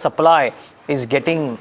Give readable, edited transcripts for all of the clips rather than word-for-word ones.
supply is getting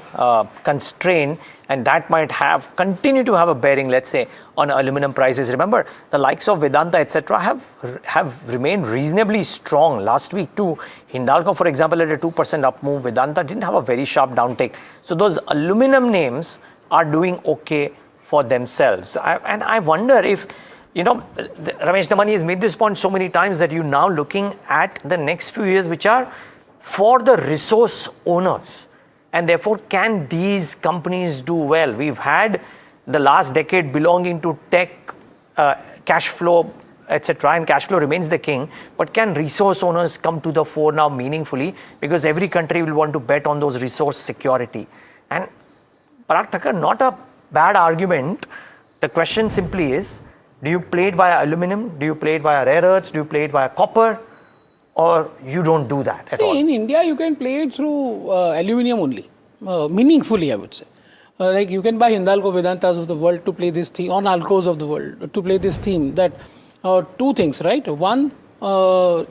constrained, and that might continue to have a bearing, let's say, on aluminum prices. Remember, the likes of Vedanta, etc., have remained reasonably strong last week too. Hindalco, for example, had a 2% up move. Vedanta didn't have a very sharp downtake. So those aluminum names are doing okay for themselves. And I wonder if, Ramesh Damani has made this point so many times that you're now looking at the next few years, which are for the resource owners. And therefore, can these companies do well? We've had the last decade belonging to tech, cash flow, etc. And cash flow remains the king. But can resource owners come to the fore now meaningfully? Because every country will want to bet on those resource security. And Parag Thakkar, not a bad argument. The question simply is, do you play it via aluminum? Do you play it via rare earths? Do you play it via copper? Or you don't do that at all? In India, you can play it through aluminium only, meaningfully, I would say. Like you can buy Hindalco, Vedantas of the world to play this theme, or Nalcos of the world to play this theme. That two things, right? One,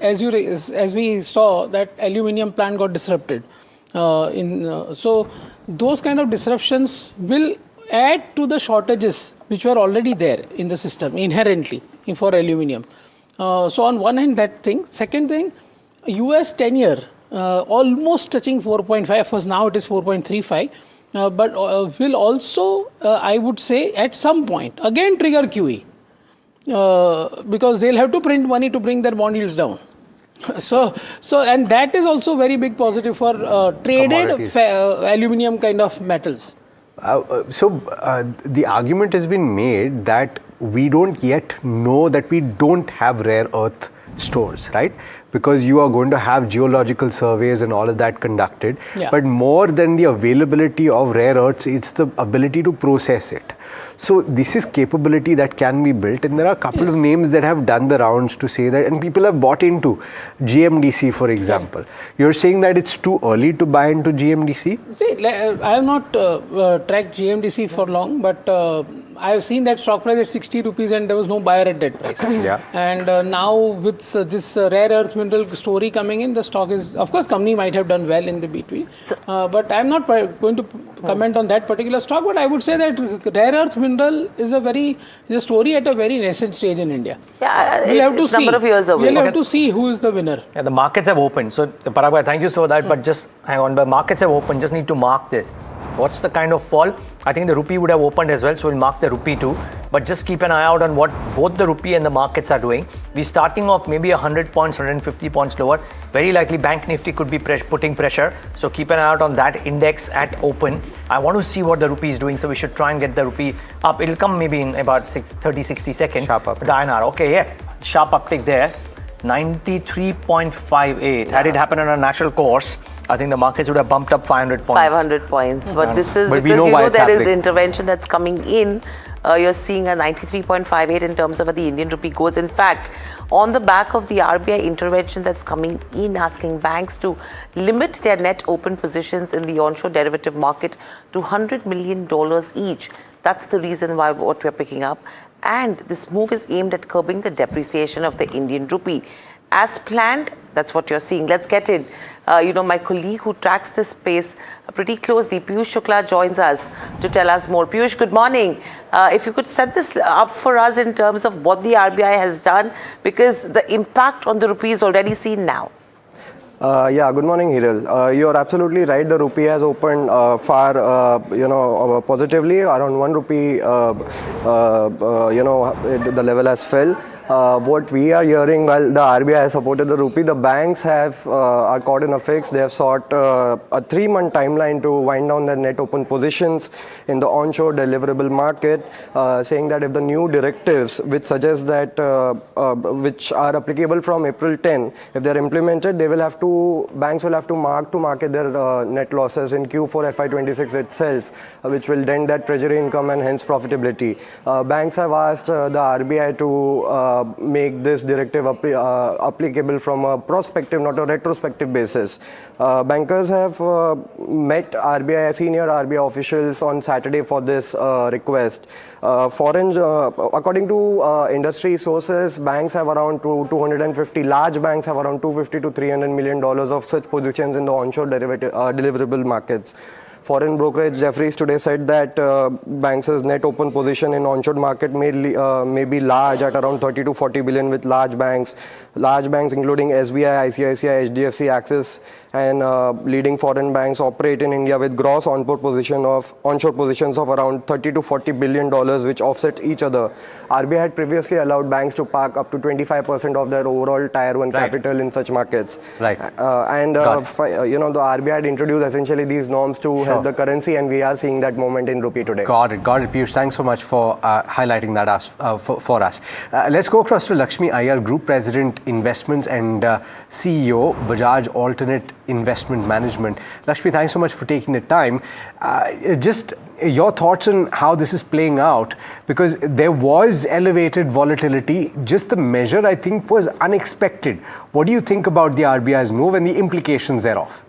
as we saw, that aluminium plant got disrupted. So those kind of disruptions will add to the shortages which were already there in the system inherently for aluminium. So on one hand, that thing. Second thing, US 10-year almost touching 4.5. Of course, now it is 4.35. But will also, I would say, at some point, again trigger QE. Because they'll have to print money to bring their bond yields down. And that is also very big positive for traded aluminium kind of metals. The argument has been made that we don't yet know that we don't have rare earth stores, right? Because you are going to have geological surveys and all of that conducted. Yeah. But more than the availability of rare earths, it's the ability to process it. So this is capability that can be built, and there are a couple of names that have done the rounds to say that, and people have bought into GMDC, for example. Yeah. You're saying that it's too early to buy into GMDC? See, I have not tracked GMDC for long, but I have seen that stock price at 60 rupees and there was no buyer at that price. Yeah. And now with this rare earth mineral story coming in, the stock is, of course, company might have done well in the between. But I'm not going to comment on that particular stock, but I would say that rare earth mineral is a story at a very nascent stage in India. Yeah, we'll have to see. Number of years away. We'll have to see who is the winner. Yeah, the markets have opened. So, Parag, thank you for that. But just hang on, the markets have opened. Just need to mark this. What's the kind of fall? I think the rupee would have opened as well, so we'll mark the rupee too. But just keep an eye out on what both the rupee and the markets are doing. We're starting off maybe 100 points, 150 points lower. Very likely Bank Nifty could be putting pressure. So keep an eye out on that index at open. I want to see what the rupee is doing, so we should try and get the rupee up. It'll come maybe in about 30-60 seconds. Sharp up. The INR, okay, yeah. Sharp uptick there. 93.58. Had it happened on a natural course, I think the markets would have bumped up 500 points. 500 points. But this is because you know there is intervention that's coming in. You're seeing a 93.58 in terms of where the Indian rupee goes. In fact, on the back of the RBI intervention that's coming in, asking banks to limit their net open positions in the onshore derivative market to $100 million each. That's the reason why what we're picking up. And this move is aimed at curbing the depreciation of the Indian rupee. As planned, that's what you're seeing. Let's get in. My colleague who tracks this space pretty closely, Piyush Shukla, joins us to tell us more. Piyush, good morning. If you could set this up for us in terms of what the RBI has done, because the impact on the rupee is already seen now. Good morning, Hiral. You're absolutely right. The rupee has opened positively. Around 1 rupee, the level has fell. What we are hearing, while the RBI has supported the rupee, the banks are caught in a fix. They have sought a 3-month timeline to wind down their net open positions in the onshore deliverable market, saying that if the new directives, which suggest that which are applicable from April 10, if they are implemented, banks will have to mark to market their net losses in Q4 FY26 itself, which will dent that treasury income and hence profitability. Banks have asked the RBI to make this directive applicable from a prospective, not a retrospective basis. Bankers have met senior RBI officials on Saturday for this request. According to industry sources, banks have around 250, large banks have around $250 to $300 million of such positions in the onshore deliverable markets. Foreign brokerage Jefferies today said that banks' net open position in onshore market may be large at around 30 to 40 billion with large banks including SBI, ICICI, HDFC, Axis, and leading foreign banks operate in India with gross onshore positions of around 30 to 40 billion dollars, which offset each other. RBI had previously allowed banks to park up to 25% of their overall Tier 1 capital in such markets. Right. The RBI had introduced essentially these norms to help the currency, and we are seeing that moment in Rupee today. Got it, Piyush. Thanks so much for highlighting that for us. Let's go across to Lakshmi Iyer, Group President, Investments and CEO, Bajaj Alternate Investment Management. Lakshmi, thanks so much for taking the time. Just your thoughts on how this is playing out, because there was elevated volatility. Just the measure, I think, was unexpected. What do you think about the RBI's move and the implications thereof?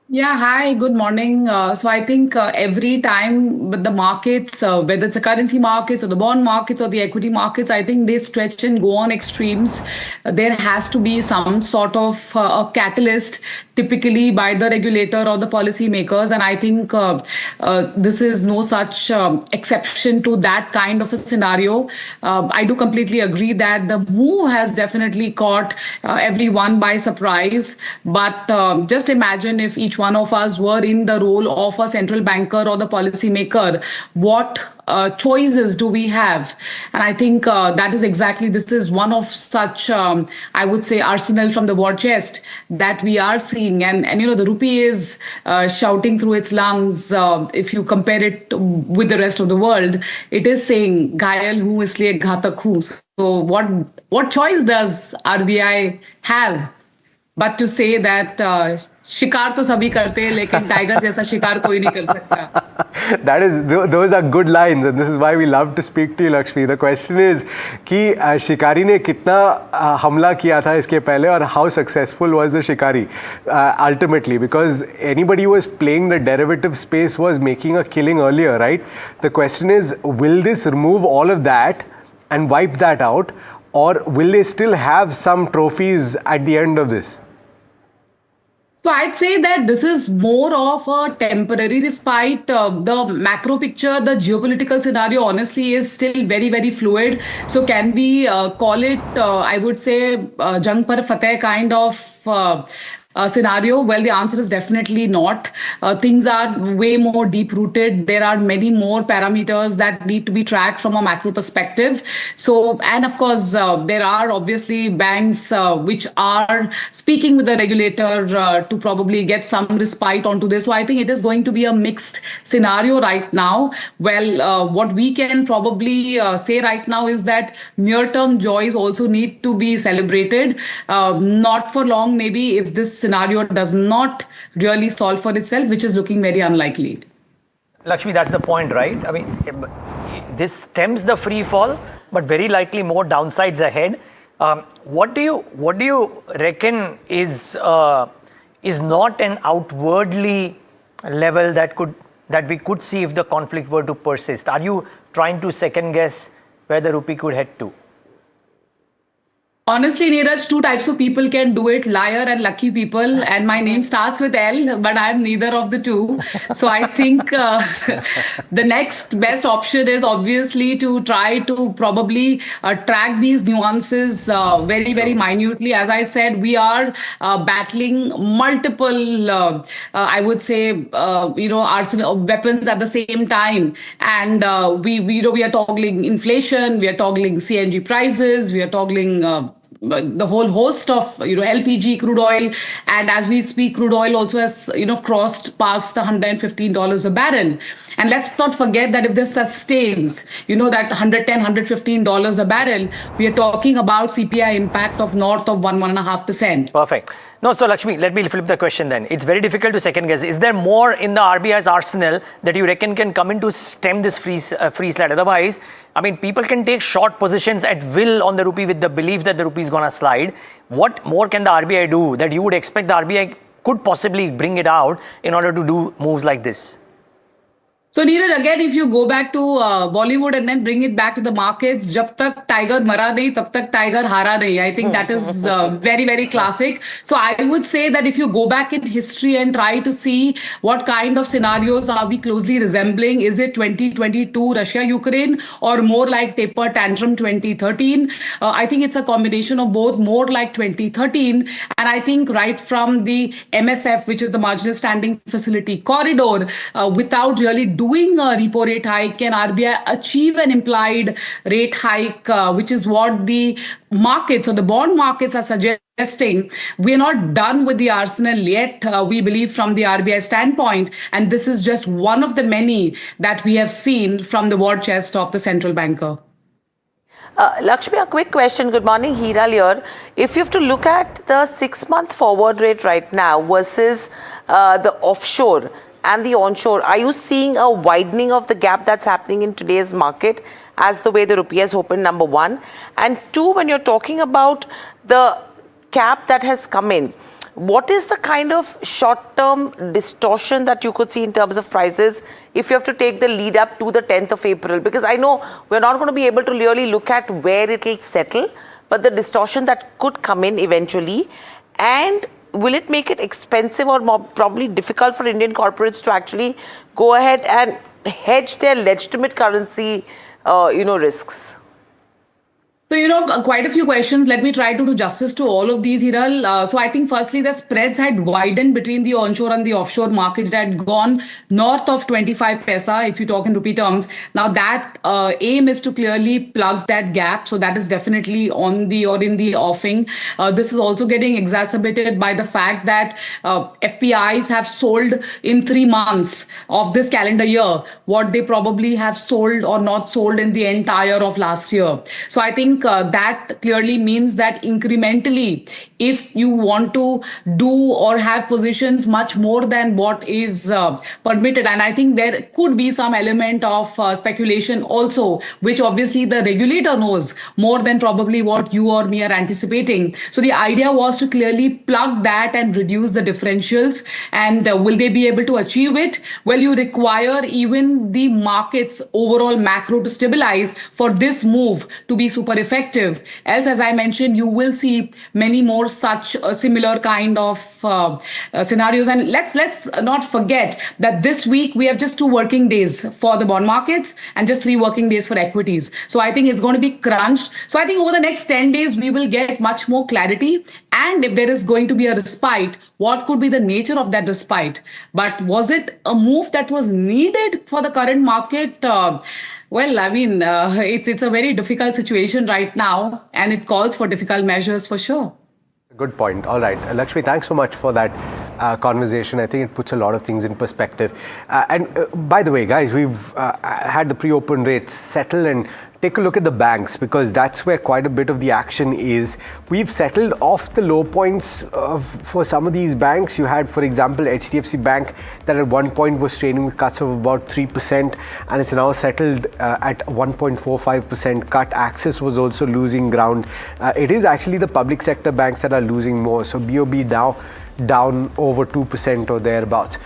Yeah, hi, good morning. So I think every time with the markets, whether it's the currency markets or the bond markets or the equity markets, I think they stretch and go on extremes. There has to be some sort of a catalyst, typically by the regulator or the policy makers. And I think this is no such exception to that kind of a scenario. I do completely agree that the move has definitely caught everyone by surprise. But just imagine if each one of us were in the role of a central banker or the policy maker, what choices do we have? And I think this is one of such, I would say, arsenal from the war chest that we are seeing. And the rupee is shouting through its lungs. If you compare it with the rest of the world, it is saying, "Ghayal hu isliye ghatak hu." So what choice does RBI have but to say that शिकार तो सभी करते हैं लेकिन tiger जैसा शिकार कोई नहीं कर सकता. Those are good lines, and this is why we love to speak to you, Lakshmi. The question is कि शिकारी ने कितना हमला किया था इसके पहले, और how successful was the शिकारी ultimately, because anybody who was playing the derivative space was making a killing earlier, right? The question is, will this remove all of that and wipe that out, or will they still have some trophies at the end of this? So I'd say that this is more of a temporary respite. The macro picture, the geopolitical scenario, honestly, is still very, very fluid. So can we call it, I would say, Jang par Fateh kind of scenario? Well, the answer is definitely not. Things are way more deep-rooted. There are many more parameters that need to be tracked from a macro perspective. So, and of course, there are obviously banks which are speaking with the regulator to probably get some respite onto this. So I think it is going to be a mixed scenario right now. Well, what we can probably say right now is that near-term joys also need to be celebrated. Not for long, maybe, if this scenario does not really solve for itself, which is looking very unlikely. Lakshmi, that's the point, right? I mean, this stems the free fall, but very likely more downsides ahead. What do you reckon is not an outwardly level that we could see if the conflict were to persist? Are you trying to second guess where the rupee could head to? Honestly, Neeraj, two types of people can do it, liar and lucky people. And my name starts with L, but I'm neither of the two. So I think the next best option is obviously to try to probably track these nuances very, very minutely. As I said, we are battling multiple, I would say, arsenal weapons at the same time. And we are toggling inflation, we are toggling CNG prices, we are toggling the whole host of LPG, crude oil, and as we speak, crude oil also has crossed past the $115 a barrel. And let's not forget that if this sustains, that $110, $115 a barrel, we are talking about CPI impact of north of 1.5%. Perfect. No, so Lakshmi, let me flip the question then. It's very difficult to second guess. Is there more in the RBI's arsenal that you reckon can come in to stem this free slide? Otherwise, I mean, people can take short positions at will on the rupee with the belief that the rupee is going to slide. What more can the RBI do that you would expect the RBI could possibly bring it out in order to do moves like this? So Neeraj, again, if you go back to Bollywood and then bring it back to the markets, jab tak tiger mara nahi, tab tak tiger hara nahi. I think that is very, very classic. So I would say that if you go back in history and try to see what kind of scenarios are we closely resembling, is it 2022 Russia-Ukraine or more like taper tantrum 2013? I think it's a combination of both, more like 2013. And I think right from the MSF, which is the marginal standing facility corridor, without really doing a repo rate hike, can RBI achieve an implied rate hike, which is what the markets or the bond markets are suggesting. We are not done with the arsenal yet, we believe, from the RBI standpoint. And this is just one of the many that we have seen from the war chest of the central banker. Lakshmi, a quick question. Good morning, Hiral here. If you have to look at the 6-month forward rate right now versus the offshore and the onshore, are you seeing a widening of the gap that's happening in today's market as the way the rupee has opened, number one? And two, when you're talking about the cap that has come in, what is the kind of short-term distortion that you could see in terms of prices if you have to take the lead up to the 10th of April? Because I know we're not going to be able to really look at where it will settle, but the distortion that could come in eventually. And will it make it expensive or more probably difficult for Indian corporates to actually go ahead and hedge their legitimate currency, risks? So, quite a few questions. Let me try to do justice to all of these, Hiral. So I think firstly, the spreads had widened between the onshore and the offshore market. It had gone north of 25 paisa, if you talk in rupee terms. Now that aim is to clearly plug that gap. So that is definitely on the or in the offing. This is also getting exacerbated by the fact that FPIs have sold in 3 months of this calendar year what they probably have sold or not sold in the entire of last year. So I think that clearly means that incrementally, if you want to do or have positions much more than what is permitted, and I think there could be some element of speculation also, which obviously the regulator knows more than probably what you or me are anticipating. So the idea was to clearly plug that and reduce the differentials. And will they be able to achieve it? Well, you require even the market's overall macro to stabilize for this move to be super effective. Else, as I mentioned, you will see many more such similar kind of scenarios. And let's not forget that this week we have just 2 working days for the bond markets and just 3 working days for equities. So I think it's going to be crunched. So I think over the next 10 days, we will get much more clarity. And if there is going to be a respite, what could be the nature of that respite? But was it a move that was needed for the current market? Well, I mean, it's a very difficult situation right now, and it calls for difficult measures for sure. Good point. All right. Lakshmi, thanks so much for that conversation. I think it puts a lot of things in perspective. And by the way, guys, we've had the pre-open rates settle, and take a look at the banks, because that's where quite a bit of the action is. We've settled off the low points for some of these banks. You had, for example, HDFC Bank that at one point was trading with cuts of about 3%, and it's now settled at 1.45% cut. Axis was also losing ground. It is actually the public sector banks that are losing more. So BOB now down over 2% or thereabouts.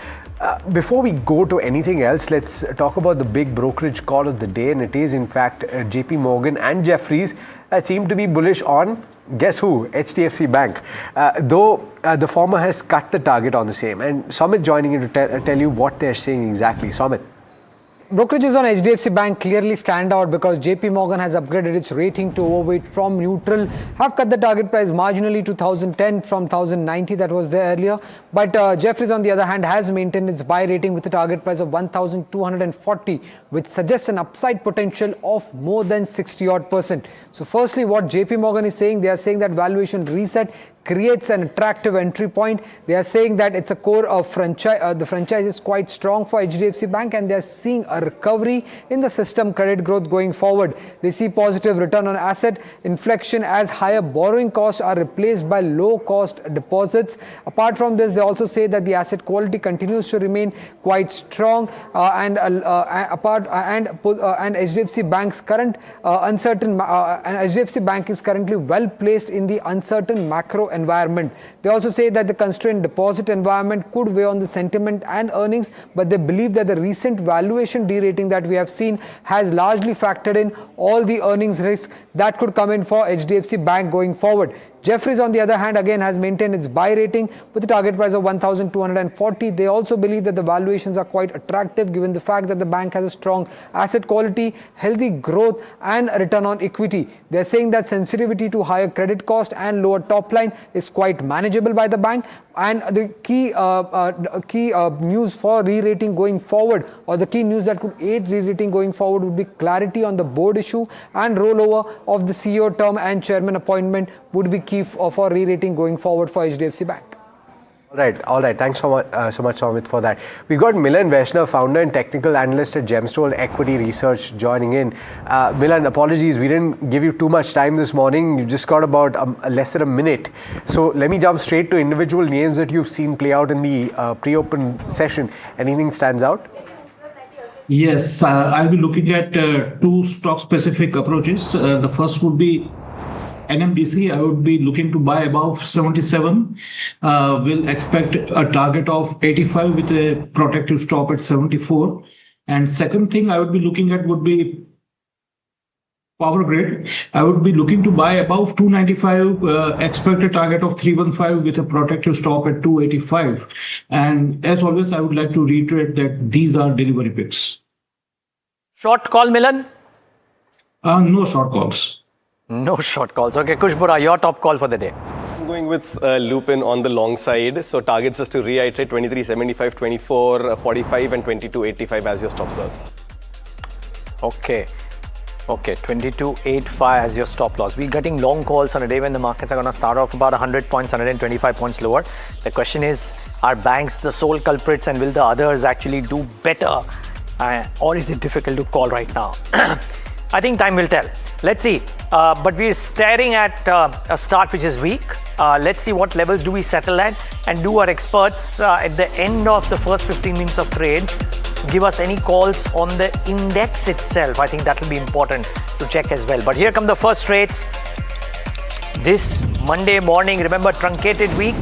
Before we go to anything else, let's talk about the big brokerage call of the day, and it is in fact JP Morgan and Jefferies seem to be bullish on, guess who? HDFC Bank, though the former has cut the target on the same. And Sumit joining in to tell you what they're saying exactly. Sumit. brokerages on HDFC Bank clearly stand out because JP Morgan has upgraded its rating to overweight from neutral, have cut the target price marginally to 1010 from 1090 that was there earlier. But Jefferies on the other hand has maintained its buy rating with a target price of 1240, which suggests an upside potential of more than 60%. So firstly, what JP Morgan is saying, they are saying that valuation reset creates an attractive entry point. They are saying that it's a core of franchise. The franchise is quite strong for HDFC Bank, and they are seeing a recovery in the system credit growth going forward. They see positive return on asset inflection as higher borrowing costs are replaced by low cost deposits. Apart from this, they also say that the asset quality continues to remain quite strong, and HDFC Bank's current HDFC Bank is currently well placed in the uncertain macro environment. They also say that the constrained deposit environment could weigh on the sentiment and earnings, but they believe that the recent valuation derating that we have seen has largely factored in all the earnings risk that could come in for HDFC Bank going forward. Jefferies, on the other hand, again has maintained its buy rating with a target price of 1240. They also believe that the valuations are quite attractive given the fact that the bank has a strong asset quality, healthy growth and return on equity. They're saying that sensitivity to higher credit cost and lower top line is quite manageable by the bank. And the key news for re-rating going forward, or the key news that could aid re-rating going forward, would be clarity on the board issue and rollover of the CEO term and chairman appointment would be key for re-rating going forward for HDFC Bank. All right. Thanks so much, Amit, for that. We got Milan Vaishnav, founder and technical analyst at Gemstone Equity Research, joining in. Milan, apologies, we didn't give you too much time this morning. You just got about less than a minute. So let me jump straight to individual names that you've seen play out in the pre-open session. Anything stands out? Yes, I'll be looking at two stock-specific approaches. The first would be NMDC. I would be looking to buy above 77. Will expect a target of 85 with a protective stop at 74. And second thing I would be looking at would be Power Grid. I would be looking to buy above 295, expect a target of 315 with a protective stop at 285. And as always, I would like to reiterate that these are delivery picks. Short call, Milan? No short calls. No short calls. Okay, Kushbura, your top call for the day. I'm going with Lupin on the long side. So targets, just to reiterate, 23.75, 24.45 and 22.85 as your stop loss. Okay, 22.85 as your stop loss. We're getting long calls on a day when the markets are going to start off about 100 points, 125 points lower. The question is, are banks the sole culprits and will the others actually do better? Or is it difficult to call right now? I think time will tell. Let's see. But we're staring at a start which is weak. Let's see what levels do we settle at, and do our experts at the end of the first 15 minutes of trade give us any calls on the index itself. I think that will be important to check as well. But here come the first trades this Monday morning. Remember, truncated week,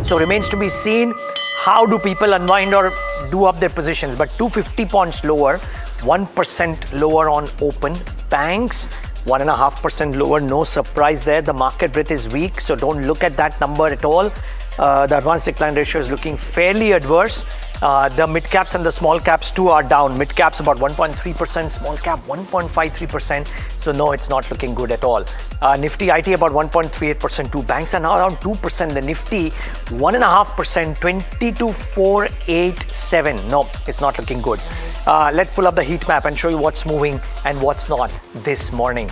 so remains to be seen how do people unwind or do up their positions. But 250 points lower, 1% lower on open. Banks 1.5% lower, no surprise there. The market breadth is weak, so don't look at that number at all. The advanced decline ratio is looking fairly adverse. The mid caps and the small caps too are down. Mid caps about 1.3%, small cap 1.53%. So no, it's not looking good at all. Nifty IT about 1.38%. Two banks are now around 2%. The Nifty 1.5%, 22,487. No, it's not looking good. Let's pull up the heat map and show you what's moving and what's not this morning.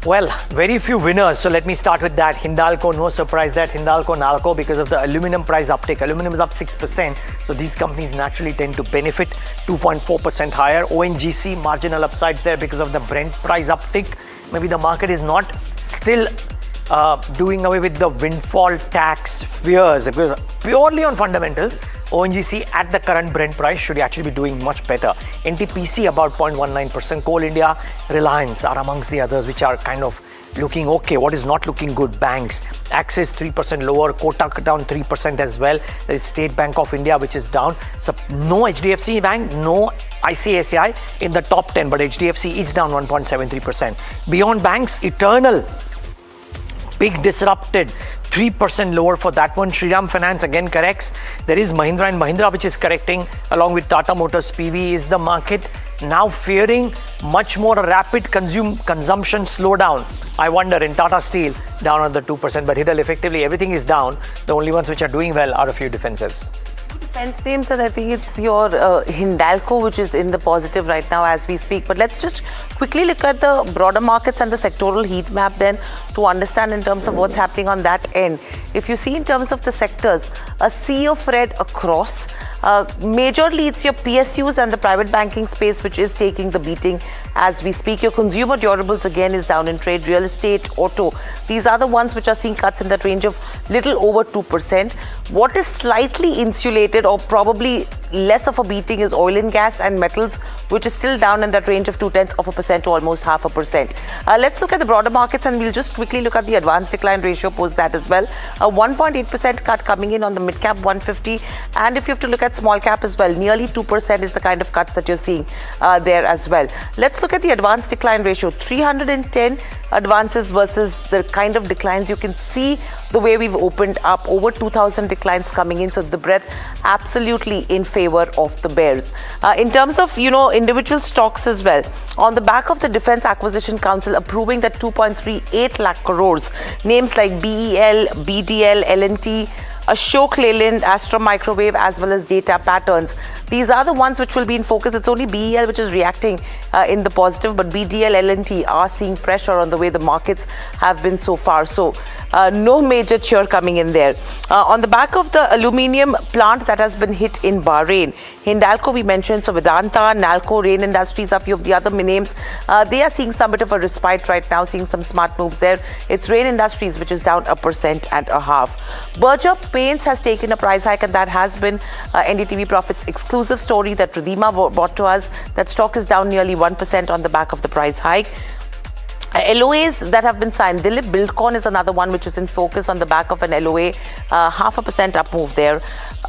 Well, very few winners. So let me start with that. Hindalco, no surprise that Hindalco, Nalco, because of the aluminum price uptick. Aluminum is up 6%. So these companies naturally tend to benefit. 2.4% higher. ONGC, marginal upsides there because of the Brent price uptick. Maybe the market is not still doing away with the windfall tax fears. Because purely on fundamentals, ONGC at the current Brent price should actually be doing much better. NTPC about 0.19%. Coal India, Reliance are amongst the others which are kind of looking okay. What is not looking good? Banks. Axis 3% lower. Kotak down 3% as well. There is State Bank of India which is down. So no HDFC Bank, no ICICI in the top 10, but HDFC is down 1.73%. Beyond banks, Eternal, big disrupted 3% lower for that one. Shriram Finance again corrects. There is Mahindra and Mahindra which is correcting, along with Tata Motors PV. Is the market now fearing much more rapid consumption slowdown? I wonder. In Tata Steel, down on the 2%, but Hidal, effectively everything is down. The only ones which are doing well are a few defensives. Defense names, and I think it's your Hindalco which is in the positive right now as we speak. But let's just quickly look at the broader markets and the sectoral heat map then to understand in terms of what's happening on that end. If you see in terms of the sectors, a sea of red across. Majorly it's your PSUs and the private banking space which is taking the beating as we speak. Your consumer durables again is down in trade, real estate, auto. These are the ones which are seeing cuts in that range of little over 2%. What is slightly insulated or probably less of a beating is oil and gas and metals, which is still down in that range of 0.2% to almost 0.5%. Let's look at the broader markets and we'll just quickly look at the advanced decline ratio post that as well. A 1.8% cut coming in on the mid cap 150, and if you have to look at small cap as well, nearly 2% is the kind of cuts that you're seeing there as well. Let's look at the advanced decline ratio, 310 advances versus the kind of declines you can see the way we've opened up, over 2,000 declines coming in. So the breadth absolutely in favor of the bears. In terms of, individual stocks as well, on the back of the Defence Acquisition Council approving that 2.38 lakh crores, names like BEL, BDL, L&T, Ashok Leyland, Astra Microwave, as well as Data Patterns. These are the ones which will be in focus. It's only BEL which is reacting in the positive, but BDL, L&T are seeing pressure on the way the markets have been so far. So no major cheer coming in there. On the back of the aluminium plant that has been hit in Bahrain, Hindalco we mentioned, so Vedanta, Nalco, Rain Industries, a few of the other names, they are seeing some bit of a respite right now, seeing some smart moves there. It's Rain Industries which is down 1.5%. Berger Paints has taken a price hike, and that has been NDTV Profits exclusive story that Ridhima brought to us. That stock is down nearly 1% on the back of the price hike. LOAs that have been signed. Dilip Buildcon is another one which is in focus on the back of an LOA, 0.5% up move there.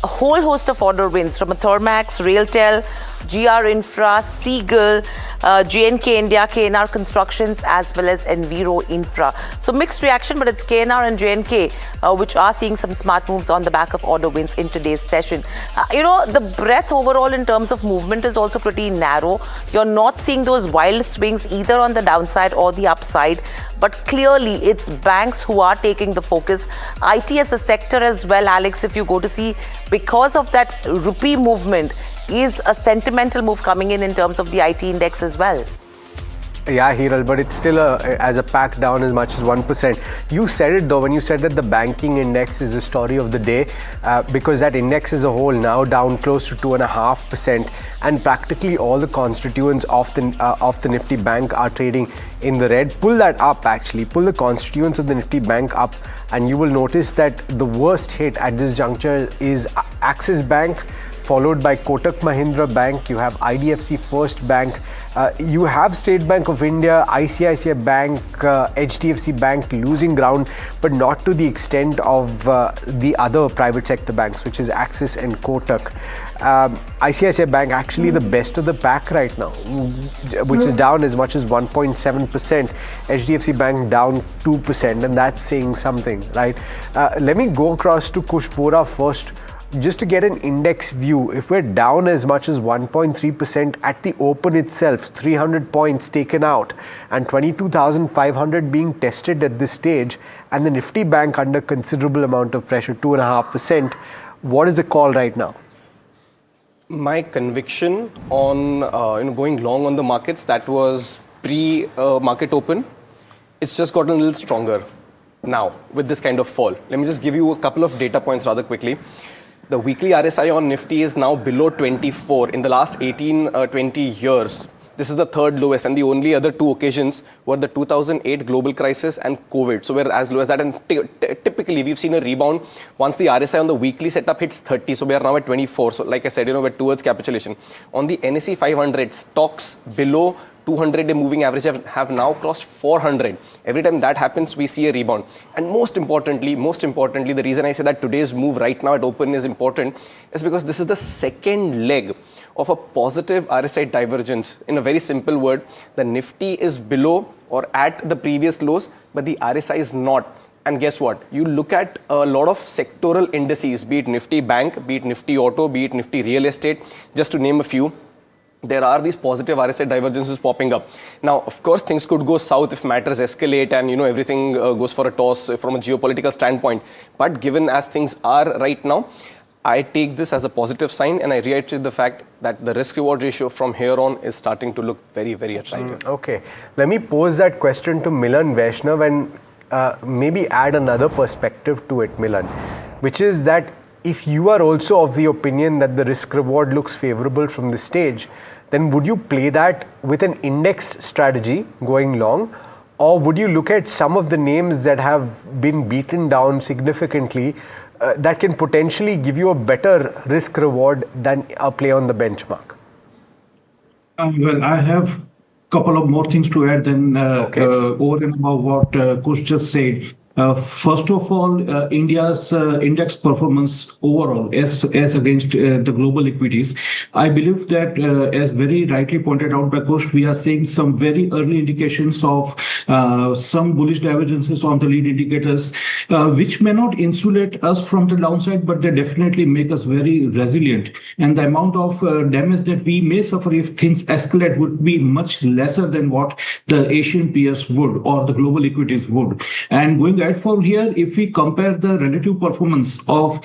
A whole host of order wins from a Thermax, Railtel, GR Infra, Seagull, JNK India, KNR Constructions, as well as Enviro Infra. So mixed reaction, but it's KNR and JNK which are seeing some smart moves on the back of order wins in today's session. The breadth overall in terms of movement is also pretty narrow. You're not seeing those wild swings either on the downside or the upside, but clearly it's banks who are taking the focus. IT as a sector as well, Alex, if you go to see, because of that rupee movement, is a sentimental move coming in terms of the IT index as well. Yeah, Hiral, but it's still as a pack down as much as 1%. You said it though when you said that the banking index is the story of the day, because that index as a whole now down close to 2.5%, and practically all the constituents of the Nifty Bank are trading in the red. Pull that up, actually. Pull the constituents of the Nifty Bank up, and you will notice that the worst hit at this juncture is Axis Bank, followed by Kotak Mahindra Bank. You have IDFC First Bank, you have State Bank of India, ICICI Bank, HDFC Bank losing ground, but not to the extent of the other private sector banks, which is Axis and Kotak. ICICI Bank actually the best of the pack right now, which is down as much as 1.7%. HDFC Bank down 2%, and that's saying something, right? Let me go across to Kushbora first, just to get an index view. If we're down as much as 1.3% at the open itself, 300 points taken out, and 22,500 being tested at this stage, and the Nifty Bank under considerable amount of pressure, 2.5%, what is the call right now? My conviction on going long on the markets, that was pre-market open. It's just gotten a little stronger now with this kind of fall. Let me just give you a couple of data points rather quickly. The weekly RSI on Nifty is now below 24. In the last 20 years, this is the third lowest, and the only other two occasions were the 2008 global crisis and COVID. So we're as low as that, and typically we've seen a rebound once the RSI on the weekly setup hits 30. So we are now at 24. So like I said, we're towards capitulation. On the NSE 500, stocks below 200-day moving average have now crossed 400. Every time that happens, we see a rebound. And most importantly, the reason I say that today's move right now at open is important is because this is the second leg of a positive RSI divergence. In a very simple word, the Nifty is below or at the previous lows, but the RSI is not. And guess what? You look at a lot of sectoral indices, be it Nifty Bank, be it Nifty Auto, be it Nifty Real Estate, just to name a few. There are these positive RSI divergences popping up. Now, of course, things could go south if matters escalate and, everything goes for a toss from a geopolitical standpoint. But given as things are right now, I take this as a positive sign, and I reiterate the fact that the risk-reward ratio from here on is starting to look very, very attractive. Okay. Let me pose that question to Milan Vaishnav and maybe add another perspective to it, Milan, which is that if you are also of the opinion that the risk-reward looks favorable from this stage, then would you play that with an index strategy going long, or would you look at some of the names that have been beaten down significantly that can potentially give you a better risk-reward than a play on the benchmark? Well, I have a couple of more things to add than over and above what Kush just said. First of all, India's index performance overall as against the global equities, I believe that as very rightly pointed out by Kush, we are seeing some very early indications of some bullish divergences on the lead indicators, which may not insulate us from the downside, but they definitely make us very resilient. And the amount of damage that we may suffer if things escalate would be much lesser than what the Asian peers would or the global equities would. And going ahead from here, if we compare the relative performance of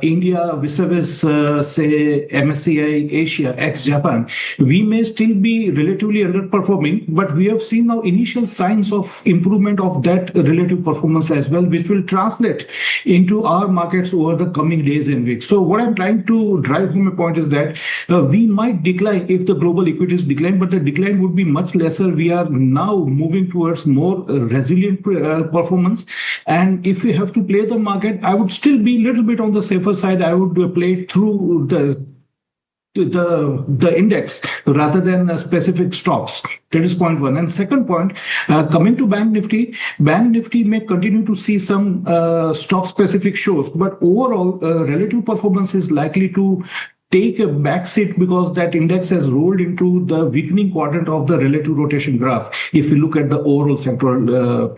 India vis-a-vis, say, MSCI Asia ex-Japan, we may still be relatively underperforming, but we have seen now initial signs of improvement of that relative performance as well, which will translate into our markets over the coming days and weeks. So what I'm trying to drive home a point is that we might decline if the global equities decline, but the decline would be much lesser. We are now moving towards more resilient performance. And if we have to play the market, I would still be a little bit on the safer side. I would play it through the index rather than specific stocks. That is point one. And second point, coming to Bank Nifty may continue to see some stock specific shows, but overall relative performance is likely to take a backseat because that index has rolled into the weakening quadrant of the relative rotation graph if you look at the overall sectoral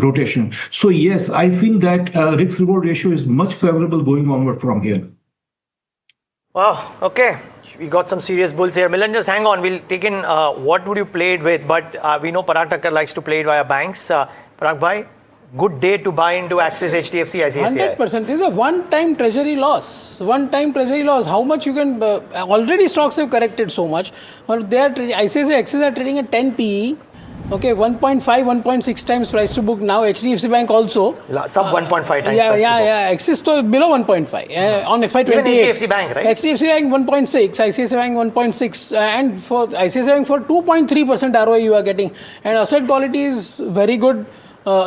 rotation. So yes, I feel that risk-reward ratio is much favorable going onward from here. Wow, okay. We got some serious bulls here. Milan, just hang on. We'll take in what would you play it with, but we know Parag Thakkar likes to play it via banks. Parag bhai, good day to buy into Axis, HDFC, ICICI. 100%. This is a one-time treasury loss. One-time treasury loss. How much you can... already stocks have corrected so much. But they are ICICI Axis are trading at 10 PE. Okay, 1.5, 1.6 times price to book now. HDFC Bank also. Sub 1.5 times. Yeah. Axis to below 1.5 on FY28. Even HDFC Bank, right? HDFC Bank 1.6, ICICI Bank 1.6, and for ICICI Bank for 2.3% ROI you are getting. And asset quality is very good.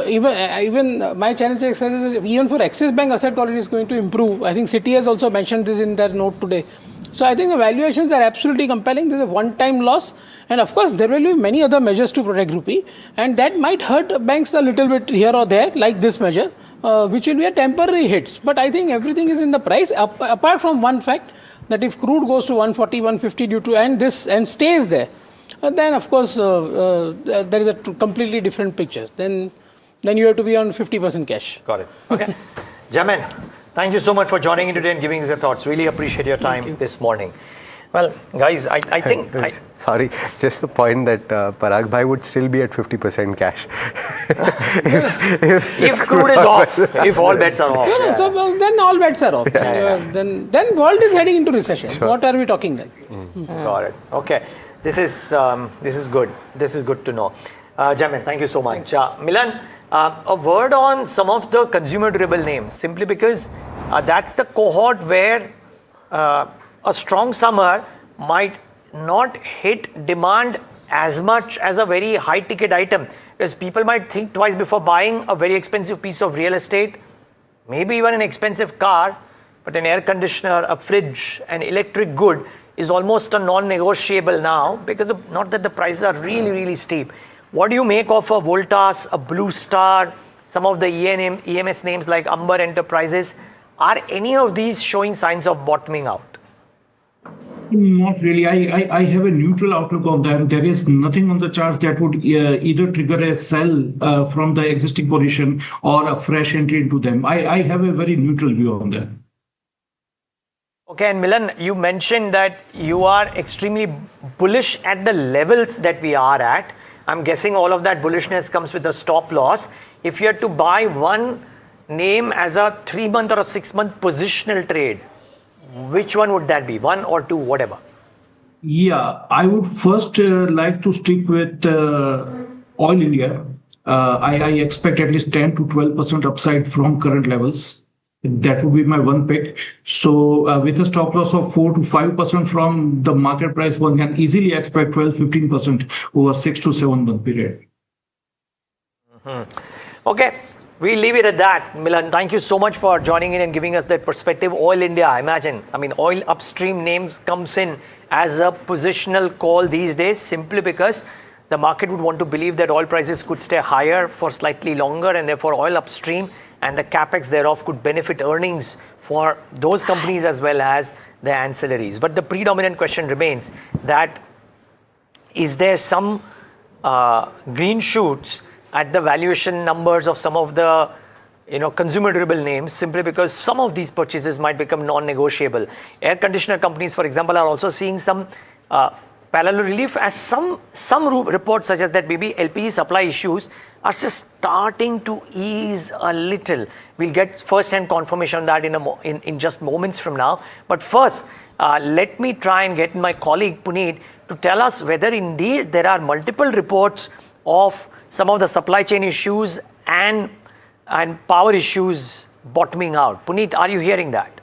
Even my channel checks says even for Axis Bank asset quality is going to improve. I think Citi has also mentioned this in their note today. So I think the valuations are absolutely compelling. This is a one-time loss, and of course there will be many other measures to protect rupee, and that might hurt banks a little bit here or there, like this measure, which will be a temporary hits. But I think everything is in the price, apart from one fact that if crude goes to 140, 150 due to and stays there, then of course there is a completely different picture. Then you have to be on 50% cash. Got it. Okay. Jamin, thank you so much for joining in today and giving us your thoughts. Really appreciate your time this morning. Well, guys, I think... Sorry, just the point that Parag bhai would still be at 50% cash. if crude is off, if all bets are off. Yeah. So then all bets are off. Then world is heading into recession. Sure. What are we talking then? Got it. Okay. This is good. This is good to know. Jamin, thank you so much. Milan, a word on some of the consumer durable names, simply because that's the cohort where a strong summer might not hit demand as much as a very high ticket item, because people might think twice before buying a very expensive piece of real estate, maybe even an expensive car, but an air conditioner, a fridge, an electric good is almost a non-negotiable now, because not that the prices are really steep. What do you make of a Voltas, a Blue Star, some of the EMS names like Amber Enterprises? Are any of these showing signs of bottoming out? Not really. I have a neutral outlook on them. There is nothing on the chart that would either trigger a sell from the existing position or a fresh entry into them. I have a very neutral view on them. Okay, and Milan, you mentioned that you are extremely bullish at the levels that we are at. I'm guessing all of that bullishness comes with a stop loss. If you had to buy one name as a 3-month or a 6-month positional trade, which one would that be? 1 or 2, whatever? Yeah, I would first like to stick with Oil India. I expect at least 10 to 12% upside from current levels. That would be my one pick. So with a stop loss of 4 to 5% from the market price, one can easily expect 12-15% over 6 to 7 month period. Okay, we'll leave it at that. Milan, thank you so much for joining in and giving us that perspective. Oil India, imagine, oil upstream names comes in as a positional call these days simply because the market would want to believe that oil prices could stay higher for slightly longer, and therefore oil upstream and the capex thereof could benefit earnings for those companies as well as the ancillaries. But the predominant question remains that is there some green shoots at the valuation numbers of some of the consumer durable names, simply because some of these purchases might become non-negotiable. Air conditioner companies, for example, are also seeing some parallel relief, as some reports suggest that maybe LPG supply issues are just starting to ease a little. We'll get first-hand confirmation on that in just moments from now. But first, let me try and get my colleague Puneet to tell us whether indeed there are multiple reports of some of the supply chain issues and power issues bottoming out. Puneet, are you hearing that?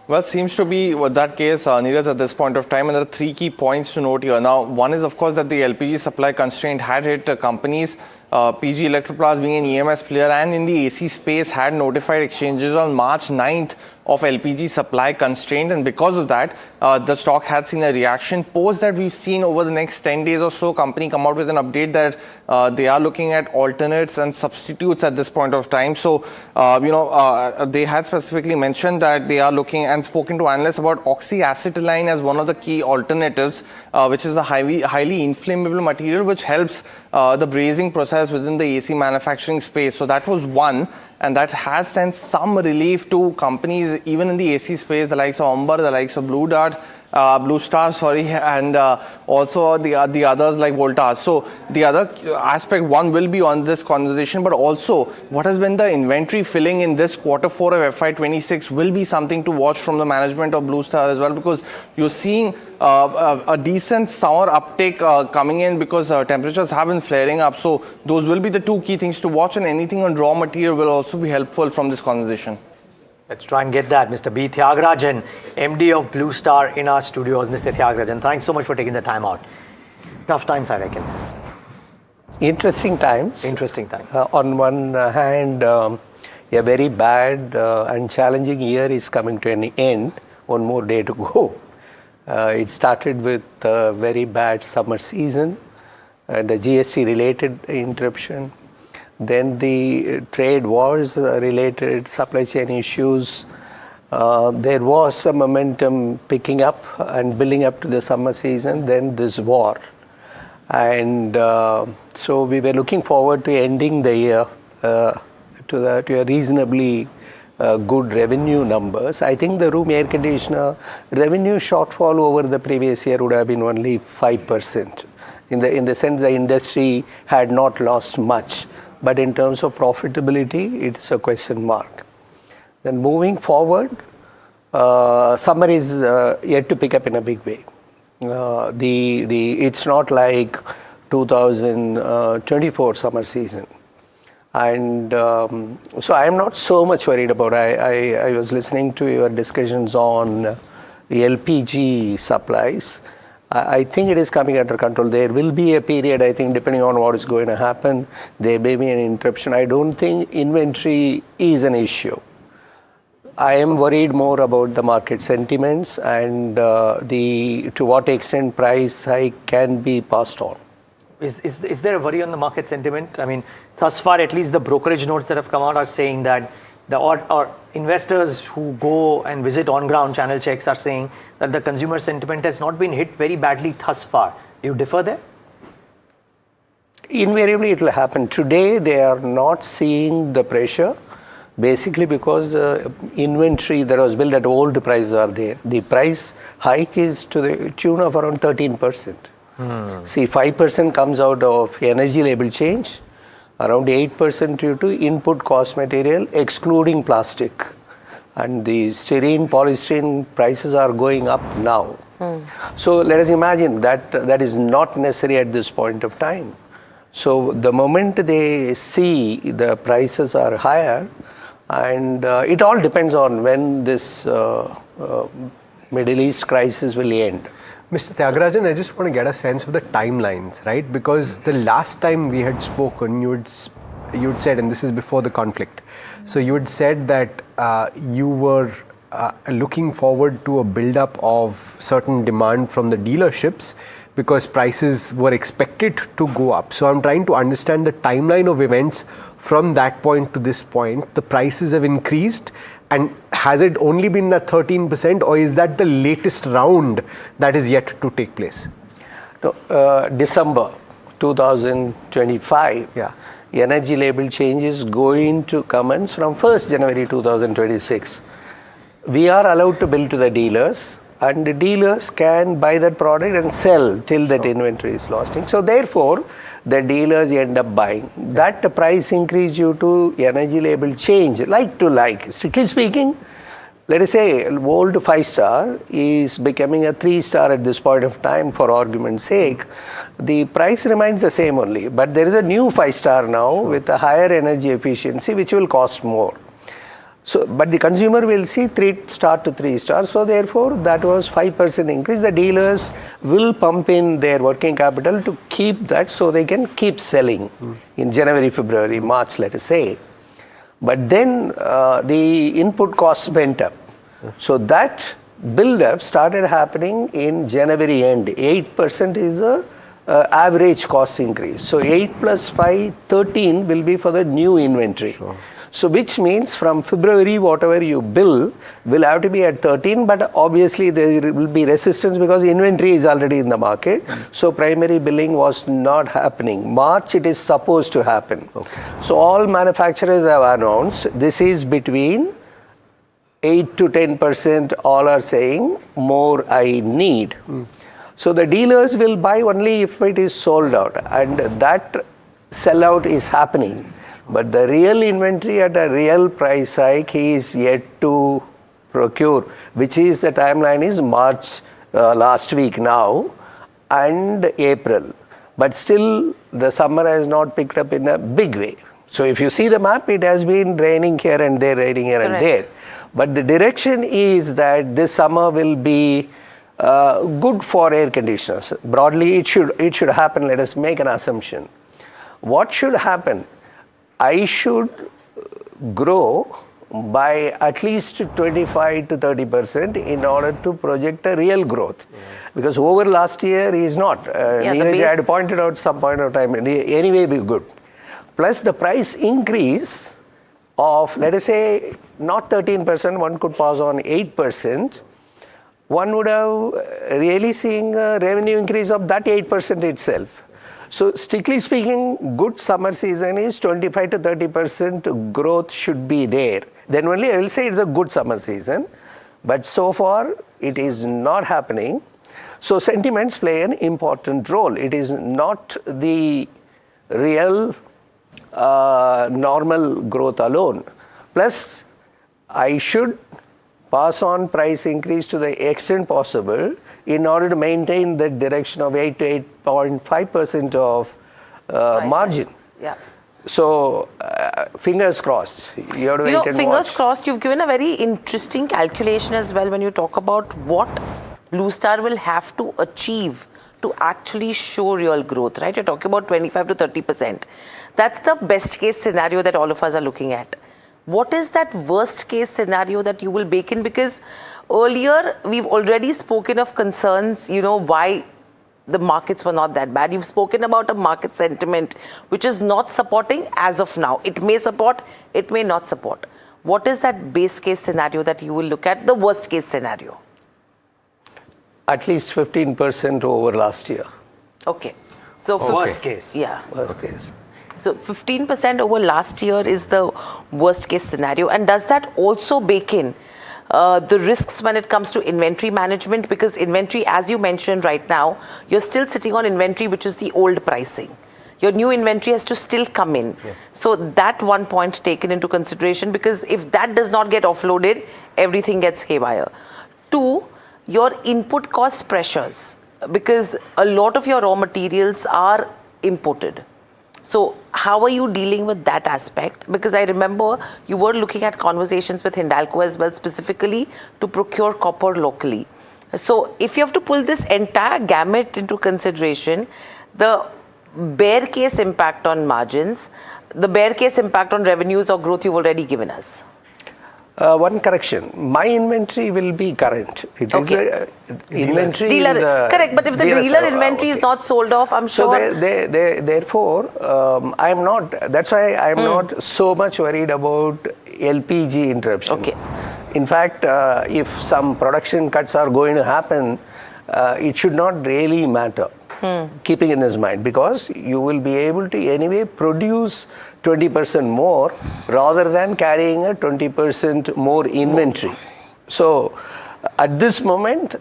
Well, seems to be that case, Neeraj, at this point of time. And there are 3 key points to note here. Now, one is, of course, that the LPG supply constraint had hit companies. PG Electroplast, being an EMS player and in the AC space, had notified exchanges on March 9th of LPG supply constraint, and because of that, the stock had seen a reaction. Post that, we've seen over the next 10 days or so, company come out with an update that they are looking at alternates and substitutes at this point of time. So, they had specifically mentioned that they are looking and spoken to analysts about oxyacetylene as one of the key alternatives, which is a highly inflammable material which helps the brazing process within the AC manufacturing space. So that was one, and that has sent some relief to companies even in the AC space, the likes of Amber, the likes of Blue Star, and also the others like Voltas. So the other aspect, one will be on this conversation, but also what has been the inventory filling in this Q4 of FY26 will be something to watch from the management of Blue Star as well, because you're seeing a decent summer uptake coming in because temperatures have been flaring up. So those will be the 2 key things to watch, and anything on raw material will also be helpful from this conversation. Let's try and get that. Mr. B. Thiagarajan, MD of Blue Star, in our studios. Mr. Thiagarajan, thanks so much for taking the time out. Tough times, I reckon. Interesting times. Interesting times. On one hand, a very bad and challenging year is coming to an end. One more day to go. It started with a very bad summer season and a GST-related interruption. Then the trade wars related supply chain issues. There was some momentum picking up and building up to the summer season, then this war. And so we were looking forward to ending the year to a reasonably good revenue numbers. I think the room air conditioner revenue shortfall over the previous year would have been only 5%. In the sense the industry had not lost much. But in terms of profitability, it's a question mark. Then moving forward, summer is yet to pick up in a big way. It's not like 2024 summer season. And so I'm not so much worried about it. I was listening to your discussions on the LPG supplies. I think it is coming under control. There will be a period, I think, depending on what is going to happen, there may be an interruption. I don't think inventory is an issue. I am worried more about the market sentiments and to what extent price hike can be passed on. Is there a worry on the market sentiment? I mean, thus far, at least the brokerage notes that have come out are saying that or investors who go and visit on-ground channel checks are saying that the consumer sentiment has not been hit very badly thus far. Do you differ there? Invariably, it will happen. Today, they are not seeing the pressure, basically because the inventory that was built at old prices are there. The price hike is to the tune of around 13%. See, 5% comes out of energy label change, around 8% due to input cost material, excluding plastic. And the styrene, polystyrene prices are going up now. So let us imagine that that is not necessary at this point of time. So the moment they see the prices are higher, and it all depends on when this Middle East crisis will end. Mr. Tyagarajan, I just want to get a sense of the timelines, right? Because the last time we had spoken, you'd said, and this is before the conflict, so you had said that you were looking forward to a build-up of certain demand from the dealerships because prices were expected to go up. So I'm trying to understand the timeline of events from that point to this point. The prices have increased, and has it only been that 13%, or is that the latest round that is yet to take place? No, December 2025, energy label change is going to commence from 1st January 2026. We are allowed to bill to the dealers, and the dealers can buy that product and sell till that inventory is lost. So therefore, the dealers end up buying. That price increase due to energy label change, like to like. Strictly speaking, let us say old 5-star is becoming a 3-star at this point of time, for argument's sake. The price remains the same only, but there is a new 5-star now with a higher energy efficiency, which will cost more. So, but the consumer will see 3-star to 3-star. So therefore, that was 5% increase. The dealers will pump in their working capital to keep that, so they can keep selling in January, February, March, let us say. But then the input costs went up. So that build-up started happening in January end. 8% is the average cost increase. So 8 plus 5, 13 will be for the new inventory. So which means from February, whatever you bill will have to be at 13, but obviously there will be resistance because inventory is already in the market. So primary billing was not happening. March it is supposed to happen. So all manufacturers have announced this is between 8 to 10%, all are saying more I need. So the dealers will buy only if it is sold out, and that sellout is happening. But the real inventory at a real price hike is yet to procure, which is the timeline is March last week now and April. But still the summer has not picked up in a big way. So if you see the map, it has been raining here and there, raining here and there. But the direction is that this summer will be good for air conditioners. Broadly, it should happen. Let us make an assumption. What should happen? I should grow by at least 25 to 30% in order to project a real growth. Because over last year is not. Neeraj had pointed out some point of time, anyway be good. Plus the price increase of, let us say, not 13%, one could pass on 8%, one would have really seen a revenue increase of that 8% itself. So strictly speaking, good summer season is 25 to 30% growth should be there. Then only I will say it's a good summer season. But so far, it is not happening. So sentiments play an important role. It is not the real normal growth alone. Plus, I should pass on price increase to the extent possible in order to maintain the direction of 8 to 8.5% of margin. So, fingers crossed. You have to wait and fingers watch. crossed. You've given a very interesting calculation as well when you talk about what Blue Star will have to achieve to actually show real growth, right? You're talking about 25 to 30%. That's the best case scenario that all of us are looking at. What is that worst case scenario that you will bake in? Because earlier we've already spoken of concerns, why the markets were not that bad. You've spoken about a market sentiment which is not supporting as of now. It may support, it may not support. what is that base case scenario that you will look at, the worst case scenario? At least 15% over last year. Okay. So worst case. Yeah. Worst case. So 15% over last year is the worst case scenario. And does that also bake in the risks when it comes to inventory management? Because inventory, as you mentioned right now, you're still sitting on inventory which is the old pricing. Your new inventory has to still come in. Yeah. So that one point taken into consideration, because if that does not get offloaded, everything gets haywire. Two, your input cost pressures, because a lot of your raw materials are imported. So how are you dealing with that aspect? Because I remember you were looking at conversations with Hindalco as well, specifically to procure copper locally. So if you have to pull this entire gamut into consideration, the bear case impact on margins, the bear case impact on revenues or growth you've already given us. One correction. My inventory will be current. It is inventory. Dealer, correct. But if the dealer inventory is not sold off, I'm sure. So therefore, I am not. That's why I am not so much worried about LPG interruption. Okay. In fact, if some production cuts are going to happen, it should not really matter. Keeping in this mind, because you will be able to anyway produce 20% more rather than carrying a 20% more inventory. So at this moment,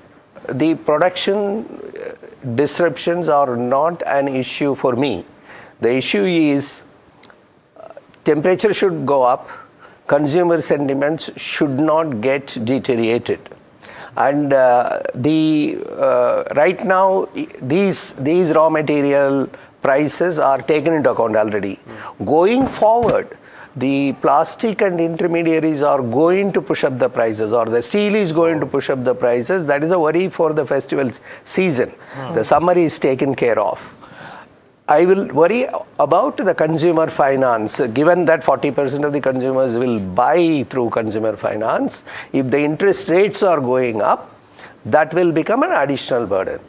the production disruptions are not an issue for me. The issue is temperature should go up, consumer sentiments should not get deteriorated. And right now, these raw material prices are taken into account already. Going forward, the plastic and intermediaries are going to push up the prices, or the steel is going to push up the prices. That is a worry for the festival season. The summer is taken care of. I will worry about the consumer finance, given that 40% of the consumers will buy through consumer finance. If the interest rates are going up, that will become an additional burden.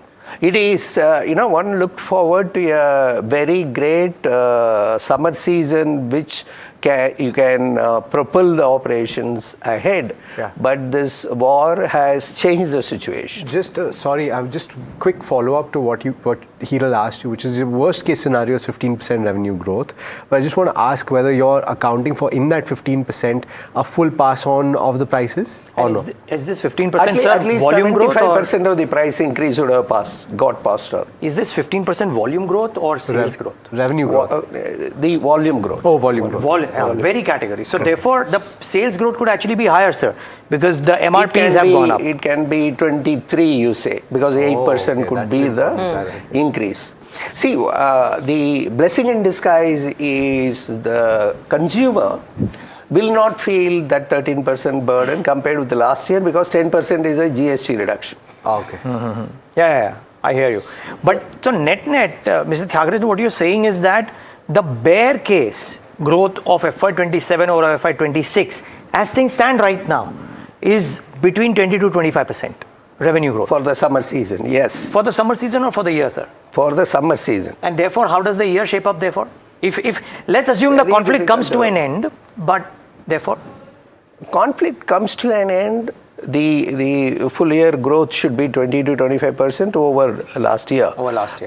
It is, one looked forward to a very great summer season, which you can propel the operations ahead. Yeah. But this war has changed the situation. Just sorry, I'm just quick follow up to what Hiral asked you, which is the worst case scenario is 15% revenue growth. But I just want to ask whether you're accounting for in that 15% a full pass on of the prices or no? Is this 15% at least volume growth? 75% of the price increase would have got passed on. Is this 15% volume growth or sales growth? Revenue growth. The volume growth. Oh, volume growth. Very category. So therefore, the sales growth could actually be higher, sir, because the MRPs have gone up. It can be 23, you say, because 8% could be the increase. See, the blessing in disguise is the consumer will not feel that 13% burden compared with the last year, because 10% is a GST reduction. Okay. Yeah, I hear you. But so net, Mr. Thiagarajan, what you're saying is that the bear case growth of FY27 or FY26, as things stand right now, is between 20 to 25% revenue growth. For the summer season, yes. For the summer season or for the year, sir? For the summer season. And therefore, how does the year shape up therefore? If let's assume the conflict comes to an end, but therefore? Conflict comes to an end, the full year growth should be 20 to 25% over last year.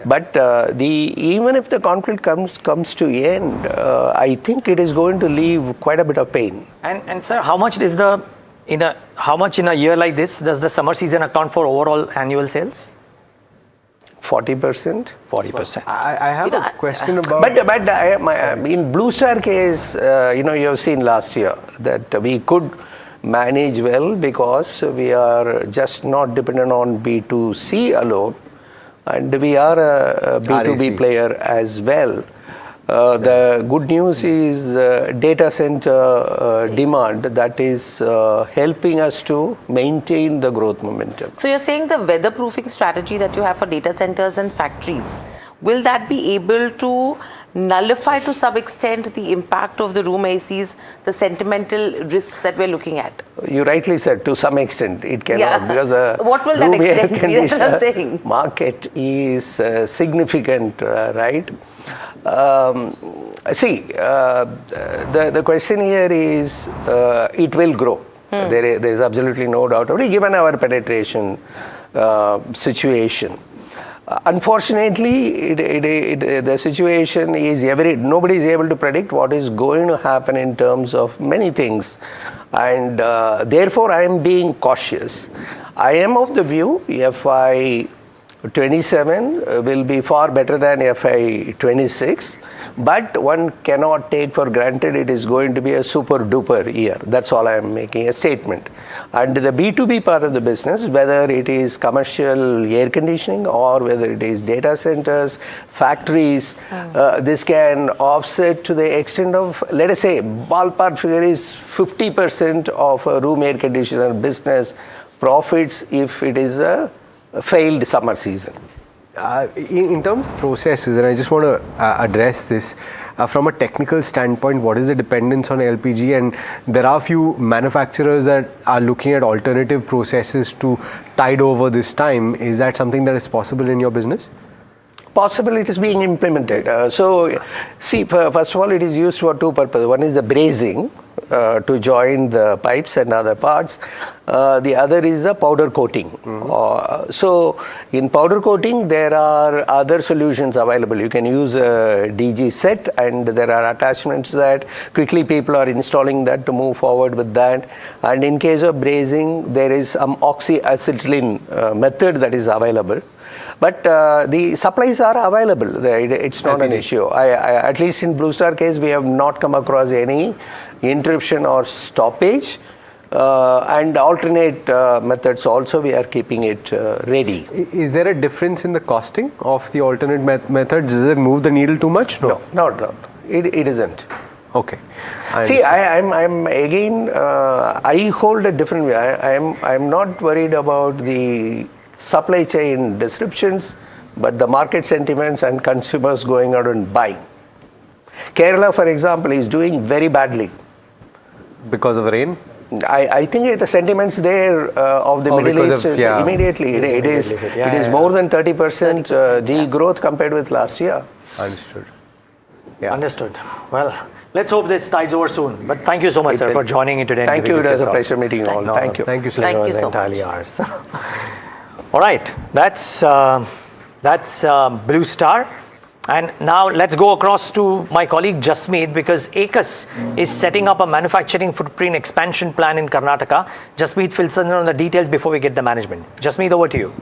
But even if the conflict comes to end, I think it is going to leave quite a bit of pain. And sir, how much is how much in a year like this does the summer season account for overall annual sales? 40%. 40%. I have a question about. But in Blue Star case, you have seen last year that we could manage well, because we are just not dependent on B2C alone, and we are a B2B player as well. The good news is data center demand that is helping us to maintain the growth momentum. So you're saying the weatherproofing strategy that you have for data centers and factories, will that be able to nullify to some extent the impact of the room ACs, the sentimental risks that we're looking at? You rightly said, to some extent it cannot, because what will that extent be? That's what I'm saying. Market is significant, right? The question here is it will grow. There is absolutely no doubt about it, given our penetration situation. Unfortunately, the situation is nobody is able to predict what is going to happen in terms of many things, and therefore I am being cautious. I am of the view FY 27 will be far better than FY 26, but one cannot take for granted it is going to be a super duper year. That's all I am making a statement. And the B2B part of the business, whether it is commercial air conditioning or whether it is data centers, factories, this can offset to the extent of, let us say, ballpark figure is 50% of a room air conditioner business profits if it is a failed summer season. In terms of processes, and I just want to address this from a technical standpoint, what is the dependence on LPG? And there are a few manufacturers that are looking at alternative processes to tide over this time. Is that something that is possible in your business? Possible, it is being implemented. See, first of all, it is used for two purposes. One is the brazing to join the pipes and other parts. The other is the powder coating. So, in powder coating, there are other solutions available. You can use a DG set, and there are attachments to that. Quickly, people are installing that to move forward with that. And in case of brazing, there is some oxyacetylene method that is available. But the supplies are available. It's not an issue. At least in Blue Star case, we have not come across any interruption or stoppage. And alternate methods also, we are keeping it ready. Is there a difference in the costing of the alternate methods? Does it move the needle too much? No, not. It isn't. Okay. See, I'm again, I hold a different way. I'm not worried about the supply chain disruptions, but the market sentiments and consumers going out and buying. Kerala, for example, is doing very badly. Because of rain? I think the sentiments there of the Middle East immediately. It is more than 30% degrowth compared with last year. Understood. Yeah. Understood. Well, let's hope this tides over soon. But thank you so much, sir, for joining in today. Thank you. It was a pleasure meeting you all. Thank you. Thank you, sir. Thank you so entirely much. ours. All right, that's Blue Star. And now let's go across to my colleague Jasmeet, because Aequs is setting up a manufacturing footprint expansion plan in Karnataka. Jasmeet fills in on the details before we get the management. Jasmeet, over to you.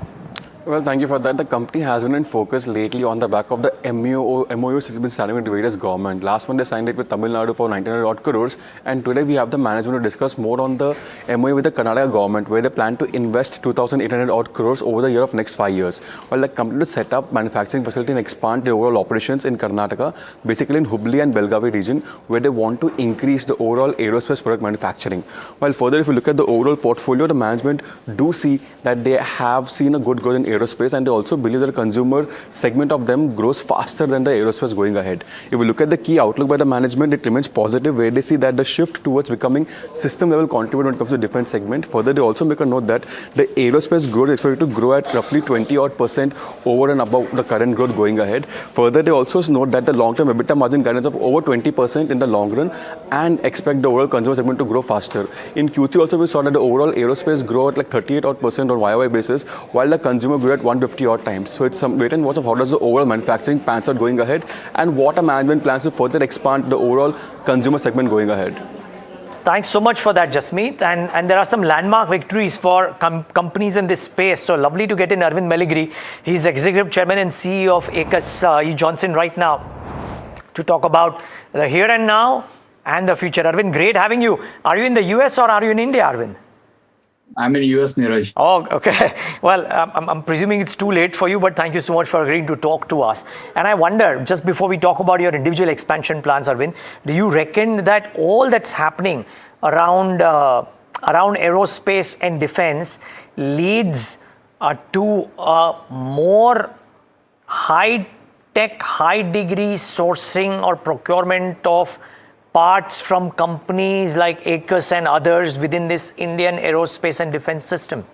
Well, thank you for that. The company has been in focus lately on the back of the MOUs has been signing with various government. Last month they signed it with Tamil Nadu for 900 odd crores, and today we have the management to discuss more on the MOU with the Karnataka government, where they plan to invest 2,800 odd crores over the year of next 5 years. While the company will set up manufacturing facility and expand the overall operations in Karnataka, basically in Hubli and Belgavi region, where they want to increase the overall aerospace product manufacturing. While further, if you look at the overall portfolio, the management do see that they have seen a good growth in aerospace, and they also believe that the consumer segment of them grows faster than the aerospace going ahead. If we look at the key outlook by the management, it remains positive, where they see that the shift towards becoming system level contributor when it comes to defense segment. Further, they also make a note that the aerospace growth is expected to grow at roughly 20% over and above the current growth going ahead. Further, they also note that the long-term EBITDA margin guidance of over 20% in the long run, and expect the overall consumer segment to grow faster. In Q3 also, we saw that the overall aerospace grow at like 38% on YOY basis, while the consumer grew at 150 odd times. So it's some wait and watch of how does the overall manufacturing pans out going ahead, and what a management plans to further expand the overall consumer segment going ahead. Thanks so much for that, Jasmeet. And there are some landmark victories for companies in this space. So lovely to get in Arvind Meligri. He's Executive Chairman and CEO of Aequs Johnson right now to talk about the here and now and the future. Arvind, great having you. Are you in the US or are you in India, Arvind? I'm in US, Neeraj. Oh, okay. Well, I'm presuming it's too late for you, but thank you so much for agreeing to talk to us. And I wonder, just before we talk about your individual expansion plans, Arvind, do you reckon that all that's happening around aerospace and defense leads to a more high-tech, high-degree sourcing or procurement of parts from companies like Aequs and others within this Indian aerospace and defense system?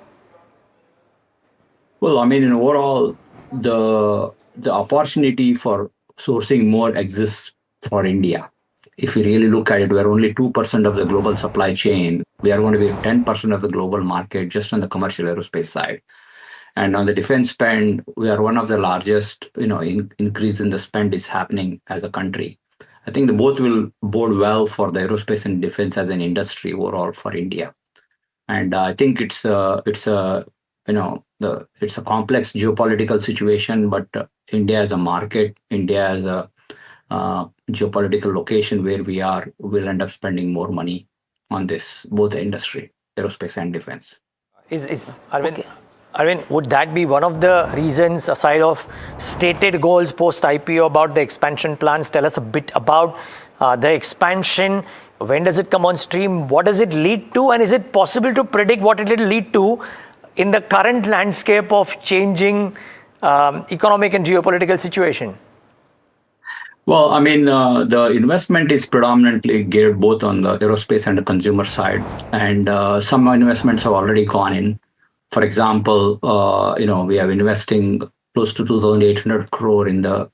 Well, I mean, in overall, the opportunity for sourcing more exists for India. If you really look at it, we're only 2% of the global supply chain. We are going to be 10% of the global market just on the commercial aerospace side. And on the defense spend, we are one of the largest, increase in the spend is happening as a country. I think the both will bode well for the aerospace and defense as an industry overall for India. And I think it's a complex geopolitical situation, but India as a market, India as a geopolitical location where we are, will end up spending more money on this, both the industry, aerospace and defense. Arvind, would that be one of the reasons, aside of stated goals post-IPO about the expansion plans? Tell us a bit about the expansion. When does it come on stream? What does it lead to? And is it possible to predict what it will lead to in the current landscape of changing economic and geopolitical situation? Well, I mean, the investment is predominantly geared both on the aerospace and the consumer side. And some investments have already gone in. For example, we are investing close to 2,800 crore in the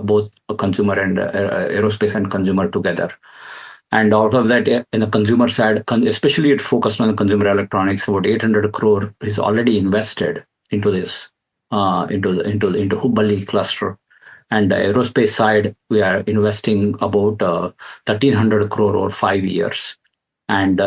both consumer and aerospace and consumer together. And out of that, in the consumer side, especially it focused on the consumer electronics, about 800 crore is already invested into this, into Hubballi cluster. And the aerospace side, we are investing about 1,300 crore over 5 years. And,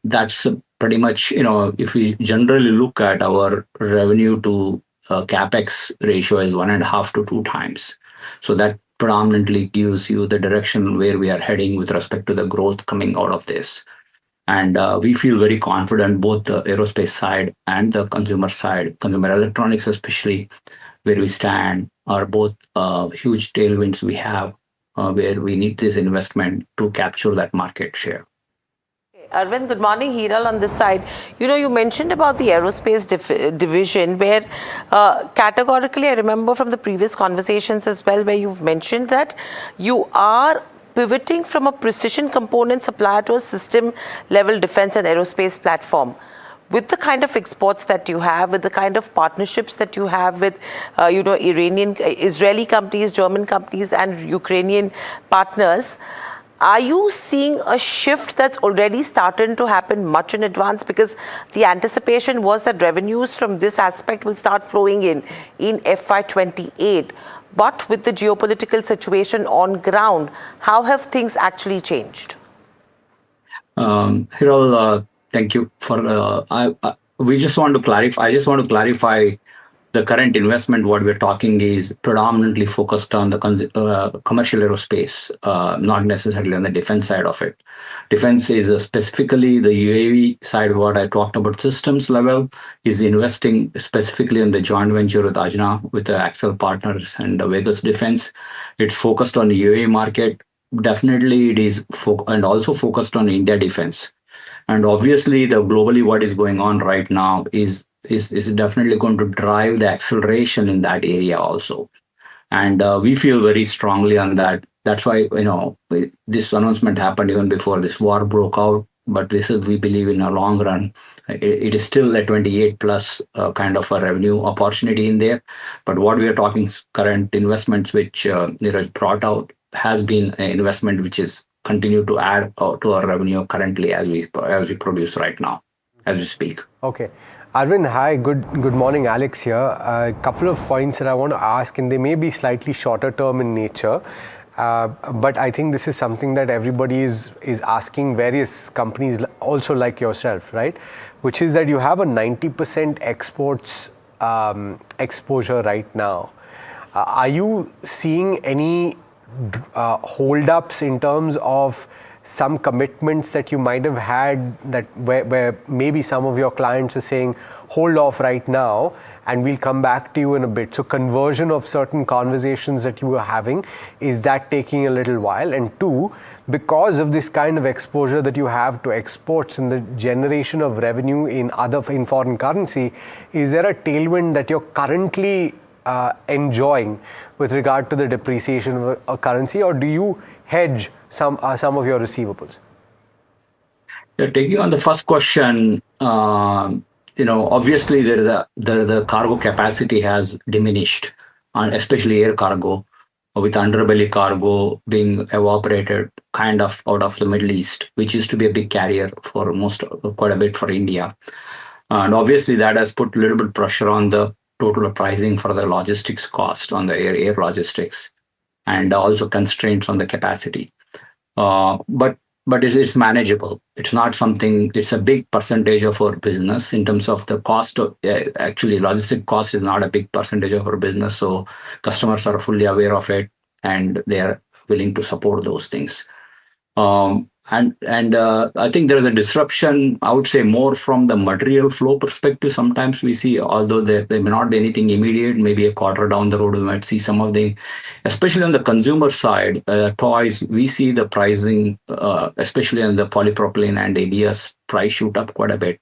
that's pretty much, if we generally look at our revenue to capex ratio is 1.5 to 2 times. So that predominantly gives you the direction where we are heading with respect to the growth coming out of this. And we feel very confident both the aerospace side and the consumer side, consumer electronics especially, where we stand, are both huge tailwinds we have where we need this investment to capture that market share. Arvind, good morning. Hiral on this side. You mentioned about the aerospace division where categorically, I remember from the previous conversations as well, where you've mentioned that you are pivoting from a precision component supplier to a system level defense and aerospace platform. With the kind of exports that you have, with the kind of partnerships that you have with, Israeli companies, German companies and Ukrainian partners, are you seeing a shift that's already started to happen much in advance? Because the anticipation was that revenues from this aspect will start flowing in FY28. But with the geopolitical situation on ground, how have things actually changed? Hiral, thank you for. We just want to clarify. I just want to clarify. The current investment, what we're talking is predominantly focused on the commercial aerospace, not necessarily on the defense side of it. Defense is specifically the UAV side, what I talked about systems level, is investing specifically in the joint venture with Ajna, with the Axel partners and the Aequs Defense. It's focused on the UAV market. Definitely it is, and also focused on India defense. And obviously, the globally what is going on right now is definitely going to drive the acceleration in that area also. And we feel very strongly on that. That's why, this announcement happened even before this war broke out. But this is, we believe in a long run, it is still a 28 plus kind of a revenue opportunity in there. But what we are talking current investments, which Neeraj brought out, has been an investment which is continue to add to our revenue currently as we produce right now, as we speak. Okay. Arvind, hi, good morning, Alex here. A couple of points that I want to ask, and they may be slightly shorter term in nature, but I think this is something that everybody is asking various companies also like yourself, right? Which is that you have a 90% exports exposure right now. Are you seeing any hold-ups in terms of some commitments that you might have had that where maybe some of your clients are saying, hold off right now and we'll come back to you in a bit. So conversion of certain conversations that you were having, is that taking a little while? And two, because of this kind of exposure that you have to exports and the generation of revenue in foreign currency, is there a tailwind that you're currently enjoying with regard to the depreciation of a currency, or do you hedge some of your receivables? Yeah, taking on the first question, obviously the cargo capacity has diminished, especially air cargo. with underbelly cargo being evaporated kind of out of the Middle East, which used to be a big carrier for quite a bit for India. And obviously that has put a little bit pressure on the total pricing for the logistics cost on the air logistics, and also constraints on the capacity. But it's manageable. It's not something, it's a big percentage of our business in terms of the cost of, actually logistic cost is not a big percentage of our business. So customers are fully aware of it and they are willing to support those things. I think there is a disruption, I would say, more from the material flow perspective. Sometimes we see, although there may not be anything immediate, maybe a quarter down the road, we might see some of the, especially on the consumer side, toys, we see the pricing, especially on the polypropylene and ABS price shoot up quite a bit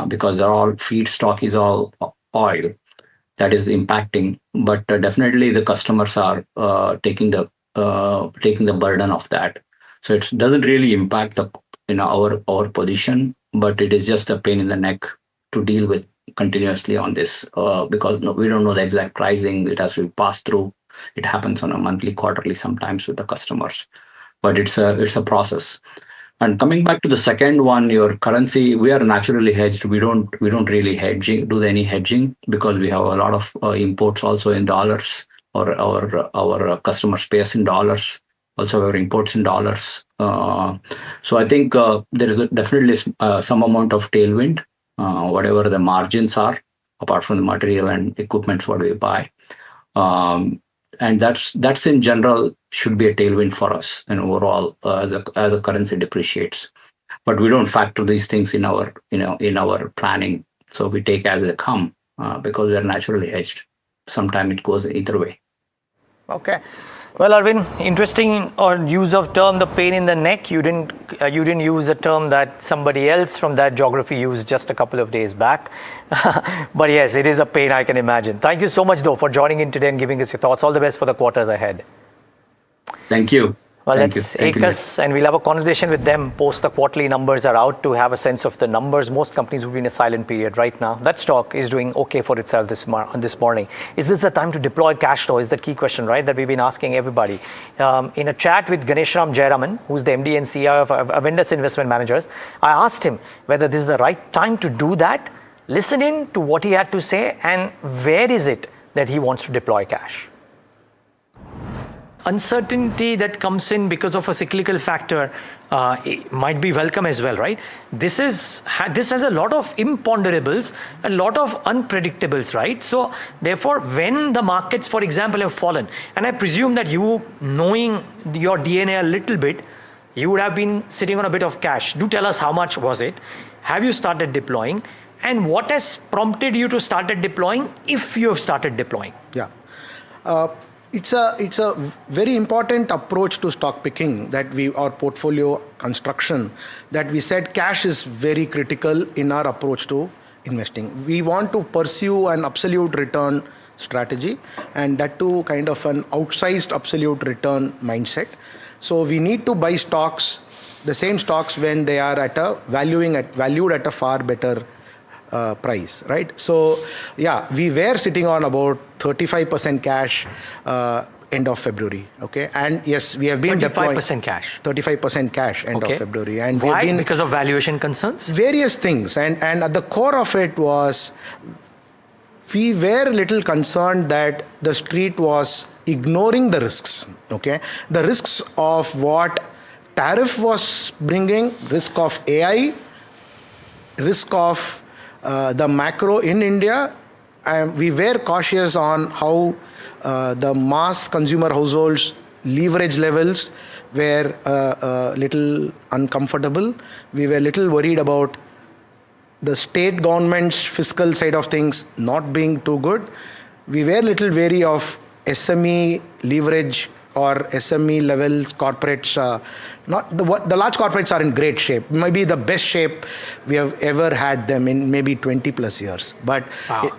because they're all feedstock is all oil that is impacting. But definitely the customers are taking the burden of that. So it doesn't really impact our position, but it is just a pain in the neck to deal with continuously on this because we don't know the exact pricing. It has to be passed through. It happens on a monthly, quarterly, sometimes with the customers, but it's a process. And coming back to the second one, your currency, we are naturally hedged. We don't really do any hedging because we have a lot of imports also in dollars, or our customers pay us in dollars. Also, our imports in dollars. So I think there is definitely some amount of tailwind, whatever the margins are, apart from the material and equipment what we buy. And that's in general should be a tailwind for us and overall as the currency depreciates. But we don't factor these things in our planning. So we take as they come because they're naturally hedged. Sometimes it goes either way. Okay. Well, Arvind, interesting use of term, the pain in the neck. You didn't use a term that somebody else from that geography used just a couple of days back. But yes, it is a pain, I can imagine. Thank you so much, though, for joining in today and giving us your thoughts. All the best for the quarters ahead. Thank you. Well, let's Aequs, and we'll have a conversation with them post the quarterly numbers are out to have a sense of the numbers. Most companies will be in a silent period right now. That stock is doing okay for itself this morning. Is this the time to deploy cash flow? Is the key question, right, that we've been asking everybody. In a chat with Ganeshram Jayaraman, who's the MD and CEO of Avendus Investment Managers, I asked him whether this is the right time to do that. Listen in to what he had to say and where is it that he wants to deploy cash. Uncertainty that comes in because of a cyclical factor might be welcome as well, right? This has a lot of imponderables, a lot of unpredictables, right? So therefore, when the markets, for example, have fallen, and I presume that you, knowing your DNA a little bit, you would have been sitting on a bit of cash. Do tell us how much was it? Have you started deploying? And what has prompted you to start deploying if you have started deploying? Yeah. It's a very important approach to stock picking that our portfolio construction, that we said cash is very critical in our approach to investing. We want to pursue an absolute return strategy, and that too kind of an outsized absolute return mindset. So we need to buy stocks, the same stocks, when they are valued at a far better price, right? So yeah, we were sitting on about 35% cash end of February, okay? And yes, we have been 35% cash. 35% cash end of February. And why? Because of valuation concerns? Various things. And at the core of it was, we were a little concerned that the street was ignoring the risks, okay? The risks of what tariff was bringing, risk of AI, risk of the macro in India. We were cautious on how the mass consumer households leverage levels were a little uncomfortable. We were a little worried about the state government's fiscal side of things not being too good. We were a little wary of SME leverage or SME levels corporates. The large corporates are in great shape, maybe the best shape we have ever had them in maybe 20 plus years. But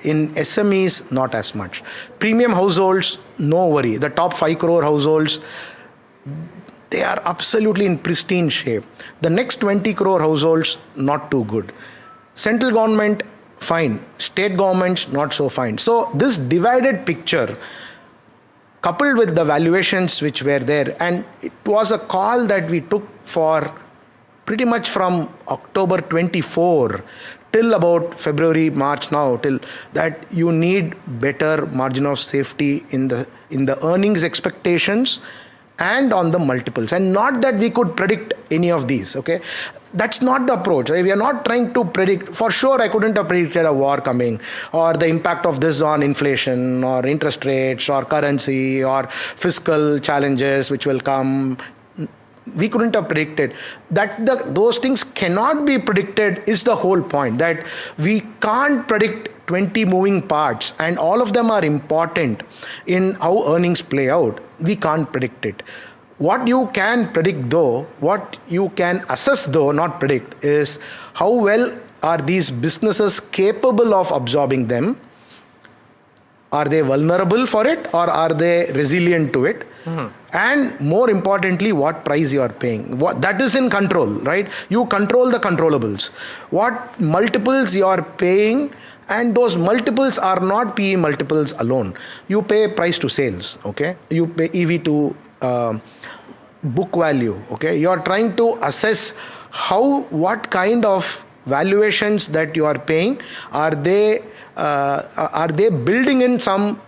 in SMEs, not as much. Premium households, no worry. The top 5 crore households, they are absolutely in pristine shape. The next 20 crore households, not too good. Central government, fine. State governments, not so fine. So this divided picture coupled with the valuations which were there, and it was a call that we took for pretty much from October 24 till about February, March now, till that you need better margin of safety in the earnings expectations and on the multiples, and not that we could predict any of these. Okay, that's not the approach. Right? We are not trying to predict. For sure, I couldn't have predicted a war coming, or the impact of this on inflation, or interest rates, or currency, or fiscal challenges which will come. We couldn't have predicted that. Those things cannot be predicted is the whole point, that we can't predict 20 moving parts and all of them are important in how earnings play out. We can't predict it. What you can predict though, what you can assess though, not predict, is how well are these businesses capable of absorbing them. Are they vulnerable for it, or are they resilient to it? And more importantly, what price you are paying. That is in control, right? You control the controllables. What multiples you are paying, and those multiples are not PE multiples alone. You pay price to sales, okay? You pay EV to book value, okay? You are trying to assess what kind of valuations that you are paying. Are they building in some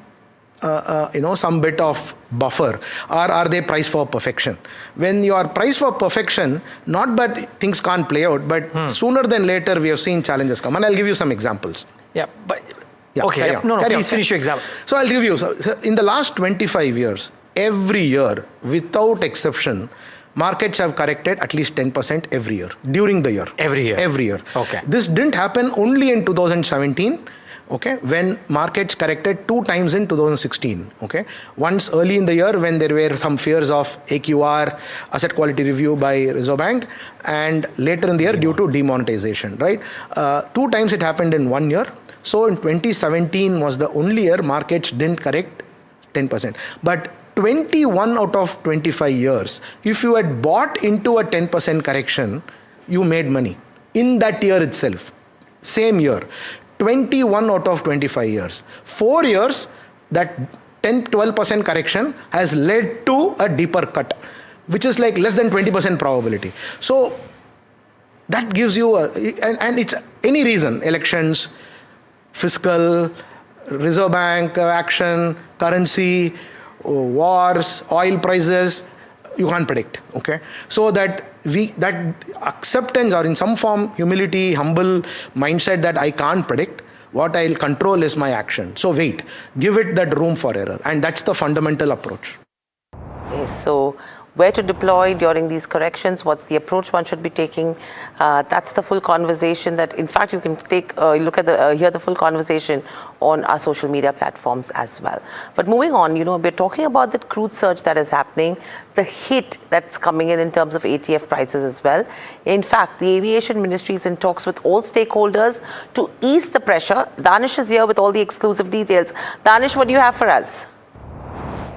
some bit of buffer, or are they priced for perfection? When you are priced for perfection, not that things can't play out, but sooner than later we have seen challenges come, and I'll give you some examples. Yeah, but okay, please finish your example. So I'll give you. So in the last 25 years, every year without exception, markets have corrected at least 10% every year during the year. Every year. Okay. This didn't happen only in 2017. Okay, when markets corrected 2 times in 2016. Okay, once early in the year when there were some fears of AQR, asset quality review by Reserve Bank, and later in the year due to demonetization. Right, 2 times it happened in 1 year. So in 2017 was the only year markets didn't correct 10%. But 21 out of 25 years, if you had bought into a 10% correction, you made money in that year itself. Same year. 21 out of 25 years. 4 years, that 10-12% correction has led to a deeper cut, which is like less than 20% probability. So that gives you and it's any reason, elections, fiscal, Reserve Bank action, currency, wars, oil prices, you can't predict. Okay, so that acceptance, or in some form humility, humble mindset that I can't predict, what I'll control is my action. So wait, give it that room for error, and that's the fundamental approach. Okay, so where to deploy during these corrections, what's the approach one should be taking, that's the full conversation that, in fact, you can take look at hear the full conversation on our social media platforms as well. But moving on, we're talking about the crude surge that is happening, the hit that's coming in terms of ATF prices as well. In fact, the Aviation Ministry is in talks with all stakeholders to ease the pressure. Danish is here with all the exclusive details. Danish, what do you have for us?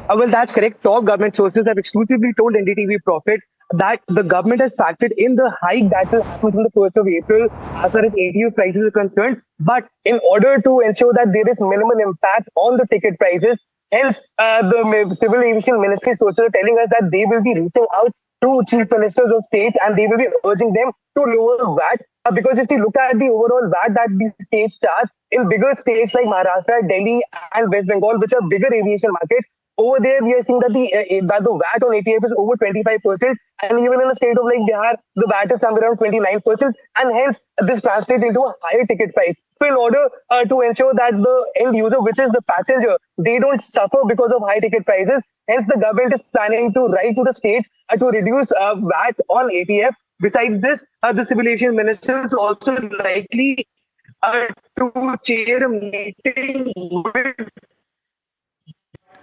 Well, that's correct. Top government sources have exclusively told NDTV Profit that the government has factored in the hike that will happen from the 1st of April as far as ATF prices are concerned. But in order to ensure that there is minimal impact on the ticket prices, hence the Civil Aviation Ministry sources are telling us that they will be reaching out to chief ministers of state and they will be urging them to lower VAT. Because if you look at the overall VAT that these states charge in bigger states like Maharashtra, Delhi and West Bengal, which are bigger aviation markets, over there, we are seeing that the VAT on ATF is over 25%, and even in a state of like Bihar, the VAT is somewhere around 29%, and hence this translates into a higher ticket price. So in order to ensure that the end user, which is the passenger, they don't suffer because of high ticket prices, hence the government is planning to write to the states to reduce VAT on ATF. Besides this, the Civil Aviation Minister is also likely to chair a meeting with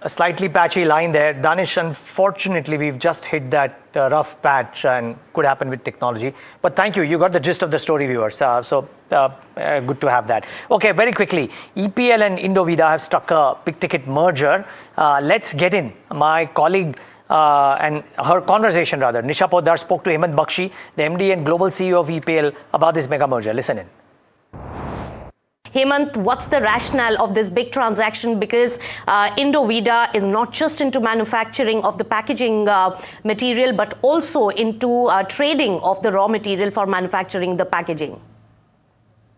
a slightly patchy line there. Danish, unfortunately, we've just hit that rough patch, and could happen with technology. But thank you. You got the gist of the story, viewers. So good to have that. Okay, very quickly. EPL and Indovida have struck a big ticket merger. Let's get in. My colleague and her conversation, rather, Nisha Poddar spoke to Hemant Bakshi, the MD and global CEO of EPL, about this mega merger. Listen in. Hemant, what's the rationale of this big transaction? Because Indovida is not just into manufacturing of the packaging material, but also into trading of the raw material for manufacturing the packaging.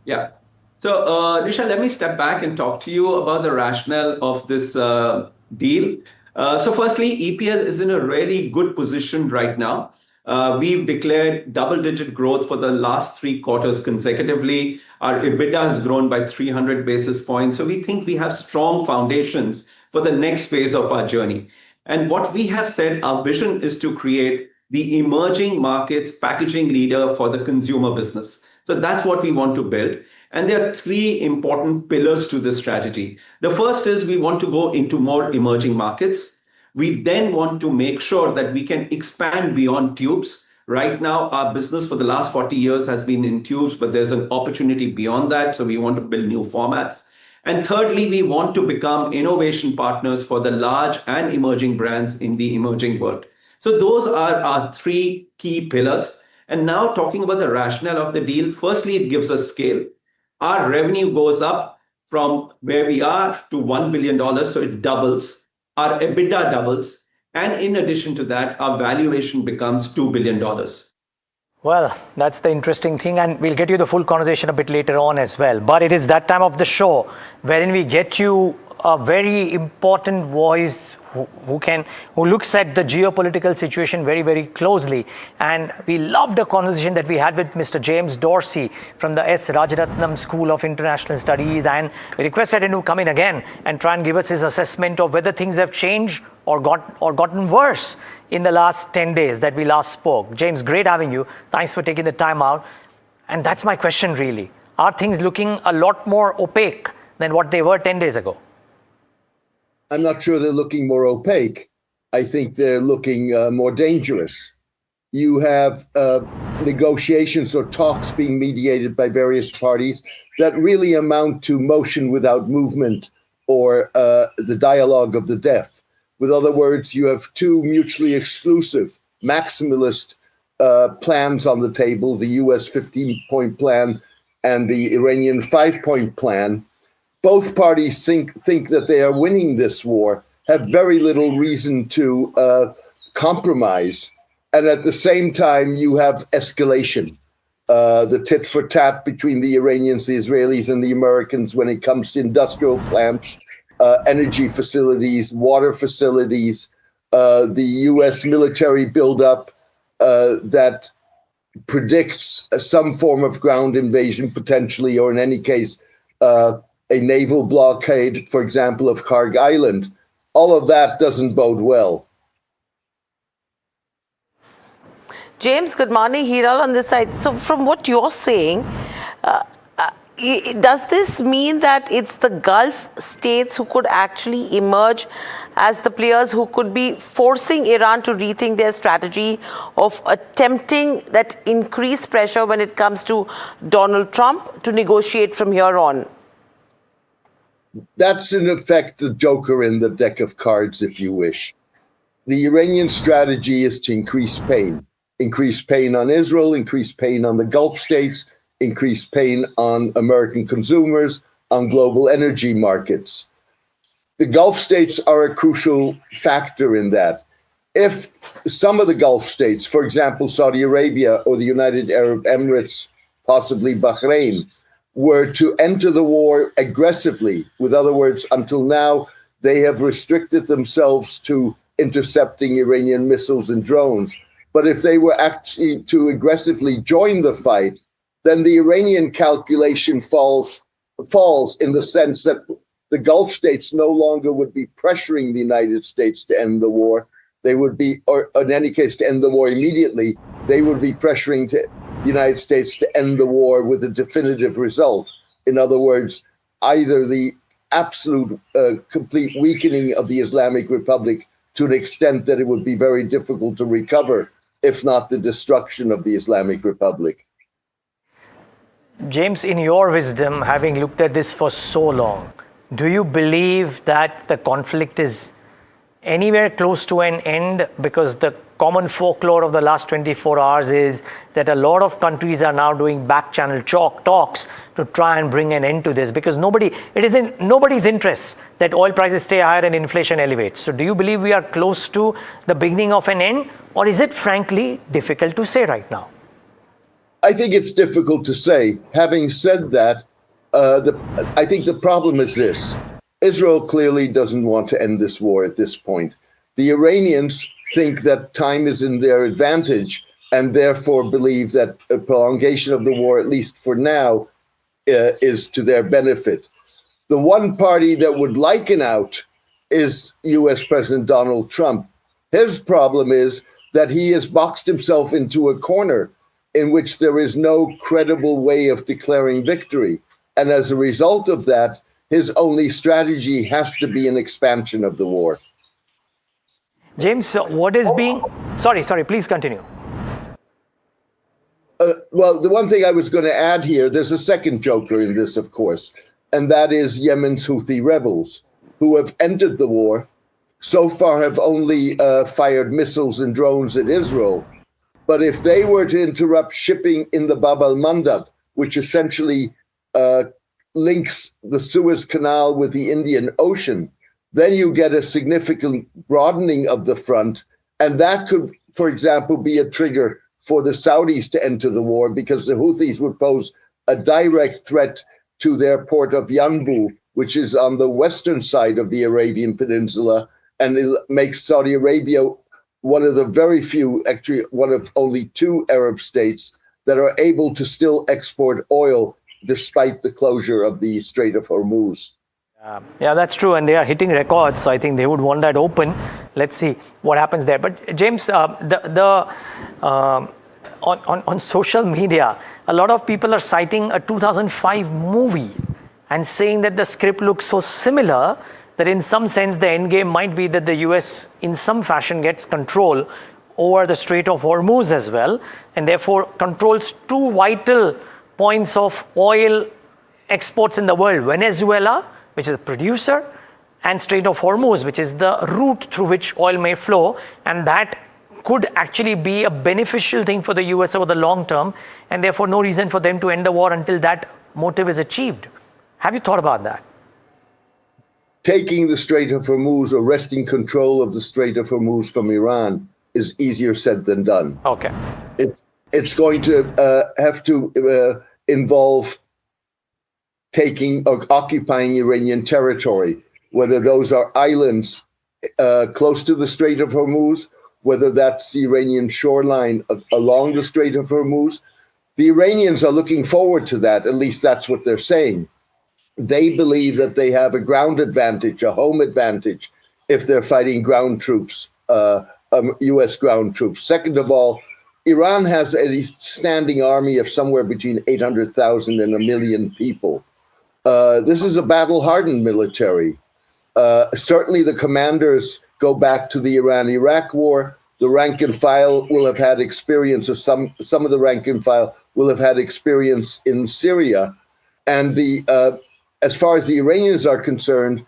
Yeah. So, Nisha, let me step back and talk to you about the rationale of this deal. So firstly, EPL is in a really good position right now. We've declared double-digit growth for the last 3 quarters consecutively. Our EBITDA has grown by 300 basis points. So we think we have strong foundations for the next phase of our journey. And what we have said, our vision is to create the emerging markets packaging leader for the consumer business. So that's what we want to build. And there are 3 important pillars to this strategy. The first is we want to go into more emerging markets. We then want to make sure that we can expand beyond tubes. Right now, our business for the last 40 years has been in tubes, but there's an opportunity beyond that. So we want to build new formats. And thirdly, we want to become innovation partners for the large and emerging brands in the emerging world. So those are our 3 key pillars. And now talking about the rationale of the deal, firstly, it gives us scale. Our revenue goes up from where we are to $1 billion, so it doubles. Our EBITDA doubles. And in addition to that, our valuation becomes $2 billion. Well, that's the interesting thing, and we'll get you the full conversation a bit later on as well. But it is that time of the show wherein we get you a very important voice who looks at the geopolitical situation very, very closely. And we loved the conversation that we had with Mr. James Dorsey from the S. Rajaratnam School of International Studies, and we requested him to come in again and try and give us his assessment of whether things have changed or gotten worse in the last 10 days that we last spoke. James, great having you. Thanks for taking the time out. And that's my question really. Are things looking a lot more opaque than what they were 10 days ago? I'm not sure they're looking more opaque. I think they're looking more dangerous. You have negotiations or talks being mediated by various parties that really amount to motion without movement, or the dialogue of the deaf. With other words, you have 2 mutually exclusive maximalist plans on the table, the US 15-point plan and the Iranian 5-point plan. Both parties think that they are winning this war, have very little reason to compromise. And at the same time, you have escalation, the tit for tat between the Iranians, the Israelis, and the Americans when it comes to industrial plants, energy facilities, water facilities, the US military buildup that predicts some form of ground invasion potentially, or in any case, a naval blockade, for example, of Karg Island. All of that doesn't bode well. James, good morning. Hiral on this side. So from what you're saying, does this mean that it's the Gulf states who could actually emerge as the players who could be forcing Iran to rethink their strategy of attempting that increased pressure when it comes to Donald Trump to negotiate from here on? That's in effect the joker in the deck of cards, if you wish. The Iranian strategy is to increase pain on Israel, increase pain on the Gulf states, increase pain on American consumers, on global energy markets. The Gulf states are a crucial factor in that. If some of the Gulf states, for example, Saudi Arabia or the United Arab Emirates, possibly Bahrain, were to enter the war aggressively, with other words, until now, they have restricted themselves to intercepting Iranian missiles and drones. But if they were actually to aggressively join the fight, then the Iranian calculation falls in the sense that the Gulf states no longer would be pressuring the United States to end the war. They would be, or in any case, to end the war immediately. They would be pressuring the United States to end the war with a definitive result. In other words, either the absolute complete weakening of the Islamic Republic to an extent that it would be very difficult to recover, if not the destruction of the Islamic Republic. James, in your wisdom, having looked at this for so long, do you believe that the conflict is anywhere close to an end? Because the common folklore of the last 24 hours is that a lot of countries are now doing back channel talks to try and bring an end to this, because it is in nobody's interest that oil prices stay higher and inflation elevates. So do you believe we are close to the beginning of an end, or is it frankly difficult to say right now? I think it's difficult to say. Having said that, I think the problem is this. Israel clearly doesn't want to end this war at this point. The Iranians think that time is in their advantage and therefore believe that a prolongation of the war, at least for now, is to their benefit. The one party that would like an out is US President Donald Trump. His problem is that he has boxed himself into a corner in which there is no credible way of declaring victory. And as a result of that, his only strategy has to be an expansion of the war. James, what is being... Sorry, please continue. Well, the one thing I was going to add here, there's a second joker in this, of course, and that is Yemen's Houthi rebels, who have entered the war, so far have only fired missiles and drones at Israel. But if they were to interrupt shipping in the Bab al-Mandab, which essentially links the Suez Canal with the Indian Ocean, then you get a significant broadening of the front. And that could, for example, be a trigger for the Saudis to enter the war, because the Houthis would pose a direct threat to their port of Yanbu, which is on the western side of the Arabian Peninsula, and it makes Saudi Arabia one of the very few, actually one of only 2 Arab states that are able to still export oil despite the closure of the Strait of Hormuz. Yeah, that's true, and they are hitting records, so I think they would want that open. Let's see what happens there. But James, on social media, a lot of people are citing a 2005 movie and saying that the script looks so similar that in some sense the end game might be that the US in some fashion gets control over the Strait of Hormuz as well, and therefore controls 2 vital points of oil exports in the world: Venezuela, which is a producer, and Strait of Hormuz, which is the route through which oil may flow, and that could actually be a beneficial thing for the US over the long term, and therefore no reason for them to end the war until that motive is achieved. Have you thought about that? Taking the Strait of Hormuz or wresting control of the Strait of Hormuz from Iran is easier said than done. Okay. It's going to have to involve taking or occupying Iranian territory, whether those are islands close to the Strait of Hormuz, whether that's the Iranian shoreline along the Strait of Hormuz. The Iranians are looking forward to that, at least that's what they're saying. They believe that they have a ground advantage, a home advantage, if they're fighting ground troops, US ground troops. Second of all, Iran has a standing army of somewhere between 800,000 and 1 million people. This is a battle-hardened military. Certainly the commanders go back to the Iran-Iraq war. The rank and file will have had experience, or some of the rank and file will have had experience in Syria. And as far as the Iranians are concerned,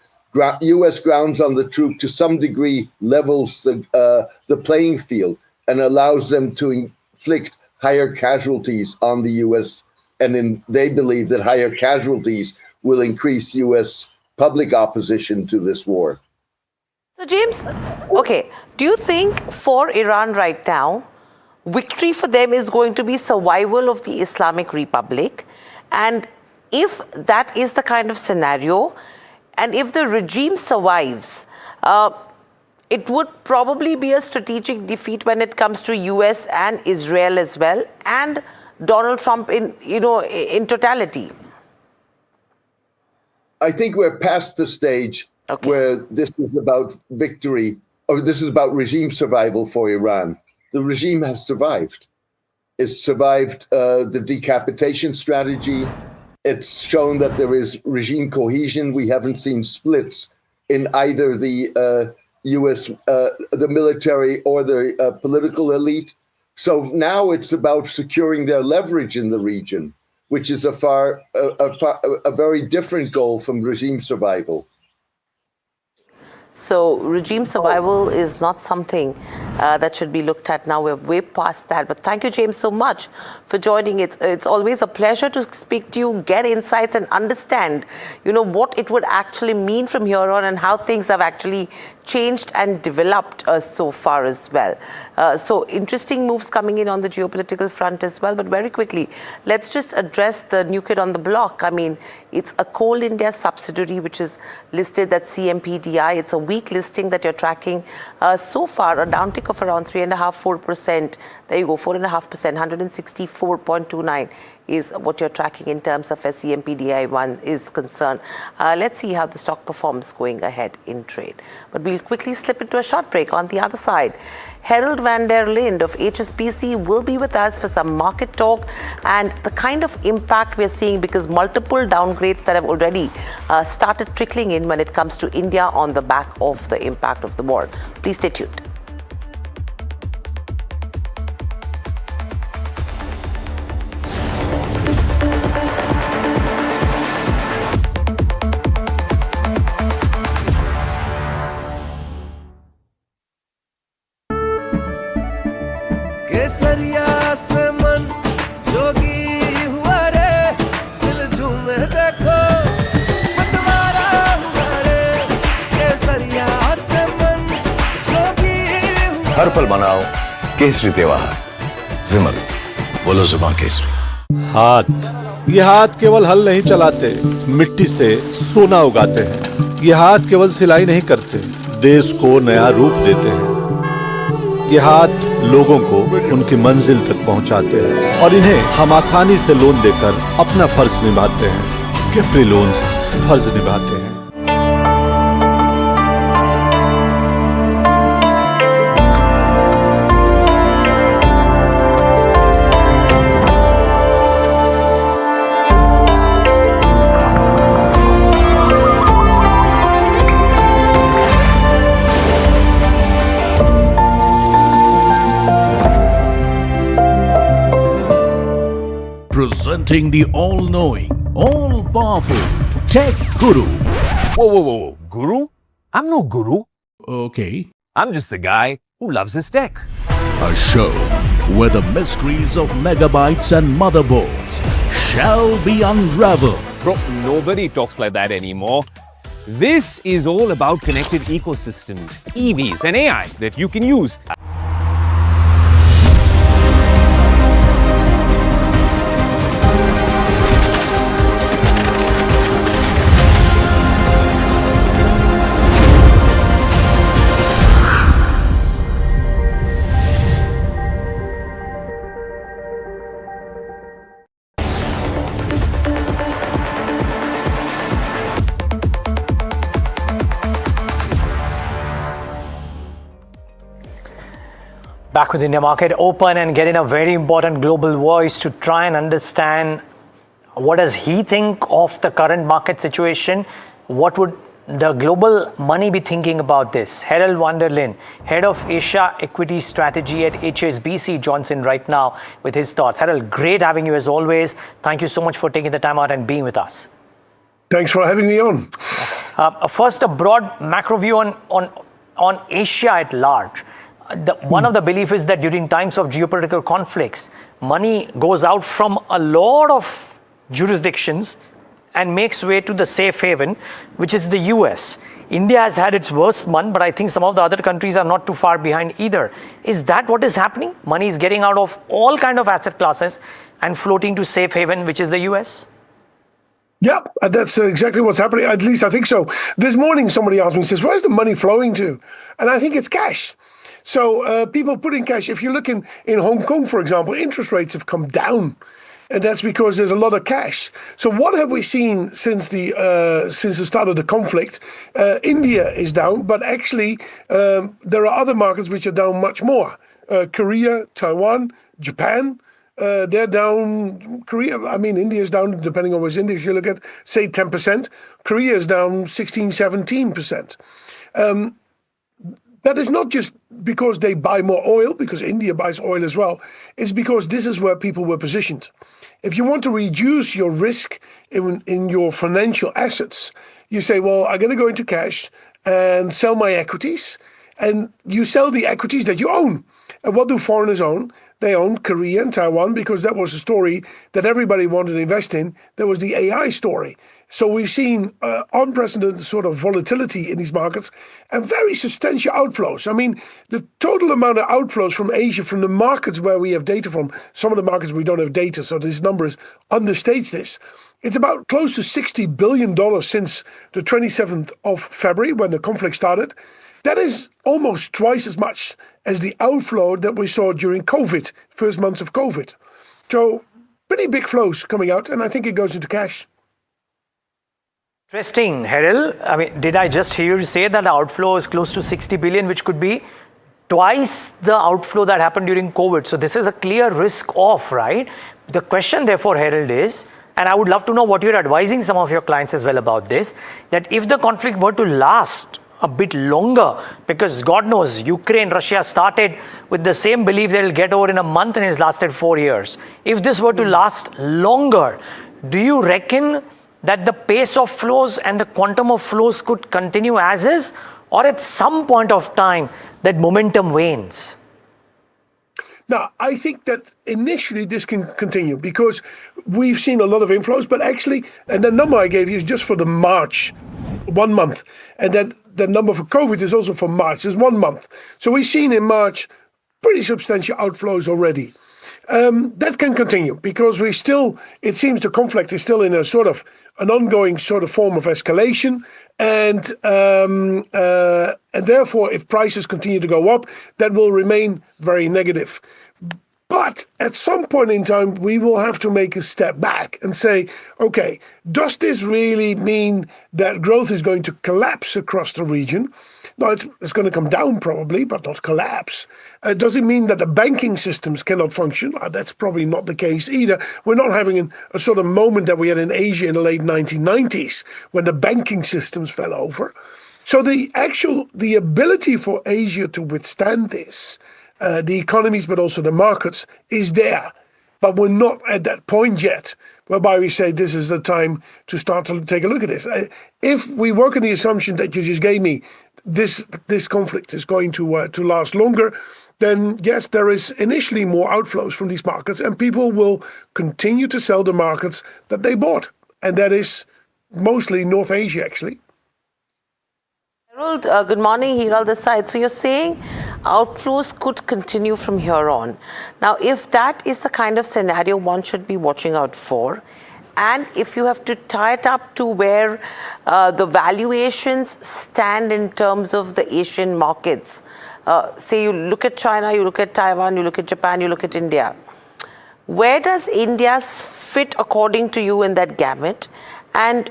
U.S. grounds on the troop to some degree levels the playing field and allows them to inflict higher casualties on the U.S. And they believe that higher casualties will increase U.S. public opposition to this war. So James, okay, do you think for Iran right now, victory for them is going to be survival of the Islamic Republic? And if that is the kind of scenario, and if the regime survives, it would probably be a strategic defeat when it comes to US and Israel as well, and Donald Trump in totality. I think we're past the stage where this is about victory, or this is about regime survival for Iran. The regime has survived. It's survived the decapitation strategy. It's shown that there is regime cohesion. We haven't seen splits in either the US, the military or the political elite. So now it's about securing their leverage in the region, which is a very different goal from regime survival. So regime survival is not something that should be looked at now. We're way past that. But thank you, James, so much for joining. It's always a pleasure to speak to you, get insights and understand, what it would actually mean from here on and how things have actually changed and developed so far as well. So interesting moves coming in on the geopolitical front as well. But very quickly, let's just address the new kid on the block. I mean, it's a Coal India subsidiary which is listed at CMPDI. It's a weak listing that you're tracking. So far, a downtick of around 3.5–4%. There you go, 4.5%, 164.29 is what you're tracking in terms of CMPDI1 is concerned. Let's see how the stock performs going ahead in trade. But we'll quickly slip into a short break. On the other side, Harold van der Linde of HSBC will be with us for some market talk and the kind of impact we're seeing, because multiple downgrades that have already started trickling in when it comes to India on the back of the impact of the war. Please stay tuned. केसरिया से मन जोगी हुआ रे दिल झूमे देखो मतवारा हुआ रे केसरिया से मन जोगी हुआ हर पल मनाओ केसरी त्योहार विमल बोलो जुबान केसरी। ये हाथ केवल हल नहीं चलाते, मिट्टी से सोना उगाते हैं। ये हाथ केवल सिलाई नहीं करते, देश को नया रूप देते हैं। ये हाथ लोगों को उनकी मंजिल तक पहुंचाते हैं और इन्हें हम आसानी से लोन देकर अपना फर्ज निभाते हैं। कैप्री लोन्स फर्ज निभाते हैं। Presenting the all-knowing, all-powerful Tech Guru. Whoa. Guru? I'm no guru. Okay. I'm just a guy who loves his tech. A show where the mysteries of megabytes and motherboards shall be unraveled. Bro, nobody talks like that anymore. This is all about connected ecosystems, EVs and AI that you can use. Back with India market open and getting a very important global voice to try and understand what does he think of the current market situation. What would the global money be thinking about this? Harold van der Linde, head of Asia equity strategy at HSBC, joins in right now with his thoughts. Harold, great having you as always. Thank you so much for taking the time out and being with us. Thanks for having me on. First, a broad macro view on Asia at large. One of the beliefs is that during times of geopolitical conflicts, money goes out from a lot of jurisdictions and makes way to the safe haven, which is the US. India has had its worst month, but I think some of the other countries are not too far behind either. Is that what is happening? Money is getting out of all kind of asset classes and floating to safe haven, which is the US? Yeah, that's exactly what's happening. At least I think so. This morning, somebody asked me, says, where's the money flowing to? And I think it's cash. So people put in cash. If you look in Hong Kong, for example, interest rates have come down. And that's because there's a lot of cash. So what have we seen since the start of the conflict? India is down, but actually there are other markets which are down much more. Korea, Taiwan, Japan, they're down. Korea, I mean, India is down, depending on which index you look at, say 10%. Korea is down 16, 17%. That is not just because they buy more oil, because India buys oil as well. It's because this is where people were positioned. If you want to reduce your risk in your financial assets, you say, well, I'm going to go into cash and sell my equities. And you sell the equities that you own. And what do foreigners own? They own Korea and Taiwan because that was a story that everybody wanted to invest in. That was the AI story. So we've seen unprecedented sort of volatility in these markets and very substantial outflows. I mean, the total amount of outflows from Asia, from the markets where we have data from, some of the markets we don't have data, so this number understates this. It's about close to $60 billion since the 27th of February when the conflict started. That is almost twice as much as the outflow that we saw during COVID, first months of COVID. So pretty big flows coming out, and I think it goes into cash. Interesting, Herald. I mean, did I just hear you say that the outflow is close to 60 billion, which could be twice the outflow that happened during COVID? So this is a clear risk off, right? The question therefore, Herald, is, and I would love to know what you're advising some of your clients as well about this, that if the conflict were to last a bit longer, because God knows Ukraine, Russia started with the same belief that it'll get over in a month and it's lasted 4 years. If this were to last longer, do you reckon that the pace of flows and the quantum of flows could continue as is, or at some point of time that momentum wanes? Now, I think that initially this can continue because we've seen a lot of inflows, but actually, and the number I gave you is just for the March, 1 month. And then the number for COVID is also for March, it's 1 month. So we've seen in March pretty substantial outflows already. That can continue because it seems the conflict is still in a sort of an ongoing sort of form of escalation. And therefore, if prices continue to go up, that will remain very negative. But at some point in time, we will have to make a step back and say, okay, does this really mean that growth is going to collapse across the region? No, it's going to come down probably, but not collapse. Does it mean that the banking systems cannot function? That's probably not the case either. We're not having a sort of moment that we had in Asia in the late 1990s when the banking systems fell over. So the ability for Asia to withstand this, the economies, but also the markets, is there. But we're not at that point yet, whereby we say this is the time to start to take a look at this. If we work on the assumption that you just gave me, this conflict is going to last longer, then yes, there is initially more outflows from these markets, and people will continue to sell the markets that they bought, and that is mostly North Asia, actually. Harold, good morning, Hiral this side. So you're saying outflows could continue from here on. Now, if that is the kind of scenario one should be watching out for, and if you have to tie it up to where the valuations stand in terms of the Asian markets, say you look at China, you look at Taiwan, you look at Japan, you look at India, where does India fit according to you in that gamut? And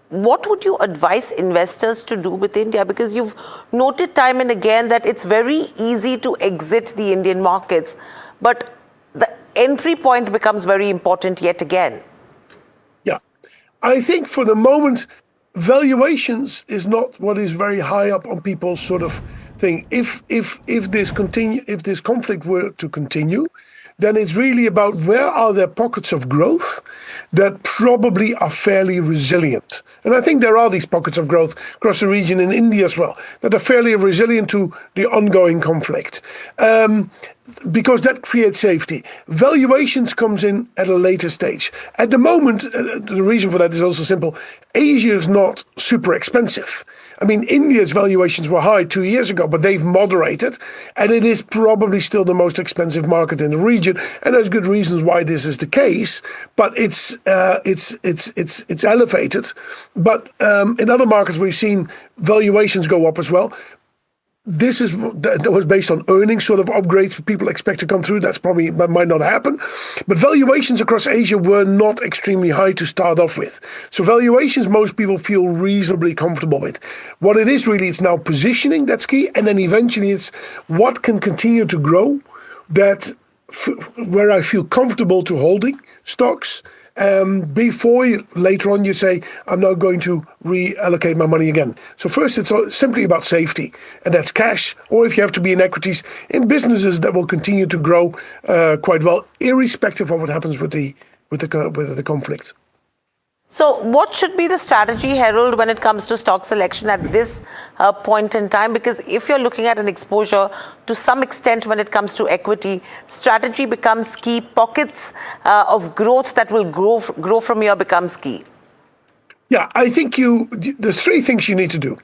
what would you advise investors to do with India? Because you've noted time and again that it's very easy to exit the Indian markets, but the entry point becomes very important yet again. Yeah, I think for the moment, valuations is not what is very high up on people's sort of thing. If this conflict were to continue, then it's really about where are there pockets of growth that probably are fairly resilient. And I think there are these pockets of growth across the region in India as well, that are fairly resilient to the ongoing conflict. Because that creates safety. Valuations comes in at a later stage. At the moment, the reason for that is also simple. Asia is not super expensive. I mean, India's valuations were high 2 years ago, but they've moderated, and it is probably still the most expensive market in the region. And there's good reasons why this is the case, but it's elevated. But in other markets, we've seen valuations go up as well. That was based on earnings sort of upgrades people expect to come through. That might not happen. But valuations across Asia were not extremely high to start off with. So valuations most people feel reasonably comfortable with. What it is really, it's now positioning that's key. And then eventually it's what can continue to grow where I feel comfortable to holding stocks. Before later on you say, I'm now going to reallocate my money again. So first it's simply about safety, and that's cash, or if you have to be in equities, in businesses that will continue to grow quite well, irrespective of what happens with the conflict. So what should be the strategy, Harold, when it comes to stock selection at this point in time? Because if you're looking at an exposure to some extent when it comes to equity, strategy becomes key. Pockets of growth that will grow from here becomes key. Yeah, I think there's three things you need to do.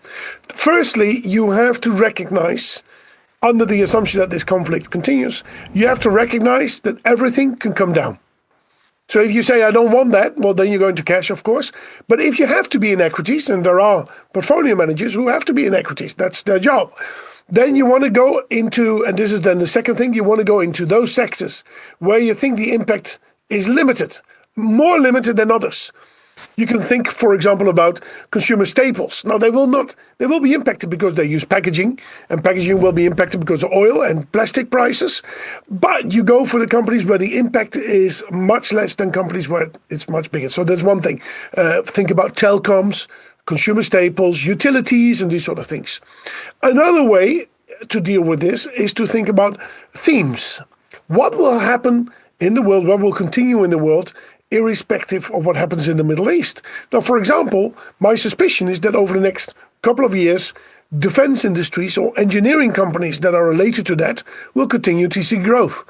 Firstly, you have to recognize, under the assumption that this conflict continues, you have to recognize that everything can come down. So if you say, I don't want that, well, then you're going to cash, of course. But if you have to be in equities, and there are portfolio managers who have to be in equities, that's their job, then you want to go into, and this is then the second thing, you want to go into those sectors where you think the impact is limited, more limited than others. You can think, for example, about consumer staples. Now, they will be impacted because they use packaging, and packaging will be impacted because of oil and plastic prices. But you go for the companies where the impact is much less than companies where it's much bigger. So that's one thing. Think about telecoms, consumer staples, utilities, and these sort of things. Another way to deal with this is to think about themes. What will happen in the world, what will continue in the world, irrespective of what happens in the Middle East. Now, for example, my suspicion is that over the next couple of years, defense industries or engineering companies that are related to that will continue to see growth.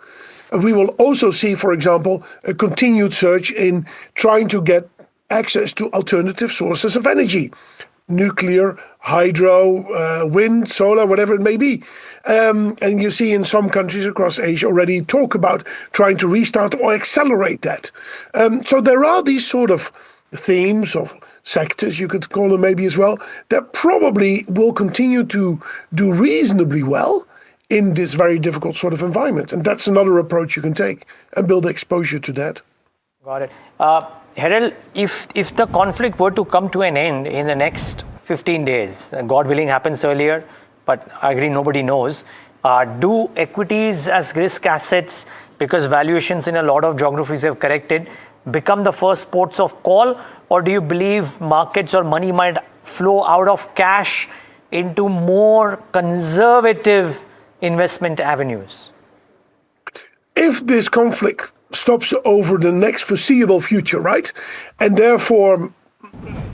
We will also see, for example, a continued surge in trying to get access to alternative sources of energy. Nuclear, hydro, wind, solar, whatever it may be. And you see in some countries across Asia already talk about trying to restart or accelerate that. So there are these sort of themes of sectors, you could call them maybe as well, that probably will continue to do reasonably well in this very difficult sort of environment. And that's another approach you can take and build exposure to that. Got it. Harold, if the conflict were to come to an end in the next 15 days, God willing happens earlier, but I agree nobody knows, do equities as risk assets, because valuations in a lot of geographies have corrected, become the first ports of call, or do you believe markets or money might flow out of cash into more conservative investment avenues? If this conflict stops over the next foreseeable future, right? And therefore,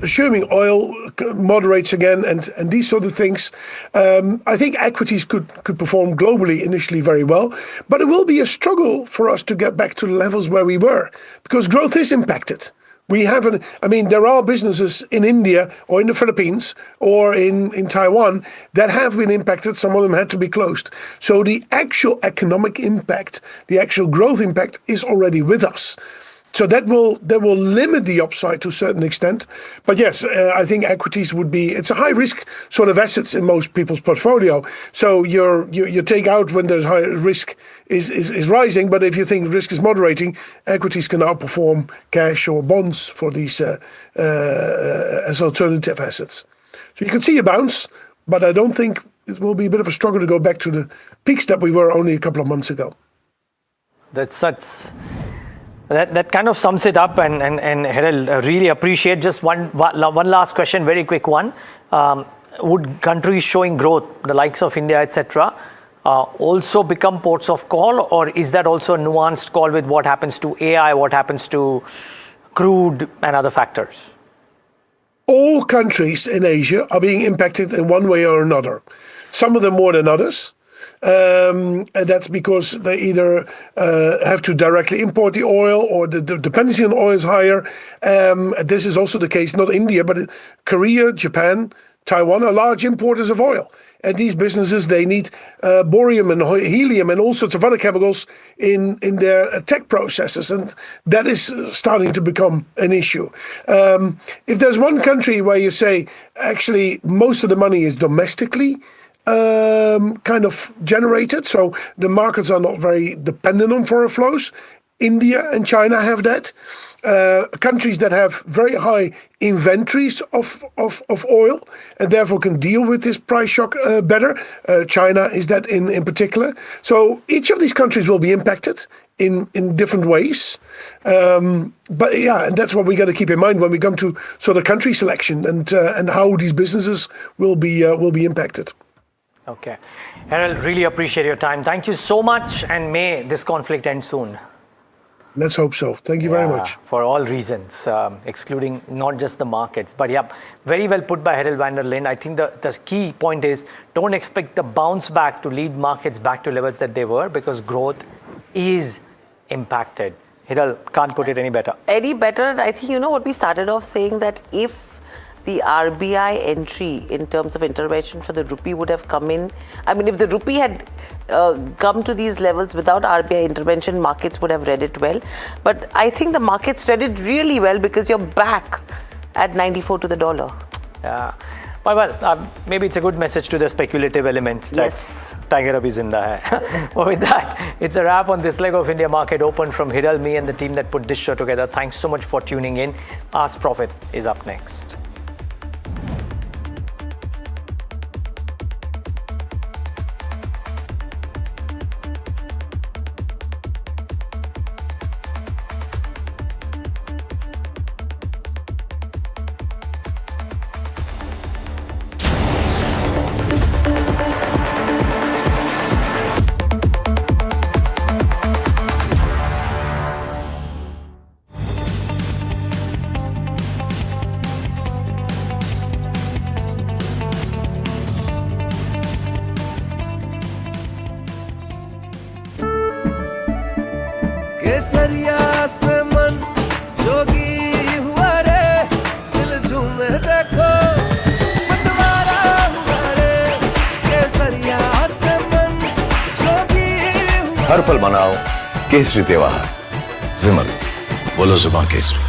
assuming oil moderates again and these sort of things, I think equities could perform globally initially very well. But it will be a struggle for us to get back to the levels where we were, because growth is impacted. There are businesses in India or in the Philippines or in Taiwan that have been impacted. Some of them had to be closed. So the actual economic impact, the actual growth impact is already with us. So that will limit the upside to a certain extent. But yes, I think equities it's a high risk sort of assets in most people's portfolio. So you take out when there's high risk is rising, but if you think risk is moderating, equities can outperform cash or bonds for these as alternative assets. So you can see a bounce, but I don't think it will be a bit of a struggle to go back to the peaks that we were only a couple of months ago. That kind of sums it up, and Harold, really appreciate. Just one last question, very quick one. Would countries showing growth, the likes of India, etc., also become ports of call, or is that also a nuanced call with what happens to AI, what happens to crude and other factors? All countries in Asia are being impacted in one way or another. Some of them more than others. And that's because they either have to directly import the oil, or the dependency on oil is higher. This is also the case, not India, but Korea, Japan, Taiwan are large importers of oil. And these businesses, they need borium and helium and all sorts of other chemicals in their tech processes. And that is starting to become an issue. If there's one country where you say, actually, most of the money is domestically kind of generated, so the markets are not very dependent on foreign flows. India and China have that. Countries that have very high inventories of oil and therefore can deal with this price shock better. China is that in particular. So each of these countries will be impacted in different ways. But yeah, and that's what we got to keep in mind when we come to sort of country selection and how these businesses will be impacted. Okay. Harold, really appreciate your time. Thank you so much, and may this conflict end soon. Let's hope so. Thank you very much. For all reasons, excluding not just the markets. But yeah, very well put by Harold van der Linden. I think the key point is don't expect the bounce back to lead markets back to levels that they were, because growth is impacted. Hiral, can't put it any better. Any better? I think, you know what we started off saying, that if the RBI entry in terms of intervention for the rupee would have come in, I mean, if the rupee had come to these levels without RBI intervention, markets would have read it well. But I think the markets read it really well, because you're back at 94 to the dollar. Yeah. Well, maybe it's a good message to the speculative elements that Tiger Abhi Zinda hai. Well, with that, it's a wrap on this leg of India Market Open. From Hiral, me and the team that put this show together, thanks so much for tuning in. Ask Profit is up next. केसरिया से मन जोगी हुआ रे, दिल झूमे देखो मतवारा हुआ रे, केसरिया से मन जोगी हुआ। हर पल मनाओ केसरी त्योहार, विमल बोलो जुबान केसरी।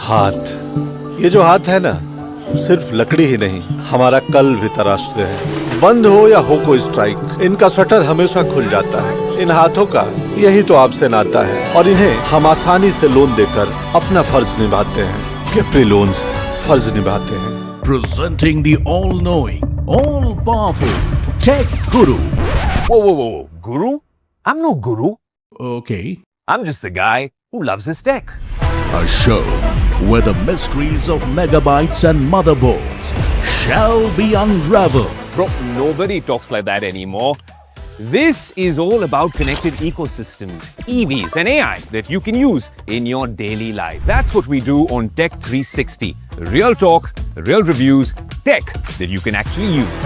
हाथ, ये जो हाथ है ना, सिर्फ लकड़ी ही नहीं, हमारा कल भी तराशते हैं। बंद हो या हो कोई स्ट्राइक, इनका शटर हमेशा खुल जाता है। इन हाथों का यही तो आपसे नाता है, और इन्हें हम आसानी से लोन देकर अपना फर्ज निभाते हैं। कैप्री लोन्स फर्ज निभाते हैं। Presenting the all-knowing, all-powerful Tech Guru. Whoa. Guru? I'm no guru. Okay. I'm just a guy who loves his tech. A show where the mysteries of megabytes and motherboards shall be unraveled. Bro, nobody talks like that anymore. This is all about connected ecosystems, EVs and AI that you can use in your daily life. That's what we do on Tech 360. Real talk, real reviews, tech that you can actually use.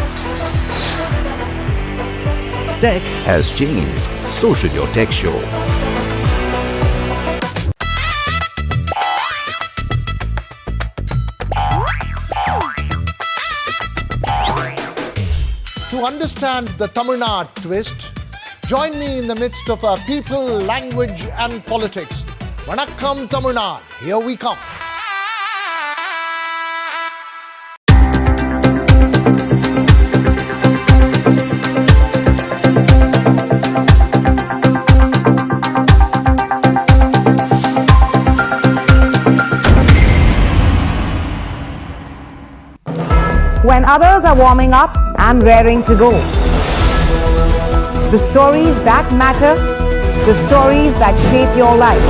Tech has changed. So should your tech show. To understand the Tamil Nadu twist, join me in the midst of our people, language and politics. Vanakkam Tamil Nadu, here we come. When others are warming up, I'm raring to go. The stories that matter, the stories that shape your life.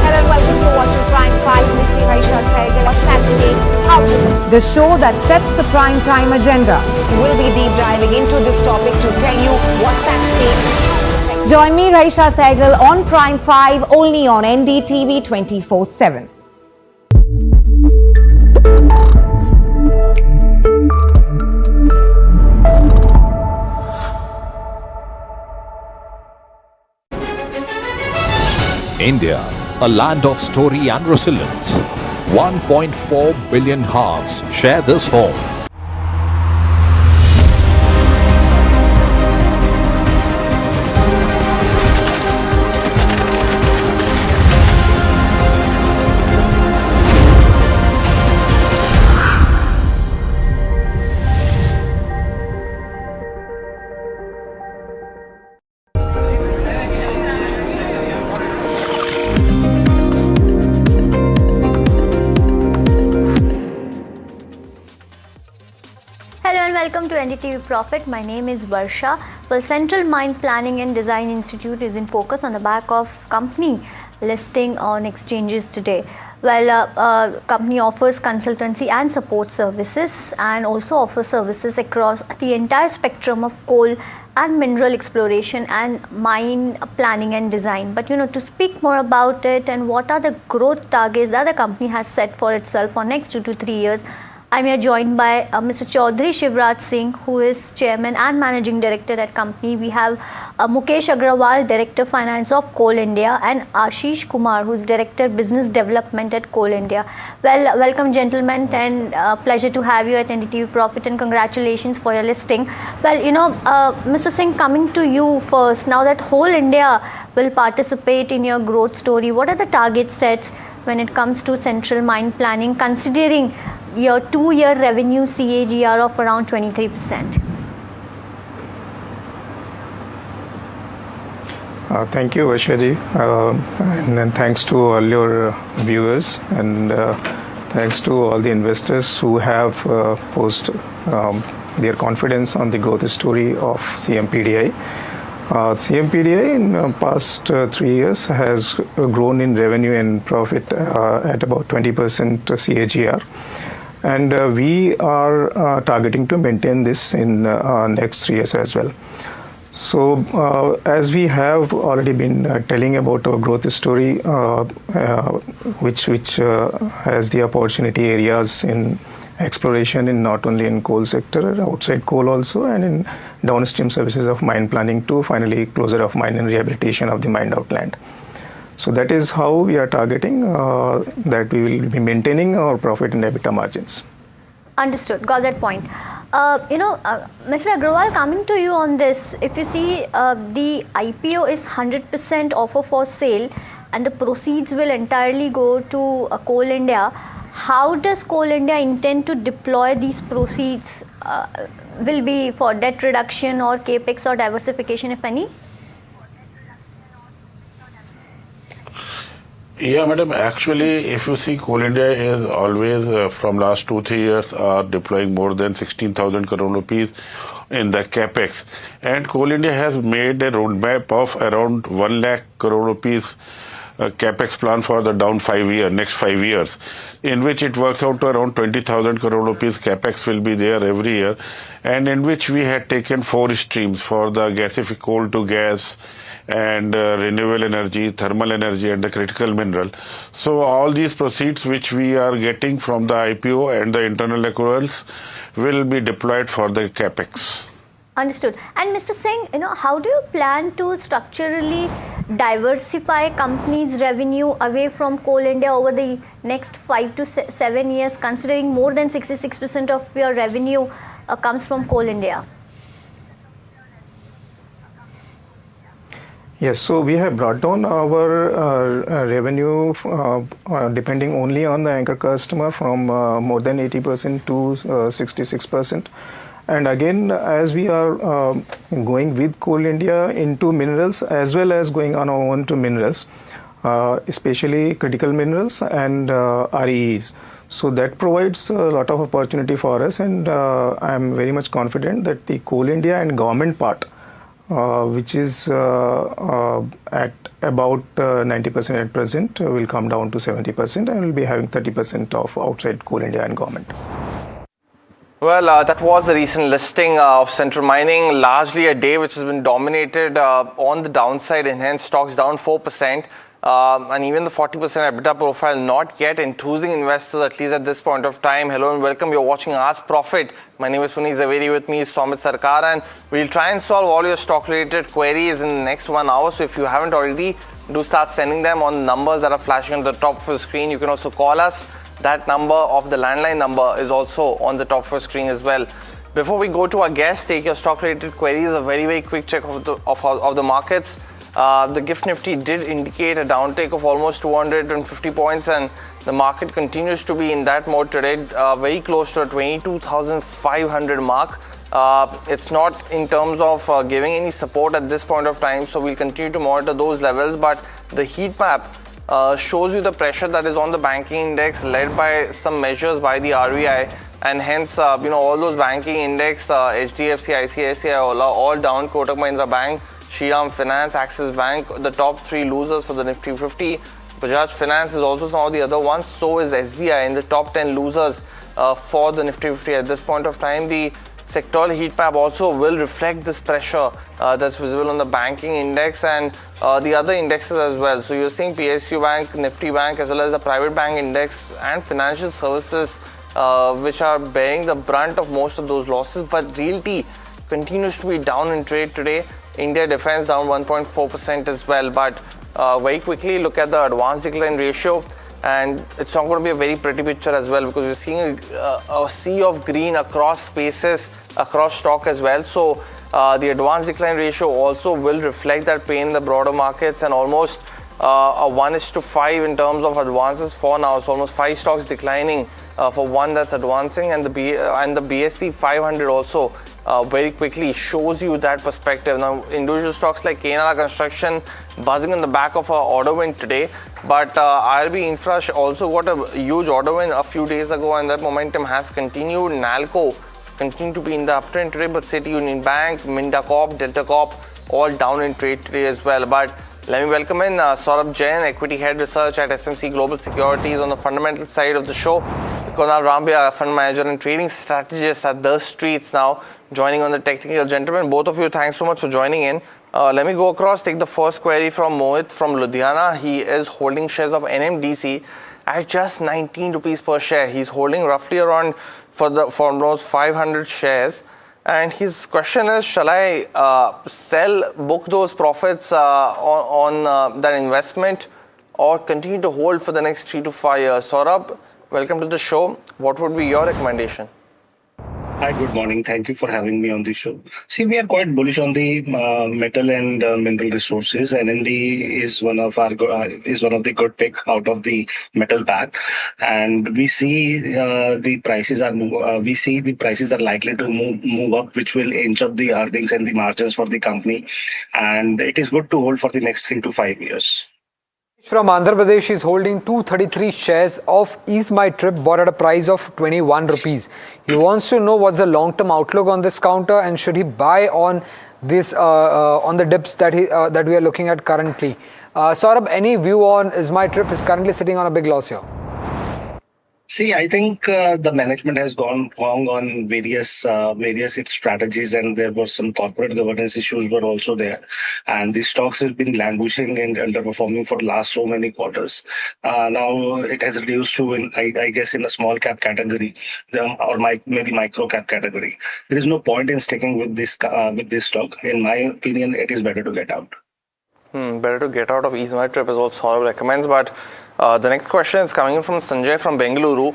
Hello and welcome to watching Prime 5 with me, Raisha Sehgal. What's happening? How to do? The show that sets the prime time agenda. We'll be deep diving into this topic to tell you what's at stake. Join me, Raisha Sehgal, on Prime 5 only on NDTV 24/7. India, a land of story and resilience. 1.4 billion hearts share this home. welcome to NDTV Profit. My name is Varsha. Well, Central Mine Planning and Design Institute is in focus on the back of company listing on exchanges today. Well, company offers consultancy and support services and also offers services across the entire spectrum of coal and mineral exploration and mine planning and design. But to speak more about it and what are the growth targets that the company has set for itself for next 2 to 3 years, I'm here joined by Mr. Chaudhary Shivraj Singh, who is Chairman and Managing Director at company. We have Mukesh Agrawal, Director Finance of Coal India, and Ashish Kumar, who is Director Business Development at Coal India. Well, welcome gentlemen, and pleasure to have you at NDTV Profit, and congratulations for your listing. Well, Mr. Singh, coming to you first, now that whole India will participate in your growth story, what are the target sets when it comes to central mine planning, considering your 2-year revenue CAGR of around 23%? Thank you, Varsha, and thanks to all your viewers, and thanks to all the investors who have posed their confidence on the growth story of CMPDI. CMPDI in the past 3 years has grown in revenue and profit at about 20% CAGR. And we are targeting to maintain this in next 3 years as well. So as we have already been telling about our growth story, which has the opportunity areas in exploration, in not only in coal sector, outside coal also, and in downstream services of mine planning to finally closure of mine and rehabilitation of the mined out land. So that is how we are targeting that we will be maintaining our profit and EBITDA margins. Understood. Got that point. Mr. Agrawal, coming to you on this, if you see the IPO is 100% offer for sale and the proceeds will entirely go to Coal India, how does Coal India intend to deploy these proceeds? Will be for debt reduction or capex or diversification, if any? Yeah, madam. Actually, if you see, Coal India is always, from last 2-3 years, deploying more than 16,000 crore rupees in the capex. And Coal India has made a roadmap of around 1 lakh crore rupees capex plan for the next 5 years, in which it works out to around 20,000 crore rupees capex will be there every year, and in which we had taken 4 streams for the gasified coal to gas, and renewable energy, thermal energy, and the critical mineral. So all these proceeds which we are getting from the IPO and the internal accruals will be deployed for the capex. Understood. And Mr. Singh, how do you plan to structurally diversify companies' revenue away from Coal India over the next 5 to 7 years, considering more than 66% of your revenue comes from Coal India? Yes, so we have brought down our revenue depending only on the anchor customer from more than 80% to 66%. And again, as we are going with Coal India into minerals as well as going on our own to minerals, especially critical minerals and REEs. So that provides a lot of opportunity for us, and I am very much confident that the Coal India and government part, which is at about 90% at present, will come down to 70%, and will be having 30% of outside Coal India and government. Well, that was the recent listing of Central Mining, largely a day which has been dominated on the downside, and hence stocks down 4%. And even the 40% EBITDA profile not yet enthusing investors, at least at this point of time. Hello and welcome. You're watching Ask Profit. My name is Puneet Zaveri. With me is Somit Sarkar, and we'll try and solve all your stock-related queries in the next 1 hour. So if you haven't already, do start sending them on the numbers that are flashing on the top of the screen. You can also call us. That number of the landline number is also on the top of the screen as well. Before we go to our guests, take your stock-related queries. A very quick check of the markets. The GIFT Nifty did indicate a downtake of almost 250 points, and the market continues to be in that mode today, very close to a 22,500 mark. It's not in terms of giving any support at this point of time, so we'll continue to monitor those levels. But the heat map shows you the pressure that is on the banking index, led by some measures by the RBI, and hence all those banking index, HDFC, ICICI, all down. Kotak Mahindra Bank, Shriram Finance, Axis Bank, the top 3 losers for the Nifty 50. Bajaj Finance is also some of the other ones. So is SBI in the top 10 losers for the Nifty 50 at this point of time. The sectoral heat map also will reflect this pressure that's visible on the banking index and the other indexes as well. So you're seeing PSU Bank, Nifty Bank, as well as the private bank index and financial services which are bearing the brunt of most of those losses. But realty continues to be down in trade today. India defense down 1.4% as well. But very quickly look at the advance decline ratio, and it's not going to be a very pretty picture as well, because we're seeing a sea of green across spaces, across stock as well. So the advance decline ratio also will reflect that pain in the broader markets, and almost a 1:5 in terms of advances for now. So almost 5 stocks declining for one that's advancing, and the BSE 500 also very quickly shows you that perspective. Now, individual stocks like KNR Construction buzzing on the back of an order win today, but IRB Infra also got a huge order win a few days ago, and that momentum has continued. Nalco continue to be in the uptrend today, but City Union Bank, Minda Corp, Delta Corp all down in trade today as well. But let me welcome in Saurabh Jain, Equity Head Research at SMC Global Securities, on the fundamental side of the show. Kunal Rambia, Fund Manager and Trading Strategist at Dalal Street, now joining on the technical. Gentlemen, both of you, thanks so much for joining in. Let me go across, take the first query from Mohit from Ludhiana. He is holding shares of NMDC at just 19 rupees per share. He's holding roughly around for those 500 shares. And his question is, shall I book those profits on that investment, or continue to hold for the next 3 to 5 years? Saurabh, welcome to the show. What would be your recommendation? Hi, good morning. Thank you for having me on the show. See, we are quite bullish on the metal and mineral resources. NMD is one of the good pick out of the metal bag, and we see the prices are likely to move up, which will inch up the earnings and the margins for the company, and it is good to hold for the next 3 to 5 years. From Andhra Pradesh is holding 233 shares of Ease My Trip, bought at a price of 21 rupees. He wants to know what's the long-term outlook on this counter, and should he buy on this on the dips that we are looking at currently. Saurabh, any view on Ease My Trip? Is currently sitting on a big loss here. See, I think the management has gone wrong on various its strategies, and there were some corporate governance issues were also there, and the stocks have been languishing and underperforming for the last so many quarters. Now it has reduced to, I guess, in a small cap category, or maybe micro cap category. There is no point in sticking with this stock. In my opinion, it is better to get out. Better to get out of Ease My Trip is what Saurabh recommends. But the next question is coming in from Sanjay from Bengaluru.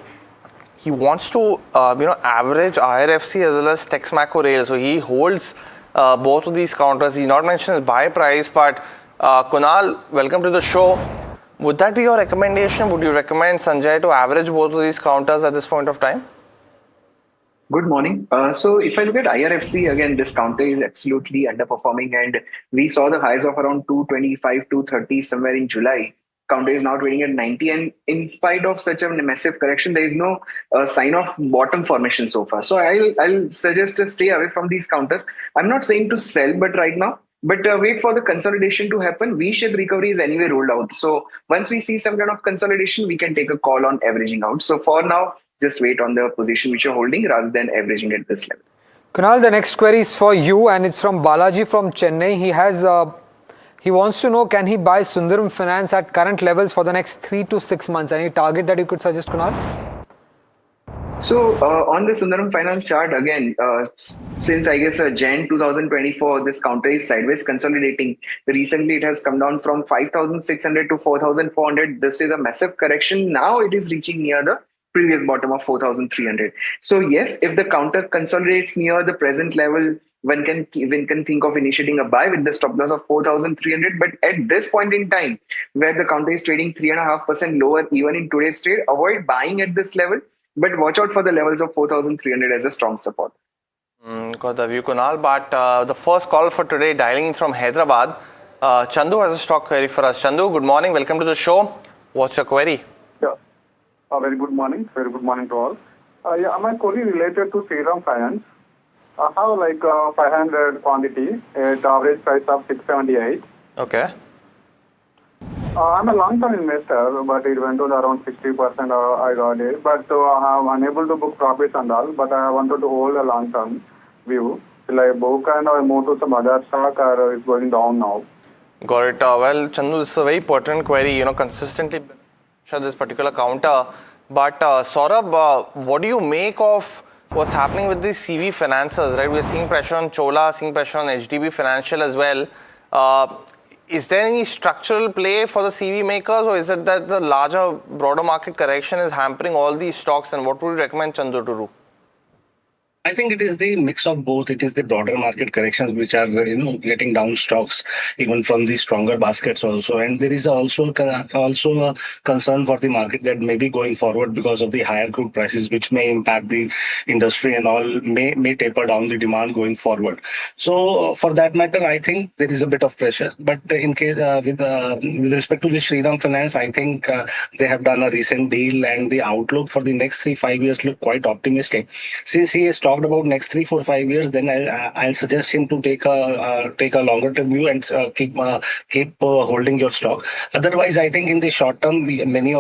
He wants to average IRFC as well as Tex Macro Rail. So he holds both of these counters. He's not mentioned his buy price, but Kunal, welcome to the show. Would that be your recommendation? Would you recommend Sanjay to average both of these counters at this point of time? Good morning. So if I look at IRFC, again, this counter is absolutely underperforming, and we saw the highs of around 225, 230 somewhere in July. Counter is now trading at 90, and in spite of such a massive correction, there is no sign of bottom formation so far. So I'll suggest to stay away from these counters. I'm not saying to sell, but right now, wait for the consolidation to happen. V-shaped recovery is anyway rolled out. So once we see some kind of consolidation, we can take a call on averaging out. So for now, just wait on the position which you're holding rather than averaging at this level. Kunal, the next query is for you, and it's from Balaji from Chennai. He wants to know, can he buy Sundaram Finance at current levels for the next 3 to 6 months? Any target that you could suggest, Kunal? So on the Sundaram Finance chart, again, since I guess Jan 2024, this counter is sideways consolidating. Recently, it has come down from 5,600 to 4,400. This is a massive correction. Now it is reaching near the previous bottom of 4,300. So yes, if the counter consolidates near the present level, one can think of initiating a buy with the stop loss of 4,300. But at this point in time, where the counter is trading 3.5% lower even in today's trade, avoid buying at this level, but watch out for the levels of 4,300 as a strong support. Got the view, Kunal. But the first call for today, dialing in from Hyderabad, Chandu has a stock query for us. Chandu, good morning. Welcome to the show. What's your query? Yeah. Very good morning. Very good morning to all. Yeah, my query related to Sriram Finance. I have like 500 quantity at average price of 678. Okay. I'm a long-term investor, but it went on around 60%. I got it, but I'm unable to book profits and all. But I wanted to hold a long-term view. Will I book and I move to some other stock, or it's going down now? Got it. Well, Chandu, this is a very pertinent query. Consistently this particular counter. But Saurabh, what do you make of what's happening with the CV financiers? Right, we're seeing pressure on Chola, seeing pressure on HDB Financial as well. Is there any structural play for the CV makers, or is it that the larger, broader market correction is hampering all these stocks? And what would you recommend Chandu to do? I think it is the mix of both. It is the broader market corrections which are, letting down stocks even from the stronger baskets also. And there is also a concern for the market that maybe going forward, because of the higher crude prices, which may impact the industry and all, may taper down the demand going forward. So for that matter, I think there is a bit of pressure. But in case with respect to the Shriram Finance, I think they have done a recent deal, and the outlook for the next 3-5 years look quite optimistic. Since he has talked about next 3, 4, 5 years, then I'll suggest him to take a longer term view and keep holding your stock. Otherwise, I think in the short term, many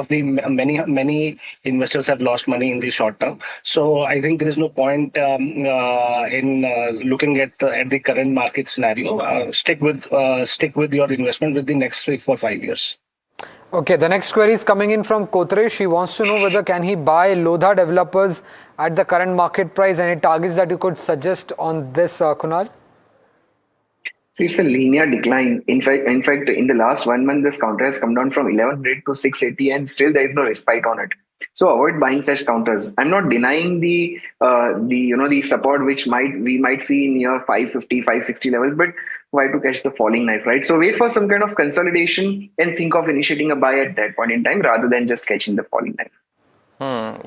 investors have lost money in the short term. So I think there is no point in looking at the current market scenario. Stick with your investment with the next 3, 4, 5 years. Okay, the next query is coming in from Kotresh. He wants to know whether can he buy Lodha developers at the current market price. Any targets that you could suggest on this, Kunal? See, it's a linear decline. In fact, in the last 1 month, this counter has come down from 1100 to 680, and still there is no respite on it. So avoid buying such counters. I'm not denying the support which we might see near 550, 560 levels, but why to catch the falling knife, right? So wait for some kind of consolidation and think of initiating a buy at that point in time rather than just catching the falling knife.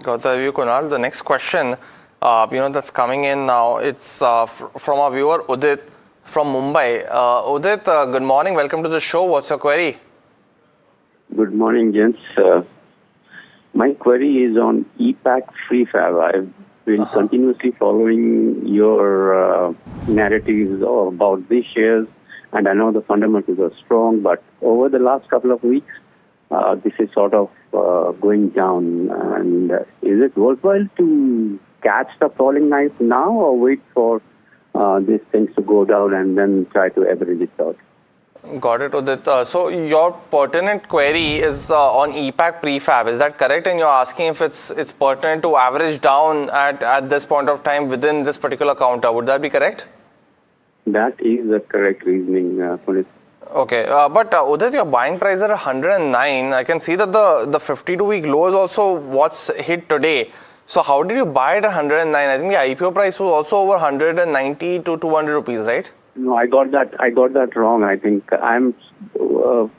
Got the view, Kunal. The next question, that's coming in now. It's from our viewer Udit from Mumbai. Udit, good morning. Welcome to the show. What's your query? Good morning, gents. My query is on EPAC prefab. I've been continuously following your narratives about these shares, and I know the fundamentals are strong, but over the last couple of weeks, this is sort of going down. And is it worthwhile to catch the falling knife now, or wait for these things to go down and then try to average it out? Got it, Udit. So your pertinent query is on EPAC prefab. Is that correct? And you're asking if it's pertinent to average down at this point of time within this particular counter. Would that be correct? That is the correct reasoning, Puneet. Okay, but Udit, your buying price at 109. I can see that the 52-week low is also what's hit today. So how did you buy it at 109? I think the IPO price was also over 190 to 200 rupees, right? No, I got that wrong. I think I'm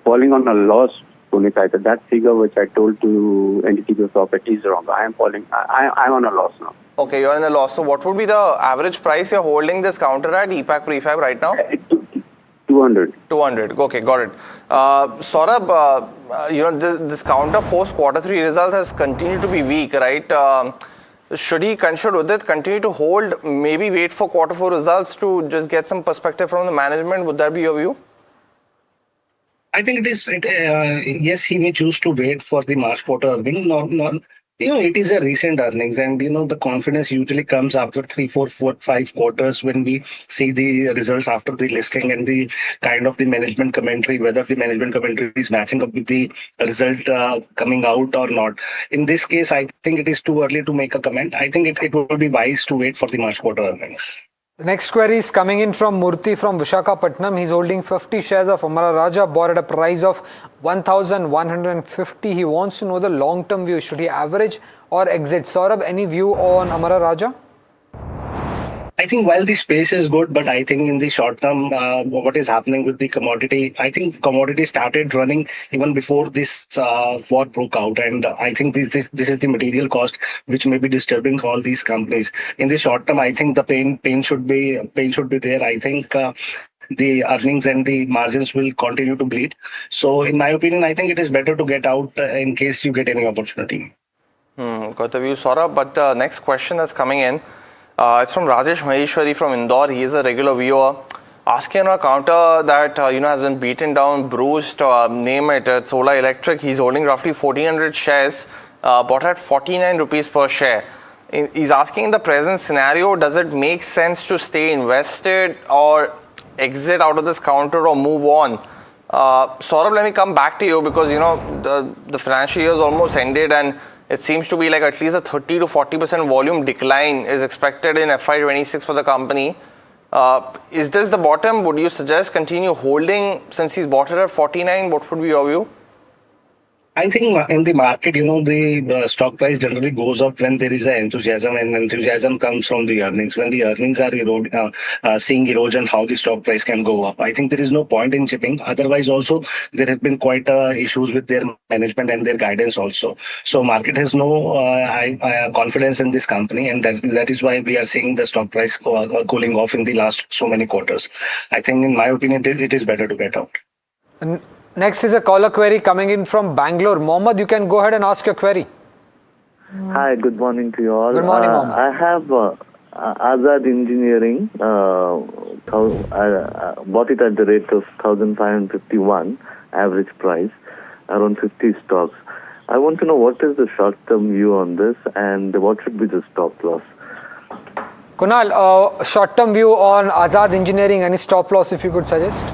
falling on a loss, Puneet. That figure which I told to NDTV profit is wrong. I'm on a loss now. Okay, you're in a loss. So what would be the average price you're holding this counter at, EPAC prefab, right now? 200. 200. Okay, got it. Saurabh, this counter post Q3 results has continued to be weak, right? Should Udit continue to hold, maybe wait for Q4 results to just get some perspective from the management? Would that be your view? I think it is, yes, he may choose to wait for the March quarter earnings. It is a recent earnings, and the confidence usually comes after 3, 4, 5 quarters when we see the results after the listing and the kind of the management commentary, whether the management commentary is matching up with the result coming out or not. In this case, I think it is too early to make a comment. I think it will be wise to wait for the March quarter earnings. The next query is coming in from Murthy from Visakhapatnam. He's holding 50 shares of Amara Raja, bought at a price of 1,150. He wants to know the long-term view. Should he average or exit? Saurabh, any view on Amara Raja? I think while the space is good, but I think in the short term, what is happening with the commodity, I think commodity started running even before this war broke out. And I think this is the material cost which may be disturbing all these companies. In the short term, I think the pain should be there. I think the earnings and the margins will continue to bleed. So in my opinion, I think it is better to get out in case you get any opportunity. Got the view, Saurabh. But next question that's coming in, it's from Rajesh Maheshwari from Indore. He is a regular viewer. Asking on a counter that has been beaten down, bruised, name it, it's Solar Electric. He's holding roughly 1,400 shares, bought at 49 rupees per share. He's asking in the present scenario, does it make sense to stay invested or exit out of this counter or move on? Saurabh, let me come back to you because the financial year is almost ended and it seems to be like at least a 30 to 40% volume decline is expected in FY26 for the company. Is this the bottom? Would you suggest continue holding since he's bought it at 49? What would be your view? I think in the market, the stock price generally goes up when there is an enthusiasm, and enthusiasm comes from the earnings. When the earnings are seeing erosion, how the stock price can go up. I think there is no point in chipping. Otherwise, also there have been quite issues with their management and their guidance also. So market has no confidence in this company, and that is why we are seeing the stock price cooling off in the last so many quarters. I think, in my opinion, it is better to get out. Next is a caller query coming in from Bangalore. Mohammed, you can go ahead and ask your query. Hi, good morning to you all. Good morning, Mohammed. I have Azad Engineering, bought it at the rate of 1,551 average price, around 50 stocks. I want to know what is the short-term view on this and what should be the stop loss? Kunal, short-term view on Azad Engineering, any stop loss if you could suggest?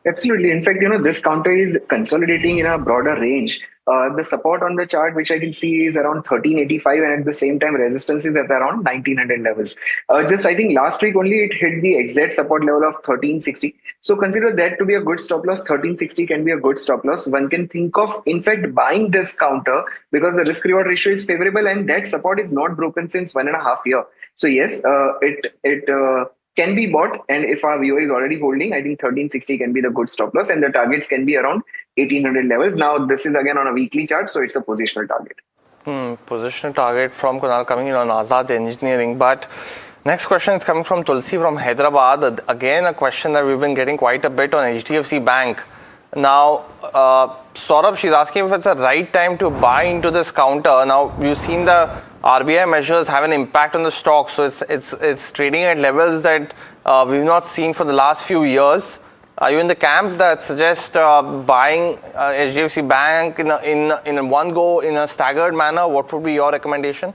Absolutely. In fact, this counter is consolidating in a broader range. The support on the chart, which I can see, is around 1385, and at the same time, resistance is at around 1900 levels. I think last week only it hit the exact support level of 1360. So consider that to be a good stop loss. 1360 can be a good stop loss. One can think of, in fact, buying this counter because the risk-reward ratio is favorable, and that support is not broken since 1.5 years. So yes, it can be bought, and if our viewer is already holding, I think 1360 can be the good stop loss, and the targets can be around 1800 levels. Now this is again on a weekly chart, so it's a positional target. Positional target from Kunal coming in on Azad Engineering. But next question is coming from Tulsi from Hyderabad. Again, a question that we've been getting quite a bit on HDFC Bank. Now, Saurabh, she's asking if it's the right time to buy into this counter. Now, you've seen the RBI measures have an impact on the stock, so it's trading at levels that we've not seen for the last few years. Are you in the camp that suggests buying HDFC Bank in one go in a staggered manner? What would be your recommendation?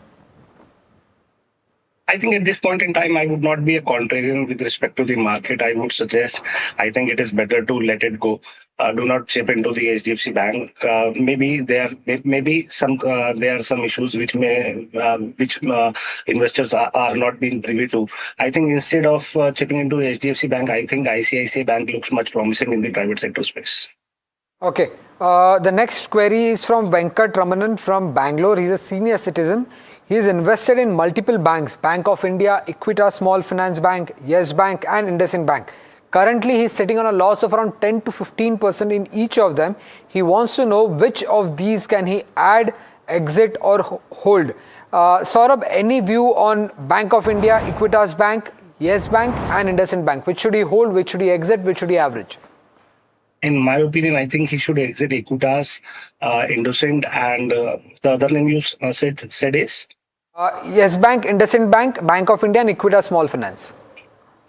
I think at this point in time, I would not be a contrarian with respect to the market. I would suggest, I think it is better to let it go. Do not chip into the HDFC Bank. Maybe there are some issues which investors are not being privy to. I think instead of chipping into HDFC Bank, I think ICICI Bank looks much promising in the private sector space. Okay. The next query is from Venkat Ramanan from Bangalore. He's a senior citizen. He is invested in multiple banks: Bank of India, Equitas Small Finance Bank, Yes Bank, and IndusInd Bank. Currently, he is sitting on a loss of around 10 to 15% in each of them. He wants to know which of these can he add, exit, or hold. Saurabh, any view on Bank of India, Equitas Bank, Yes Bank, and IndusInd Bank? Which should he hold, which should he exit, which should he average? In my opinion, I think he should exit Equitas, IndusInd, and the other name you said is? Yes Bank, IndusInd Bank, Bank of India, and Equitas Small Finance.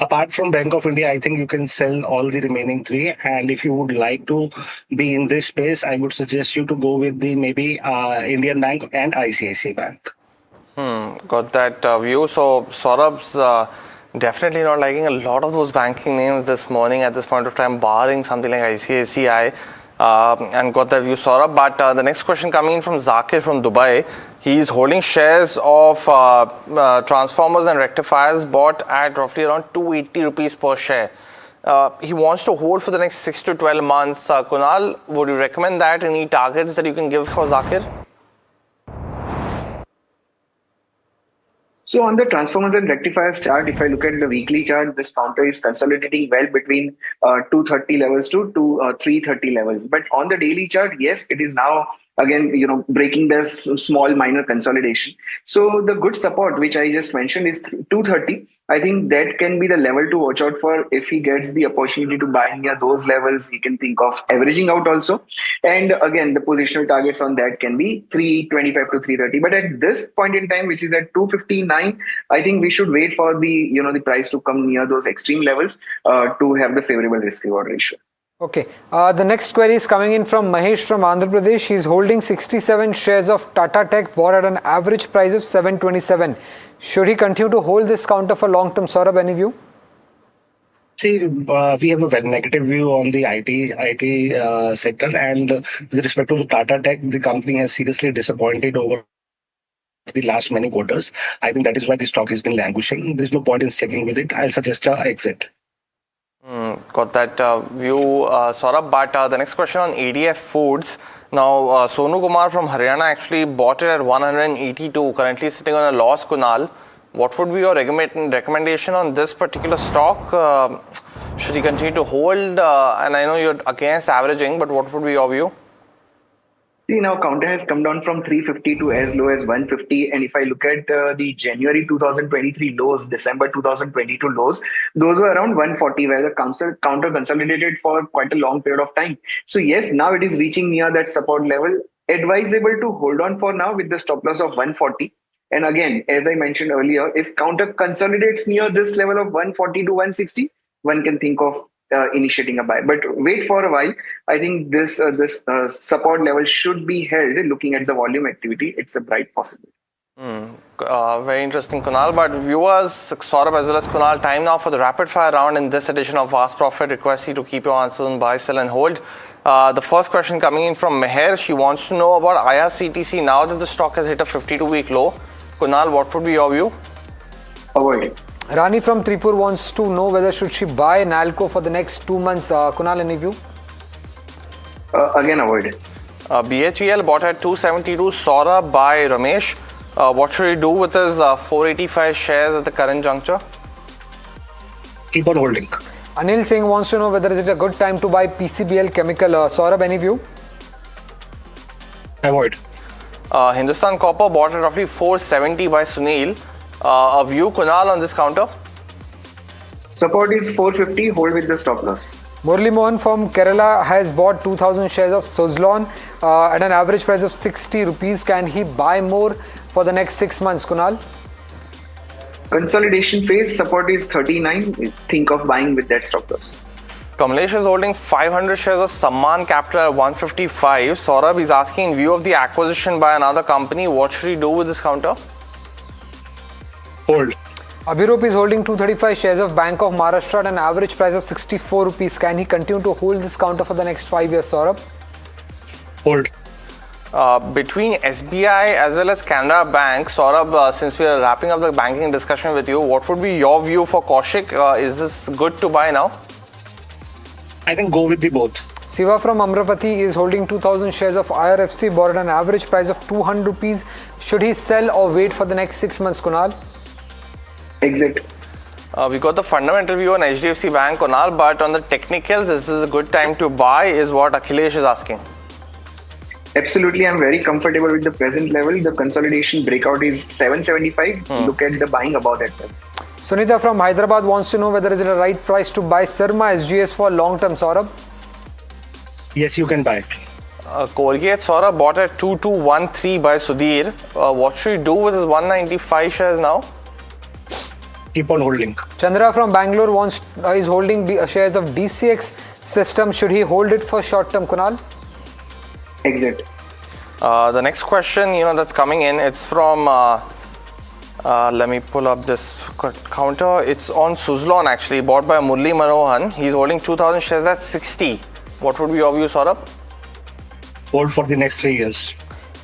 Apart from Bank of India, I think you can sell all the remaining three. And if you would like to be in this space, I would suggest you to go with the maybe Indian Bank and ICICI Bank. Got that view. So Saurabh's definitely not liking a lot of those banking names this morning at this point of time, barring something like ICICI. And got that view, Saurabh. But the next question coming in from Zakir from Dubai. He's holding shares of transformers and rectifiers bought at roughly around 280 rupees per share. He wants to hold for the next 6 to 12 months. Kunal, would you recommend that? Any targets that you can give for Zakir? So on the transformers and rectifiers chart, if I look at the weekly chart, this counter is consolidating well between 230 levels to 330 levels. But on the daily chart, yes, it is now again, breaking their small minor consolidation. So the good support, which I just mentioned, is 230. I think that can be the level to watch out for. If he gets the opportunity to buy near those levels, he can think of averaging out also. And again, the positional targets on that can be 325 to 330. But at this point in time, which is at 259, I think we should wait for the price to come near those extreme levels to have the favorable risk reward ratio. Okay. The next query is coming in from Mahesh from Andhra Pradesh. He's holding 67 shares of Tata Tech, bought at an average price of 727. Should he continue to hold this counter for long term? Saurabh, any view? See, we have a very negative view on the IT sector, and with respect to Tata Tech, the company has seriously disappointed over the last many quarters. I think that is why the stock has been languishing. There's no point in sticking with it. I'll suggest an exit. Got that view, Saurabh. But the next question on ADF Foods. Now, Sonu Kumar from Haryana actually bought it at 182, currently sitting on a loss. Kunal, what would be your recommendation on this particular stock? Should he continue to hold? And I know you're against averaging, but what would be your view? See, now counter has come down from 350 to as low as 150. And if I look at the January 2023 lows, December 2022 lows, those were around 140, where the counter consolidated for quite a long period of time. So yes, now it is reaching near that support level. Advisable to hold on for now with the stop loss of 140. And again, as I mentioned earlier, if counter consolidates near this level of 140 to 160, one can think of initiating a buy, but wait for a while. I think this support level should be held. Looking at the volume activity, it's a bright possibility. Very interesting, Kunal. But viewers, Saurabh as well as Kunal, time now for the rapid fire round in this edition of Fast Profit. Request you to keep your answers on buy, sell and hold. The first question coming in from Meher. She wants to know about IRCTC now that the stock has hit a 52-week low. Kunal, what would be your view? Avoid it. Rani from Tripur wants to know whether should she buy Nalco for the next 2 months. Kunal, any view? Again, avoid it. BHEL bought at 272. Saurabh by Ramesh. What should he do with his 485 shares at the current juncture? Keep on holding. Anil Singh wants to know whether is it a good time to buy PCBL Chemical. Saurabh, any view? Avoid. Hindustan Copper bought at roughly 470 by Sunil. A view, Kunal, on this counter? Support is 450, hold with the stop loss. Murli Mohan from Kerala has bought 2,000 shares of Suzlon at an average price of 60 rupees. Can he buy more for the next 6 months, Kunal? Consolidation phase, support is 39. Think of buying with that stop loss. Kamlesh is holding 500 shares of Samman Capital at 155. Saurabh is asking, in view of the acquisition by another company, what should he do with this counter? Hold. Abhirup is holding 235 shares of Bank of Maharashtra at an average price of 64 rupees. Can he continue to hold this counter for the next 5 years, Saurabh? Hold. Between SBI as well as Canara Bank, Saurabh, since we are wrapping up the banking discussion with you, what would be your view for Kaushik? Is this good to buy now? I think go with the both. Siva from Amravati is holding 2,000 shares of IRFC, bought at an average price of 200 rupees. Should he sell or wait for the next 6 months, Kunal? Exit. We got the fundamental view on HDFC Bank, Kunal, but on the technicals, this is a good time to buy, is what Akhilesh is asking. Absolutely, I'm very comfortable with the present level. The consolidation breakout is 775. Look at the buying above that level. Sunita from Hyderabad wants to know whether is it a right price to buy Sirma SGS for long term, Saurabh? Yes, you can buy it. Colgate, Saurabh bought at 2213 by Sudhir. What should he do with his 195 shares now? Keep on holding. Chandra from Bangalore is holding the shares of DCX system. Should he hold it for short term, Kunal? Exit. The next question, that's coming in, it's from, let me pull up this counter. It's on Suzlon actually, bought by Murli Manohan. He's holding 2,000 shares at 60. What would be your view, Saurabh? Hold for the next 3 years.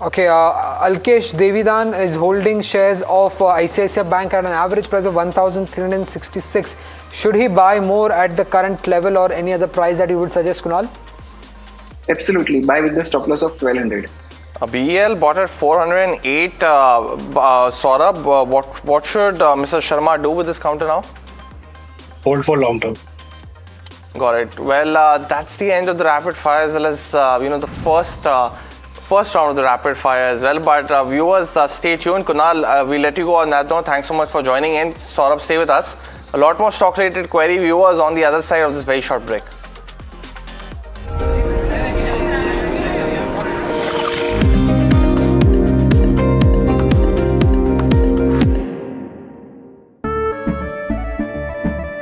Okay, Alkesh Devidan is holding shares of ICICI Bank at an average price of 1,366. Should he buy more at the current level or any other price that you would suggest, Kunal? Absolutely, buy with the stop loss of 1,200. BEL bought at 408. Saurabh, what should Mr. Sharma do with this counter now? Hold for long term. Got it. Well, that's the end of the rapid fire as well as the first first round of the rapid fire as well. But viewers, stay tuned. Kunal, we'll let you go on that note. Thanks so much for joining in. Saurabh, stay with us. A lot more stock-related query viewers on the other side of this very short break.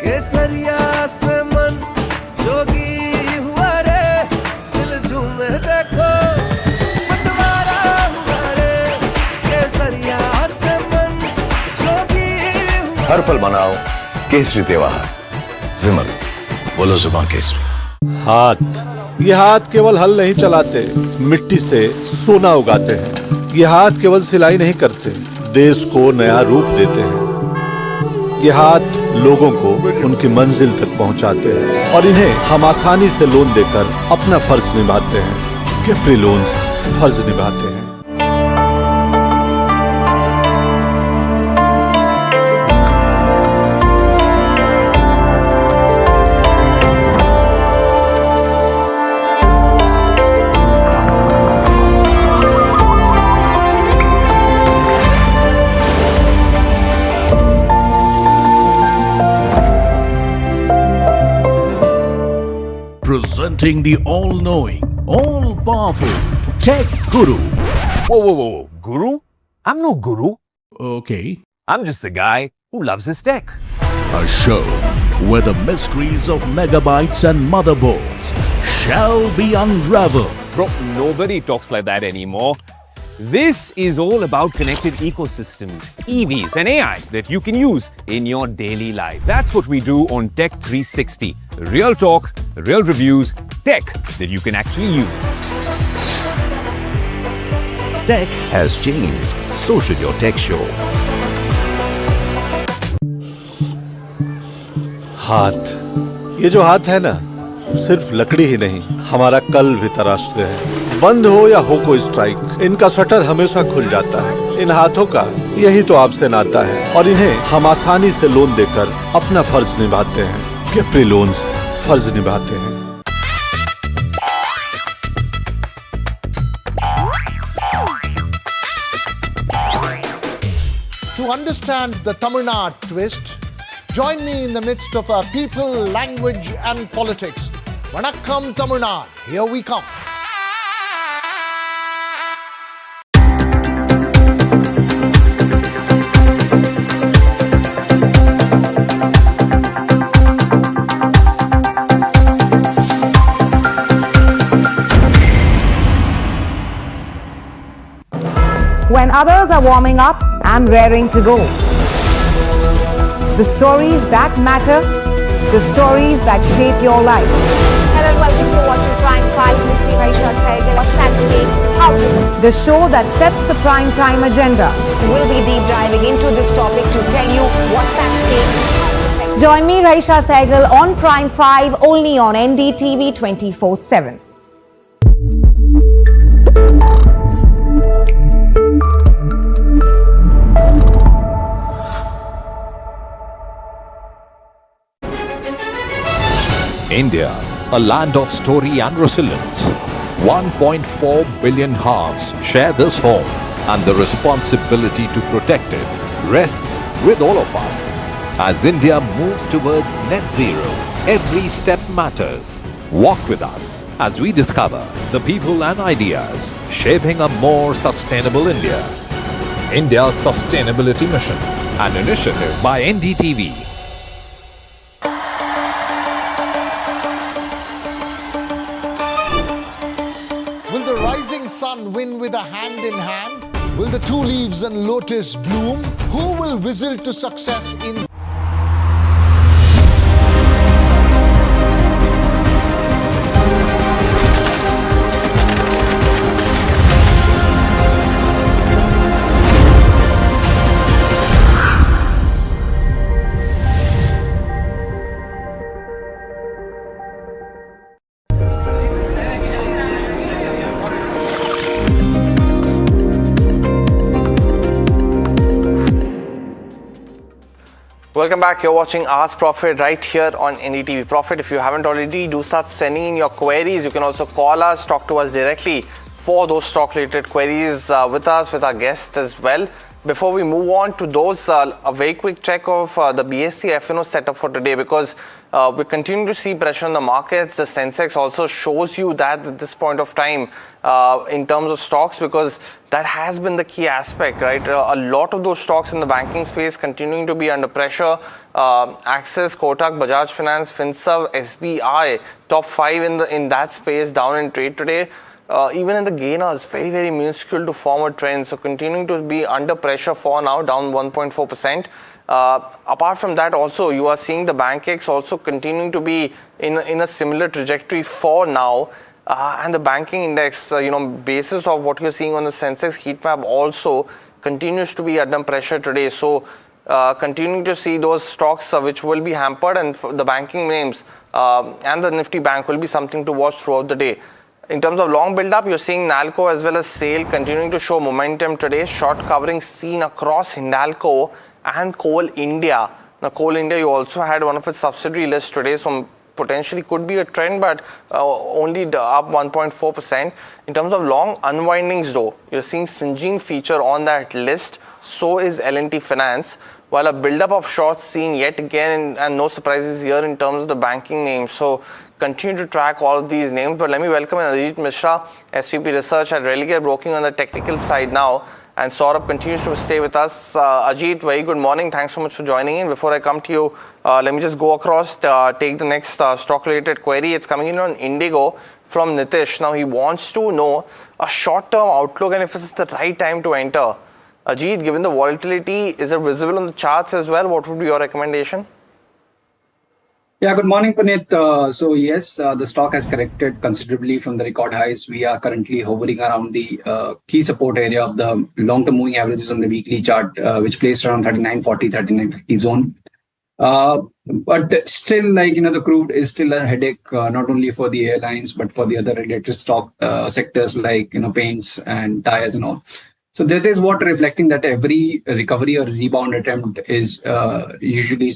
केसरिया से मन जोगी हुआ रे दिल झूमे देखो मतवारा हुआ रे केसरिया से मन जोगी हुआ हर पल मनाओ केसरी त्योहार विमल बोलो जुबान केसरी। हाथ ये हाथ केवल हल नहीं चलाते, मिट्टी से सोना उगाते हैं। ये हाथ केवल सिलाई नहीं करते, देश को नया रूप देते हैं। ये हाथ लोगों को उनकी मंजिल तक पहुंचाते हैं और इन्हें हम आसानी से लोन देकर अपना फर्ज निभाते हैं। कैप्री लोन्स फर्ज निभाते हैं। Presenting the all-knowing, all-powerful Tech Guru. Whoa. Guru? I'm no guru. Okay. I'm just a guy who loves his tech. A show where the mysteries of megabytes and motherboards shall be unraveled. Bro, nobody talks like that anymore. This is all about connected ecosystems, EVs and AI that you can use in your daily life. That's what we do on Tech 360. Real talk, real reviews, tech that you can actually use. Tech has changed. So should your tech show. हाथ, ये जो हाथ है ना, सिर्फ लकड़ी ही नहीं, हमारा कल भी तराशते हैं। बंद हो या हो कोई स्ट्राइक, इनका शटर हमेशा खुल जाता है। इन हाथों का यही तो आपसे नाता है और इन्हें हम आसानी से लोन देकर अपना फर्ज निभाते हैं। कैप्री लोन्स फर्ज निभाते हैं। To understand the Tamil Nadu twist, join me in the midst of our people, language and politics. Vanakkam Tamil Nadu, here we come. When others are warming up and raring to go. The stories that matter, the stories that shape your life. Hello and welcome to watching Prime 5 with me, Raisha Sehgal. What's Saturday? How to The show that sets the prime time agenda. We'll be deep diving into this topic to tell you what's at stake. Join me, Raisha Sehgal, on Prime 5 only on NDTV 24/7. India, a land of story and resilience. 1.4 billion hearts share this home, and the responsibility to protect it rests with all of us. As India moves towards net zero, every step matters. Walk with us as we discover the people and ideas shaping a more sustainable India. India's Sustainability Mission, an initiative by NDTV. Will the rising sun win with a hand in hand? Will the two leaves and lotus bloom? Who will whistle to success in Welcome back. You're watching Ask Profit right here on NDTV Profit. If you haven't already, do start sending in your queries. You can also call us, talk to us directly for those stock-related queries with us, with our guests as well. Before we move on to those, a very quick check of the BSE F&O setup for today, because we continue to see pressure on the markets. The Sensex also shows you that at this point of time in terms of stocks, because that has been the key aspect, right? A lot of those stocks in the banking space continuing to be under pressure. Axis, Kotak, Bajaj Finance, Finserv, SBI, top 5 in that space down in trade today. Even in the gainers, very, very minuscule to form a trend. So continuing to be under pressure for now, down 1.4%. Apart from that, also, you are seeing the BankX also continuing to be in a similar trajectory for now. And the banking index, basis of what you're seeing on the Sensex heat map also continues to be under pressure today. So continuing to see those stocks which will be hampered, and the banking names and the Nifty bank will be something to watch throughout the day. In terms of long build-up, you're seeing Nalco as well as SAIL continuing to show momentum today. Short covering seen across Hindalco and Coal India. Now, Coal India, you also had one of its subsidiary lists today, so potentially could be a trend, but only up 1.4%. In terms of long unwindings, though, you're seeing Syngene feature on that list. So is L&T Finance. While a build-up of shorts seen yet again, and no surprises here in terms of the banking names. So continue to track all of these names. But let me welcome Ajit Mishra, SVP Research at Regulator Broking on the technical side now. And Saurabh continues to stay with us. Ajit, very good morning. Thanks so much for joining in. Before I come to you, let me just go across, take the next stock-related query. It's coming in on Indigo from Nitish. Now, he wants to know a short-term outlook and if it's the right time to enter. Ajit, given the volatility, is it visible on the charts as well? What would be your recommendation? Yeah, good morning, Puneet. So yes, the stock has corrected considerably from the record highs. We are currently hovering around the key support area of the long-term moving averages on the weekly chart, which placed around 3940, 3950 zone. But still, the crude is still a headache, not only for the airlines, but for the other related stock sectors like, paints and tires and all. So that is what reflecting that every recovery or rebound attempt is usually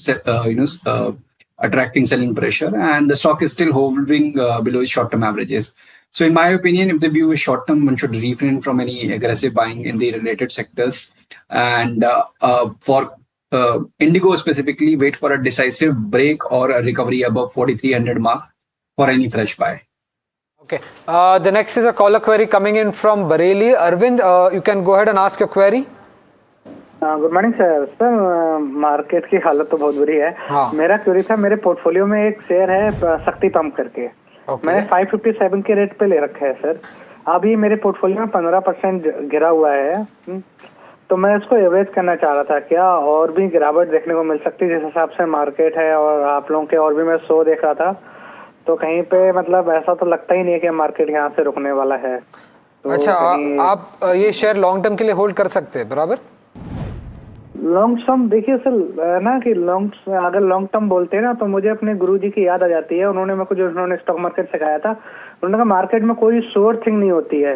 attracting selling pressure, and the stock is still hovering below its short-term averages. So in my opinion, if the view is short-term, one should refrain from any aggressive buying in the related sectors. And for Indigo specifically, wait for a decisive break or a recovery above 4,300 mark for any fresh buy. Okay. The next is a caller query coming in from Bareilly. Arvind, you can go ahead and ask your query. Good morning sir market की हालत तो बहुत बुरी है। मेरा query था, मेरे portfolio में एक शेयर है शक्ति पंप करके, मैंने 557 के रेट पे ले रखा है सर। अभी मेरे पोर्टफोलियो में 15% गिरा हुआ है, तो मैं इसको एवरेज करना चाह रहा था। क्या और भी गिरावट देखने को मिल सकती है जिस हिसाब से मार्केट है, और आप लोगों के और भी मैं शो देख रहा था, तो कहीं पे मतलब ऐसा तो लगता ही नहीं है कि मार्केट यहाँ से रुकने वाला है। तो अच्छा, आप ये शेयर लॉन्ग टर्म के लिए होल्ड कर सकते हैं बराबर? लॉन्ग टर्म देखिए सर ना, कि अगर लॉन्ग टर्म बोलते हैं ना, तो मुझे अपने गुरुजी की याद आ जाती है। उन्होंने मेरे को जो उन्होंने स्टॉक मार्केट सिखाया था, उन्होंने कहा मार्केट में कोई श्योर थिंग नहीं होती है,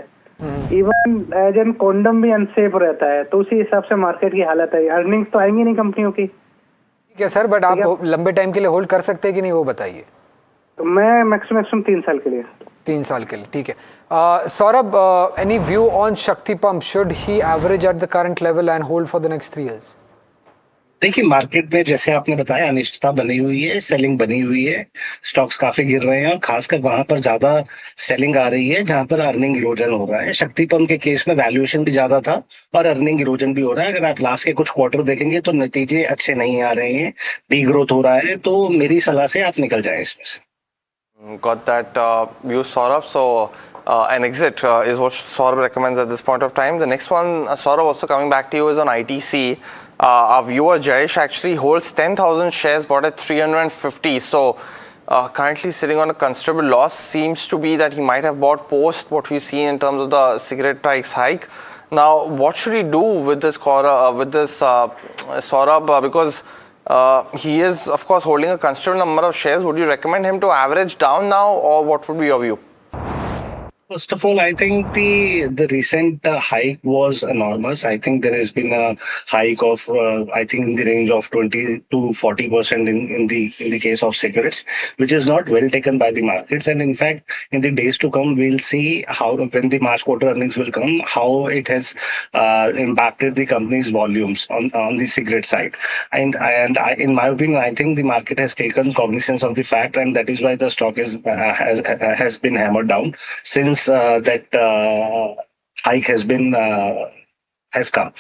इवन एज एन कॉन्डम भी अनसेफ रहता है। तो उसी हिसाब से मार्केट की हालत है, अर्निंग्स तो आएंगी नहीं कंपनियों की। ठीक है सर, बट आप लंबे टाइम के लिए होल्ड कर सकते हैं कि नहीं, वो बताइए। तो मैं मैक्सिमम 3 साल के लिए। 3 साल के लिए, ठीक है। Saurabh, any view on Shakti Pump? Should he average at the current level and hold for the next 3 years? देखिए, मार्केट में जैसे आपने बताया अनिश्चितता बनी हुई है, सेलिंग बनी हुई है, स्टॉक्स काफी गिर रहे हैं और खासकर वहां पर ज्यादा सेलिंग आ रही है जहां पर अर्निंग इरोजन हो रहा है। शक्ति पंप के केस में वैल्यूएशन भी ज्यादा था और अर्निंग इरोजन भी हो रहा है। अगर आप लास्ट के कुछ क्वार्टर देखेंगे तो नतीजे अच्छे नहीं आ रहे हैं, डी ग्रोथ हो रहा है, तो मेरी सलाह से आप निकल जाए इसमें से। Got that view, Saurabh. So an exit is what Saurabh recommends at this point of time. The next one, Saurabh, also coming back to you, is on ITC. Our viewer Jayesh actually holds 10,000 shares bought at 350. So currently sitting on a considerable loss. Seems to be that he might have bought post what we see in terms of the cigarette price hike. Now, what should he do with this Saurabh? Because he is, of course, holding a considerable number of shares. Would you recommend him to average down now, or what would be your view? First of all, I think the recent hike was enormous. I think there has been a hike of I think in the range of 20 to 40% in the case of cigarettes, which is not well taken by the markets. And in fact, in the days to come, we'll see how when the March quarter earnings will come, how it has impacted the company's volumes on the cigarette side. In my opinion, I think the market has taken cognizance of the fact, and that is why the stock has been hammered down since that hike has come.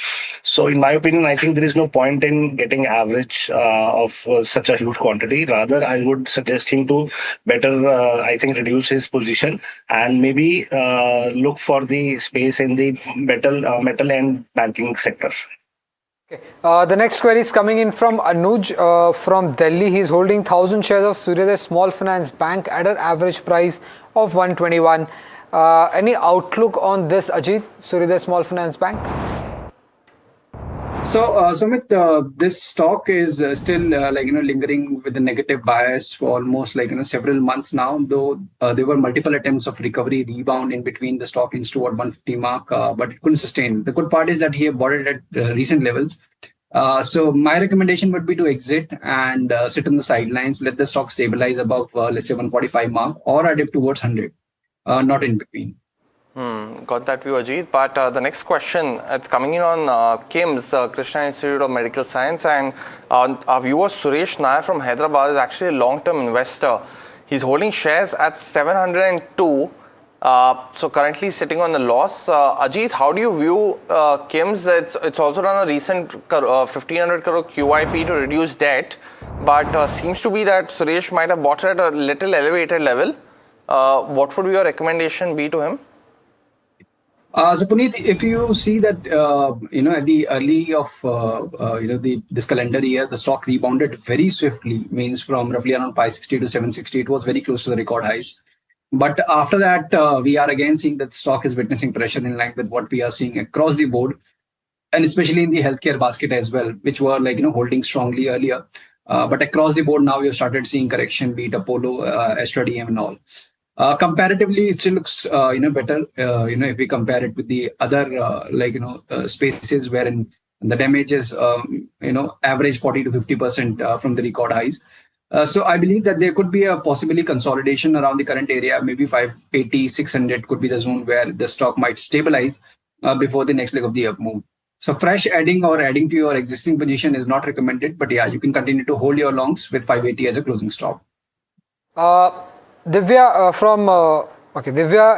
So in my opinion, I think there is no point in getting average of such a huge quantity. Rather, I would suggest him to better, I think, reduce his position and maybe look for the space in the metal and banking sector. The next query is coming in from Anuj from Delhi. He's holding 1,000 shares of Suryodaya Small Finance Bank at an average price of 121. Any outlook on this, Ajit, Suryodaya Small Finance Bank? So, Sumit, this stock is still lingering with the negative bias for almost several months now. Though there were multiple attempts of recovery, rebound in between, the stock inched toward 150 mark, but it couldn't sustain. The good part is that he have bought it at recent levels. So my recommendation would be to exit and sit on the sidelines, let the stock stabilize above let's say 145 mark or a dip towards 100, not in between. Got that view, Ajit. But the next question, it's coming in on KIMS, Krishna Institute of Medical Science, and our viewer Suresh Nair from Hyderabad is actually a long-term investor. He's holding shares at 702, so currently sitting on the loss. Ajit, how do you view KIMS? It's also done a recent 1,500 crore QIP to reduce debt, but seems to be that Suresh might have bought it at a little elevated level. What would your recommendation be to him? So Puneet, if you see that at the early of this calendar year, the stock rebounded very swiftly, means from roughly around 560 to 760. It was very close to the record highs. But after that, we are again seeing that the stock is witnessing pressure in line with what we are seeing across the board, and especially in the healthcare basket as well, which were holding strongly earlier. But across the board now, we have started seeing correction, be it Apollo, Astra DM and all. Comparatively, it still looks better if we compare it with the other spaces wherein the damage is average 40 to 50% from the record highs. So I believe that there could be a possibly consolidation around the current area. Maybe 580, 600 could be the zone where the stock might stabilize before the next leg of the up move. So fresh adding or adding to your existing position is not recommended, but yeah, you can continue to hold your longs with 580 as a closing stop. Divya Divya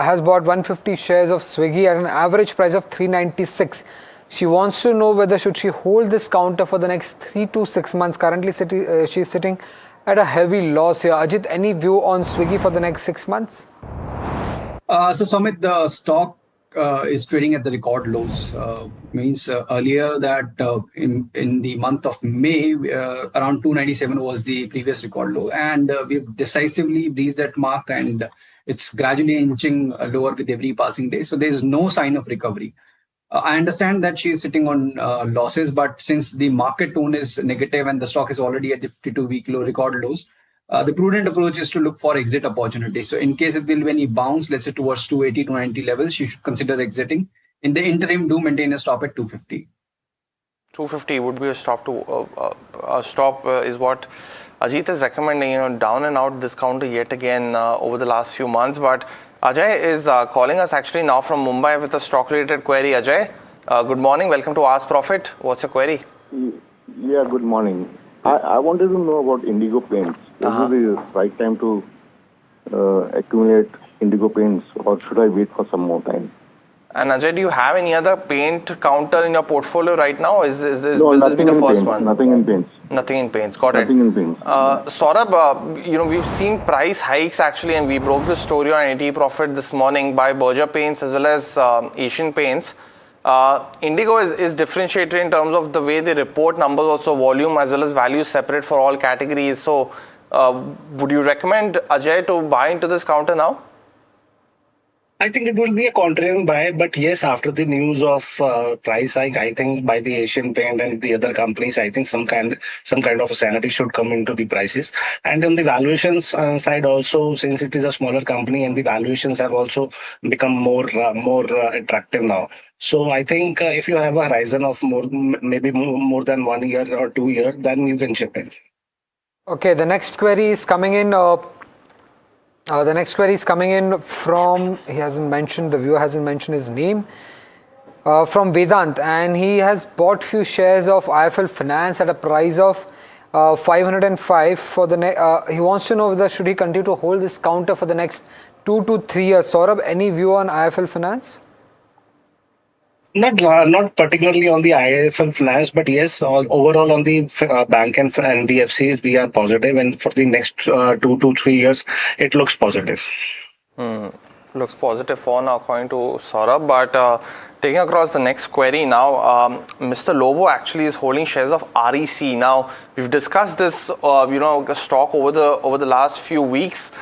has bought 150 shares of Swiggy at an average price of 396. She wants to know whether should she hold this counter for the next 3 to 6 months. Currently, she's sitting at a heavy loss here. Ajit, any view on Swiggy for the next 6 months? So Sumit, the stock is trading at the record lows. Means earlier that in the month of May, around 297 was the previous record low, and we've decisively breached that mark, and it's gradually inching lower with every passing day. So there's no sign of recovery. I understand that she is sitting on losses, but since the market tone is negative and the stock is already at the 52-week low record lows, the prudent approach is to look for exit opportunities. So in case if there will be any bounce, let's say towards 280 to 90 levels, you should consider exiting. In the interim, do maintain a stop at 250. 250 would be a stop is what Ajit is recommending. Down and out discounter yet again over the last few months. But Ajay is calling us actually now from Mumbai with a stock-related query. Ajay, good morning. Welcome to Ask Profit. What's your query? Yeah, good morning. I wanted to know about Indigo Paints. Is it the right time to accumulate Indigo Paints, or should I wait for some more time? And Ajay, do you have any other paint counter in your portfolio right now? Will this be the first one? Nothing in paints. Nothing in paints. Got Nothing in paints. Saurabh, we've seen price hikes actually, and we broke the story on AT Profit this morning by Berger Paints as well as Asian Paints. Indigo is differentiated in terms of the way they report numbers, also volume as well as value separate for all categories. So, would you recommend Ajay to buy into this counter now? I think it will be a contrarian buy, but yes, after the news of price hike, I think by the Asian Paint and the other companies, I think some kind of a sanity should come into the prices. And on the valuations side also, since it is a smaller company and the valuations have also become more attractive now. So I think if you have a horizon of maybe more than 1 year or 2 years, then you can chip in. Okay, the next query is coming in. From, he hasn't mentioned, the viewer hasn't mentioned his name, from Vedant, and he has bought few shares of IIFL Finance at a price of 505 for the he wants to know whether should he continue to hold this counter for the next 2 to 3 years. Saurabh, any view on IIFL Finance? Not particularly on the IIFL Finance, but yes, overall on the bank and NBFCs, we are positive, and for the next 2 to 3 years, it looks positive. Looks positive for now, according to Saurabh. But taking across the next query now, Mr. Lobo actually is holding shares of REC. Now, we've discussed this, stock over the last few weeks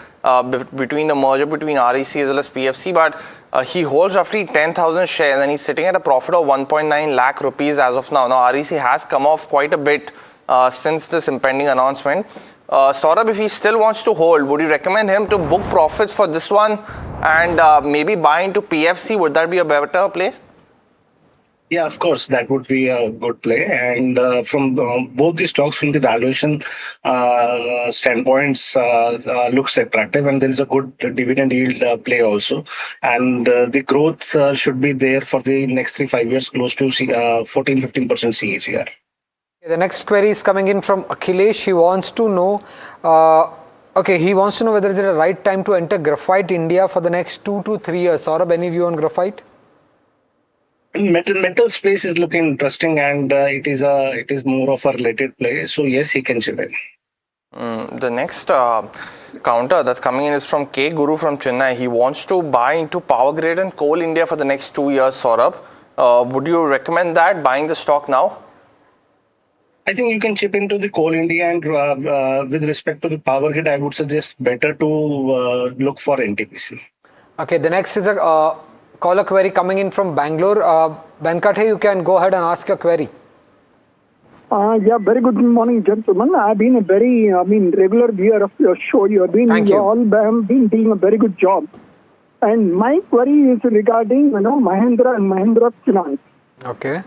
between the merger between REC as well as PFC, but he holds roughly 10,000 shares and he's sitting at a profit of 1.9 lakh rupees as of now. Now, REC has come off quite a bit since this impending announcement. Saurabh, if he still wants to hold, would you recommend him to book profits for this one and maybe buy into PFC? Would that be a better play? Yeah, of course, that would be a good play. And from both the stocks, from the valuation standpoints, looks attractive, and there is a good dividend yield play also. And the growth should be there for the next 3-5 years, close to 14-15% CAGR. The next query is coming in from Akhilesh. He wants to know, whether is it a right time to enter graphite India for the next 2 to 3 years. Saurabh, any view on graphite? Metal space is looking interesting, and it is more of a related play. So yes, he can chip in. The next counter that's coming in is from K Guru from Chennai. He wants to buy into Power Grid and Coal India for the next 2 years. Saurabh, would you recommend that, buying the stock now? I think you can chip into the Coal India, and with respect to the Power Grid, I would suggest better to look for NTPC. Okay, the next is a caller query coming in from Bangalore. Venkathe, you can go ahead and ask your query. Very good morning, gentlemen. I've been a very, regular viewer of your show. You have been doing a very good job. And my query is regarding, Mahindra and Mahindra Finance. Okay.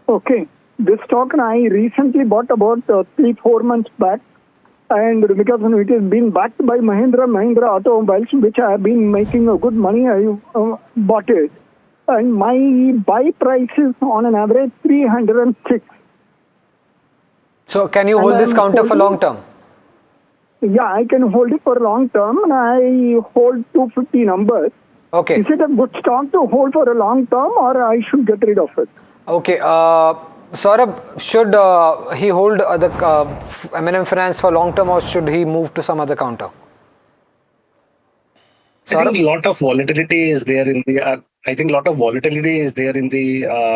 Okay. This stock I recently bought about 3-4 months back. And because it has been backed by Mahindra Automobiles, which I have been making a good money, I bought it. And my buy price is on an average 306. So can you hold this counter for long term? Yeah, I can hold it for long term, and I hold 250 numbers. Okay. Is it a good stock to hold for a long term, or I should get rid of it? Okay. Saurabh, should he hold the M&M Finance for long term, or should he move to some other counter? I think a lot of volatility is there in the.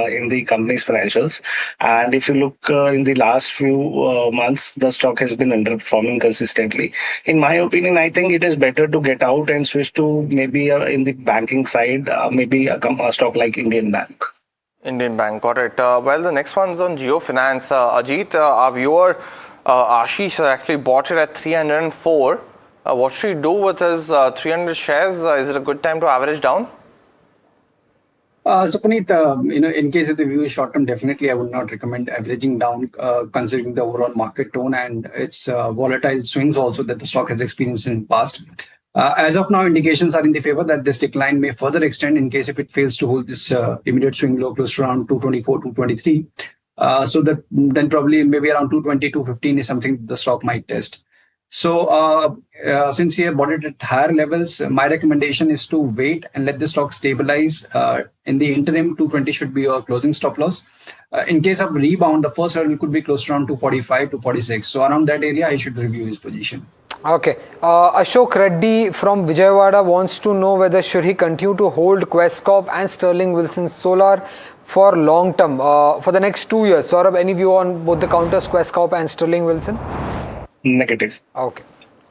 in the company's financials, and if you look in the last few months, the stock has been underperforming consistently. In my opinion, I think it is better to get out and switch to maybe in the banking side, maybe a stock like Indian Bank. Indian Bank, got it. Well, the next one's on Geo Finance. Ajit, our viewer Ashish actually bought it at 304. What should he do with his 300 shares? Is it a good time to average down? So Puneet, in case of the view is short term, definitely I would not recommend averaging down, considering the overall market tone and its volatile swings also that the stock has experienced in the past. As of now, indications are in the favor that this decline may further extend in case if it fails to hold this immediate swing low close to around 224, 223. So that then probably maybe around 220, 215 is something the stock might test. So since you have bought it at higher levels, my recommendation is to wait and let the stock stabilize. In the interim, 220 should be your closing stop loss. In case of rebound, the first hurdle could be close to around 245 to 46. So around that area, I should review his position. Okay. Ashok Reddy from Vijayawada wants to know whether should he continue to hold Quest Corp and Sterling Wilson Solar for long term, for the next 2 years. Saurabh, any view on both the counters, Quest Corp and Sterling Wilson? Negative. Okay.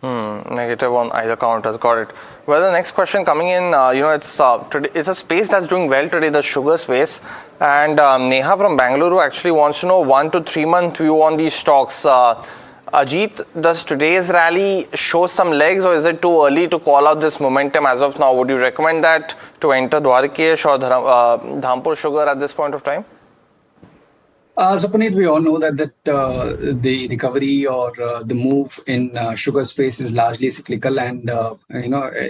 Negative on either counters. Got it. Well, the next question coming in, it's a space that's doing well today, the sugar space. And Neha from Bangalore actually wants to know 1 to 3 month view on these stocks. Ajit, does today's rally show some legs, or is it too early to call out this momentum as of now? Would you recommend that to enter Dwarkesh or Dhampur Sugar at this point of time? So Puneet, we all know that the recovery or the move in sugar space is largely cyclical, and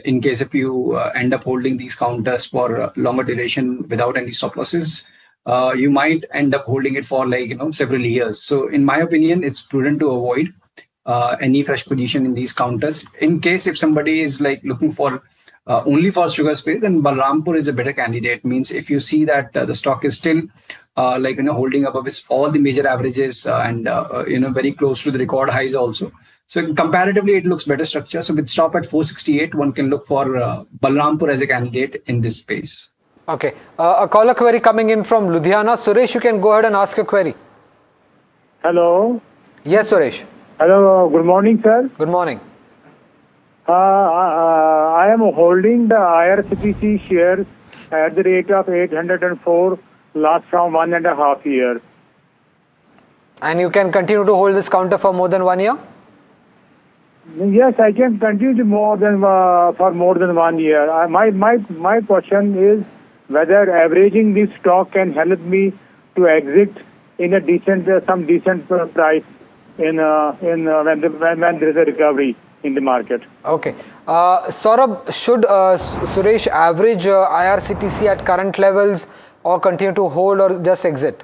in case if you end up holding these counters for longer duration without any stop losses, you might end up holding it for several years. So in my opinion, it's prudent to avoid any fresh position in these counters. In case if somebody is looking for only for sugar space, then Balrampur is a better candidate. Means if you see that the stock is still holding up with all the major averages and very close to the record highs also. So comparatively, it looks better structure. So with stop at 468, one can look for Balrampur as a candidate in this space. Okay, a caller query coming in from Ludhiana. Suresh, you can go ahead and ask your query. Hello. Yes, Suresh. Hello. Good morning, sir. Good morning. I am holding the IRCTC shares at the rate of 804 last from 1.5 years. And you can continue to hold this counter for more than 1 year? Yes, I can continue to for more than 1 year. My question is whether averaging this stock can help me to exit in a some decent price when there is a recovery in the market. Okay. Saurabh, should Suresh average IRCTC at current levels or continue to hold or just exit?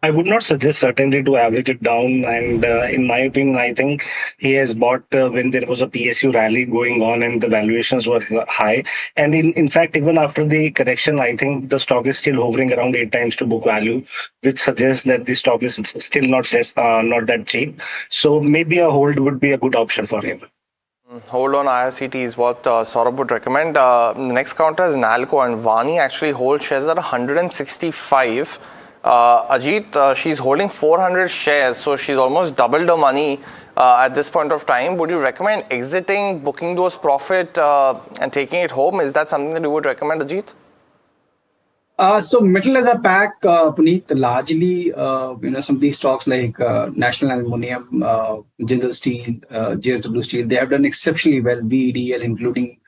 I would not suggest certainly to average it down, and in my opinion, I think he has bought when there was a PSU rally going on and the valuations were high. And in fact, even after the correction, I think the stock is still hovering around 8 times to book value, which suggests that the stock is still not that cheap. So maybe a hold would be a good option for him. Hold on IRCT is what Saurabh would recommend. The next counter is Nalco, and Vani actually holds shares at 165. Ajit, she's holding 400 shares, so she's almost doubled her money at this point of time. Would you recommend exiting, booking those profit and taking it home? Is that something that you would recommend, Ajit? So metal as a pack, Puneet, largely, some of these stocks like National Aluminium, Jindal Steel, JSW Steel, they have done exceptionally well, VEDL including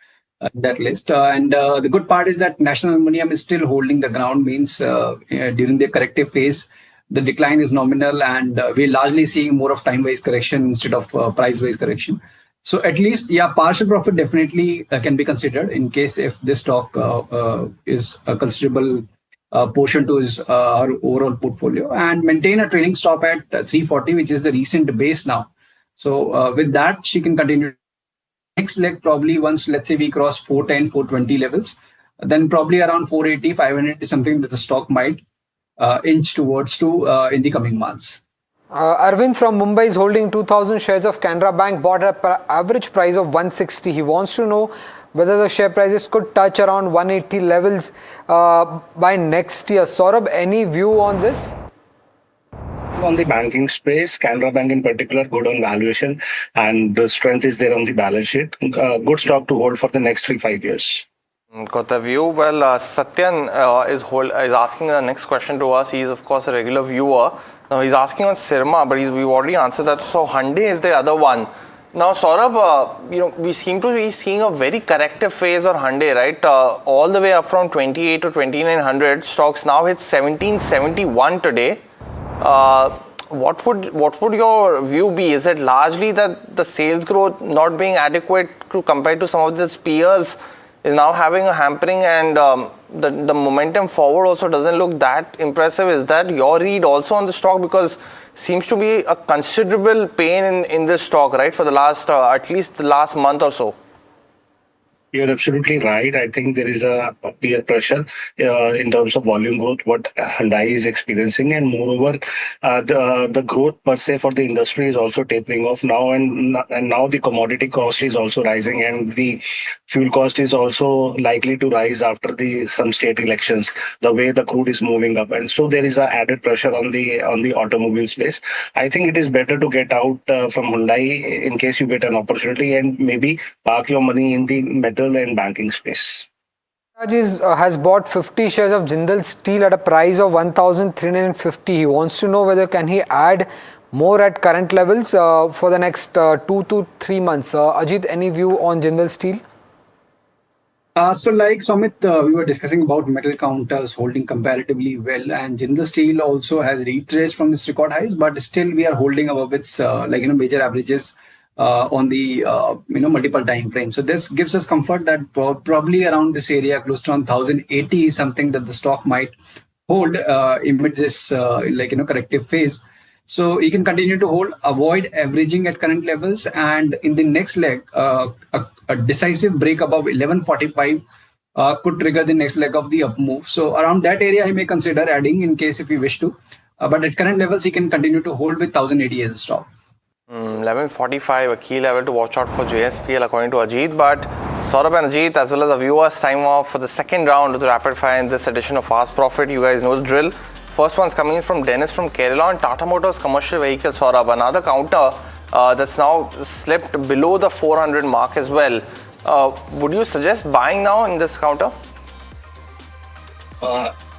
that list. And the good part is that National Aluminium is still holding the ground, means during the corrective phase, the decline is nominal, and we're largely seeing more of time-wise correction instead of price-wise correction. So at least, partial profit definitely can be considered in case if this stock is a considerable portion to his overall portfolio, and maintain a trailing stop at 340, which is the recent base now. So with that, she can continue. Next leg, probably once, let's say we cross 410, 420 levels, then probably around 480, 500 is something that the stock might inch towards in the coming months. Arvind from Mumbai is holding 2,000 shares of Canara Bank, bought at an average price of 160. He wants to know whether the share prices could touch around 180 levels by next year. Saurabh, any view on this? On the banking space, Canara Bank in particular, good on valuation, and the strength is there on the balance sheet. Good stock to hold for the next 3-5 years. Got the view. Well, Satyan is asking the next question to us. He is, of course, a regular viewer. Now, he's asking on Sirma, but we've already answered that. So, Hyundai is the other one. Now, Saurabh, we seem to be seeing a very corrective phase on Hyundai, right? All the way up from 28 to 2,900. Stocks now hit 1,771 today. What would your view be? Is it largely that the sales growth not being adequate compared to some of its peers is now having a hampering, and the momentum forward also doesn't look that impressive? Is that your read also on the stock? Because seems to be a considerable pain in this stock, right, for the last at least the last month or so. You're absolutely right. I think there is a peer pressure in terms of volume growth, what Hyundai is experiencing, and moreover, the growth per se for the industry is also tapering off now, and now the commodity cost is also rising, and the fuel cost is also likely to rise after some state elections. The way the crude is moving up, and so there is a added pressure on the automobile space. I think it is better to get out from Hyundai in case you get an opportunity, and maybe park your money in the metal and banking space. Has bought 50 shares of Jindal Steel at a price of 1,350. He wants to know whether can he add more at current levels for the next 2 to 3 months. Ajit, any view on Jindal Steel? So like Sumit, we were discussing about metal counters holding comparatively well, and Jindal Steel also has retraced from its record highs, but still we are holding above its major averages on the multiple time frames. So this gives us comfort that probably around this area, close to 1,080, is something that the stock might hold amid this corrective phase. So you can continue to hold, avoid averaging at current levels, and in the next leg, a decisive break above 1145 could trigger the next leg of the up move. So around that area, he may consider adding in case if he wish to. But at current levels, he can continue to hold with 1,080 as a stop. 1145, a key level to watch out for JSPL according to Ajit. But Saurabh and Ajit, as well as the viewers, time off for the second round of the rapid fire in this edition of Fast Profit. You guys know the drill. First one's coming in from Dennis from Kerala on Tata Motors commercial vehicle. Saurabh, another counter that's now slipped below the 400 mark as well. Would you suggest buying now in this counter?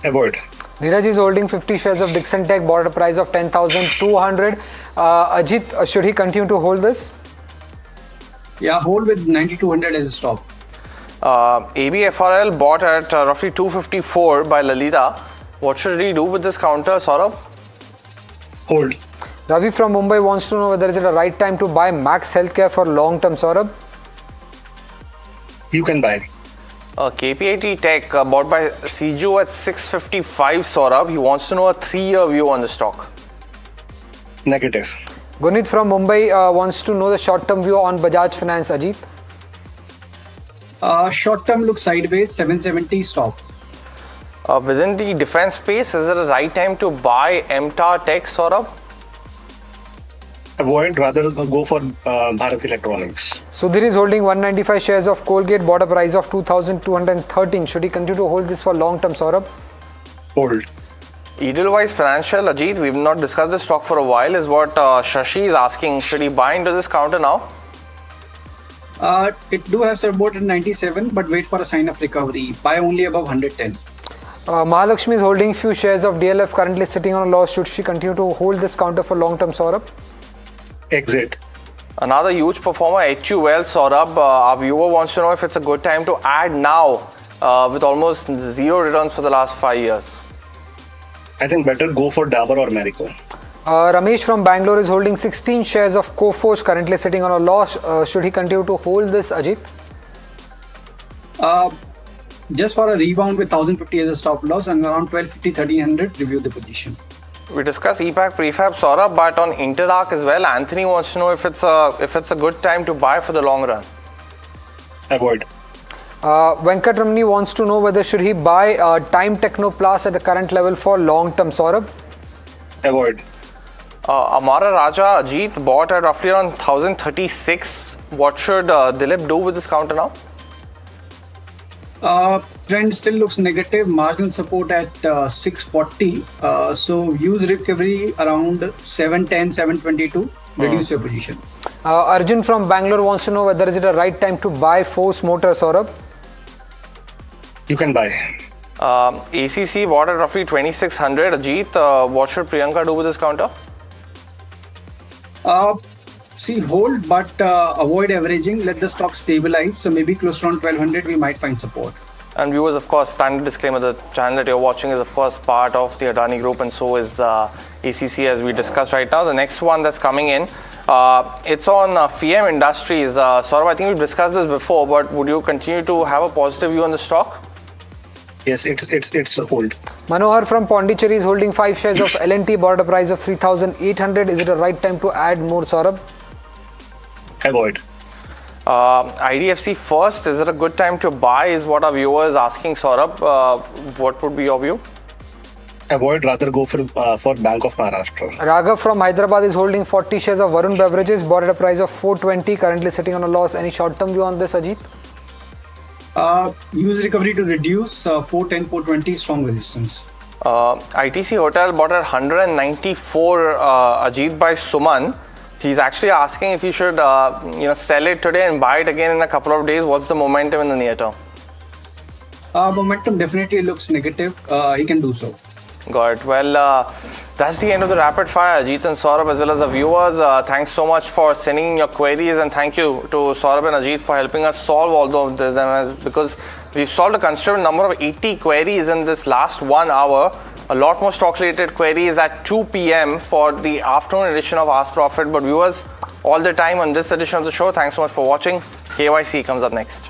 Avoid. Neeraj is holding 50 shares of Dixon Tech, bought at a price of 10,200. Ajit, should he continue to hold this? Yeah, hold with 9,200 as a stop. ABFRL bought at roughly 254 by Lalita. What should he do with this counter, Saurabh? Hold. Ravi from Mumbai wants to know whether is it a right time to buy Max Healthcare for long term, Saurabh? You can buy. KPIT Tech bought by CJO at 655, Saurabh. He wants to know a 3-year view on the stock. Negative. Gunit from Mumbai wants to know the short-term view on Bajaj Finance, Ajit. Short-term looks sideways, 770 stop. Within the defense space, is it a right time to buy MTAR Tech, Saurabh? Avoid, rather go for Bharat Electronics. Sudhir is holding 195 shares of Colgate, bought a price of 2,213. Should he continue to hold this for long term, Saurabh? Hold. Edelweiss Financial, Ajit, we've not discussed this stock for a while, is what Shashi is asking. Should he buy into this counter now? It do have support at 97, but wait for a sign of recovery. Buy only above 110. Mahalakshmi is holding few shares of DLF, currently sitting on a loss. Should she continue to hold this counter for long term, Saurabh? Exit. Another huge performer, HUL, Saurabh. Our viewer wants to know if it's a good time to add now with almost zero returns for the last 5 years. I think better go for Dabur or Marico. Ramesh from Bangalore is holding 16 shares of Coforge, currently sitting on a loss. Should he continue to hold this, Ajit? Just for a rebound with 1,050 as a stop loss and around 1,250, 1,300, review the position. We discussed EPAC prefab, Saurabh, but on Interarc as well, Anthony wants to know if it's a good time to buy for the long run. Avoid. Venkat Ramani wants to know whether should he buy Time Techno Plus at the current level for long term, Saurabh? Avoid. Amara Raja, Ajit bought at roughly around 1,036. What should Dilip do with this counter now? Trend still looks negative. Marginal support at 640. So use recovery around 710, 722. Reduce your position. Arjun from Bangalore wants to know whether is it a right time to buy Force Motors, Saurabh? You can buy. ACC bought at roughly 2,600. Ajit, what should Priyanka do with this counter? See, hold, but avoid averaging. Let the stock stabilize. So maybe close to around 1,200, we might find support. And viewers, of course, standard disclaimer, the channel that you're watching is, of course, part of the Adani Group, and so is ACC, as we discussed right now. The next one that's coming in, it's on FEM Industries. Saurabh, I think we've discussed this before, but would you continue to have a positive view on the stock? Yes, it's a hold. Manohar from Pondicherry is holding 5 shares of L&T, bought at a price of 3,800. Is it a right time to add more, Saurabh? Avoid. IDFC first, is it a good time to buy is what our viewer is asking. Saurabh, what would be your view? Avoid, rather go for Bank of Maharashtra. Raghav from Hyderabad is holding 40 shares of Varun Beverages, bought at a price of 420, currently sitting on a loss. Any short-term view on this, Ajit? Use recovery to reduce 410, 420 strong resistance. ITC Hotel bought at 194, Ajit, by Suman. He's actually asking if he should sell it today and buy it again in a couple of days. What's the momentum in the near term? Momentum definitely looks negative. He can do so. Got it. Well, that's the end of the rapid fire. Ajit and Saurabh, as well as the viewers, thanks so much for sending your queries, and thank you to Saurabh and Ajit for helping us solve all of this, because we've solved a considerable number of 80 queries in this last 1 hour. A lot more stocks related queries at 2 p.m. for the afternoon edition of Ask Profit. But viewers, all the time on this edition of the show. Thanks so much for watching. KYC comes up next.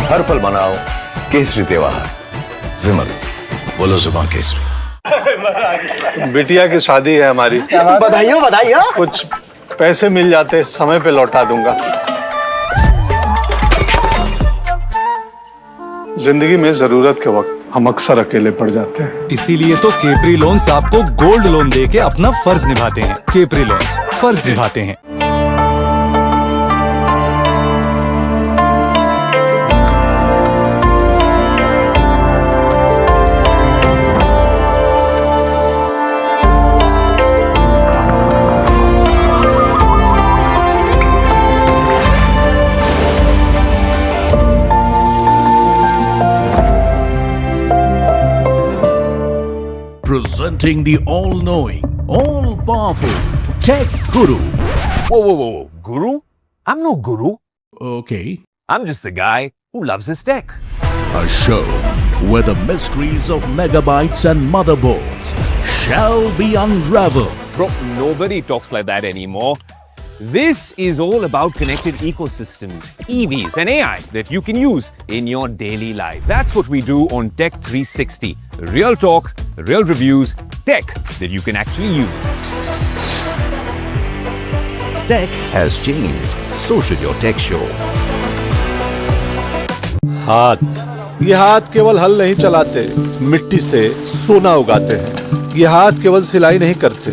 हर पल मनाओ केसरी त्योहार। विमल, बोलो जुबान केसरी। बिटिया की शादी है हमारी। बधाई हो, बधाई हो। कुछ पैसे मिल जाते समय पे लौटा दूंगा। जिंदगी में जरूरत के वक्त हम अक्सर अकेले पड़ जाते हैं। इसीलिए तो केपरी लोन्स आपको गोल्ड लोन देके अपना फर्ज निभाते हैं। केपरी लोन्स फर्ज निभाते हैं। Presenting the all-knowing, all-powerful Tech Guru. Whoa. Guru? I'm no guru. Okay. I'm just a guy who loves his tech. A show where the mysteries of megabytes and motherboards shall be unraveled. Bro, nobody talks like that anymore. This is all about connected ecosystems, EVs and AI that you can use in your daily life. That's what we do on Tech 360. Real talk, real reviews, tech that you can actually use. Tech has changed. So should your tech show. ये हाथ केवल हल नहीं चलाते, मिट्टी से सोना उगाते हैं। ये हाथ केवल सिलाई नहीं करते,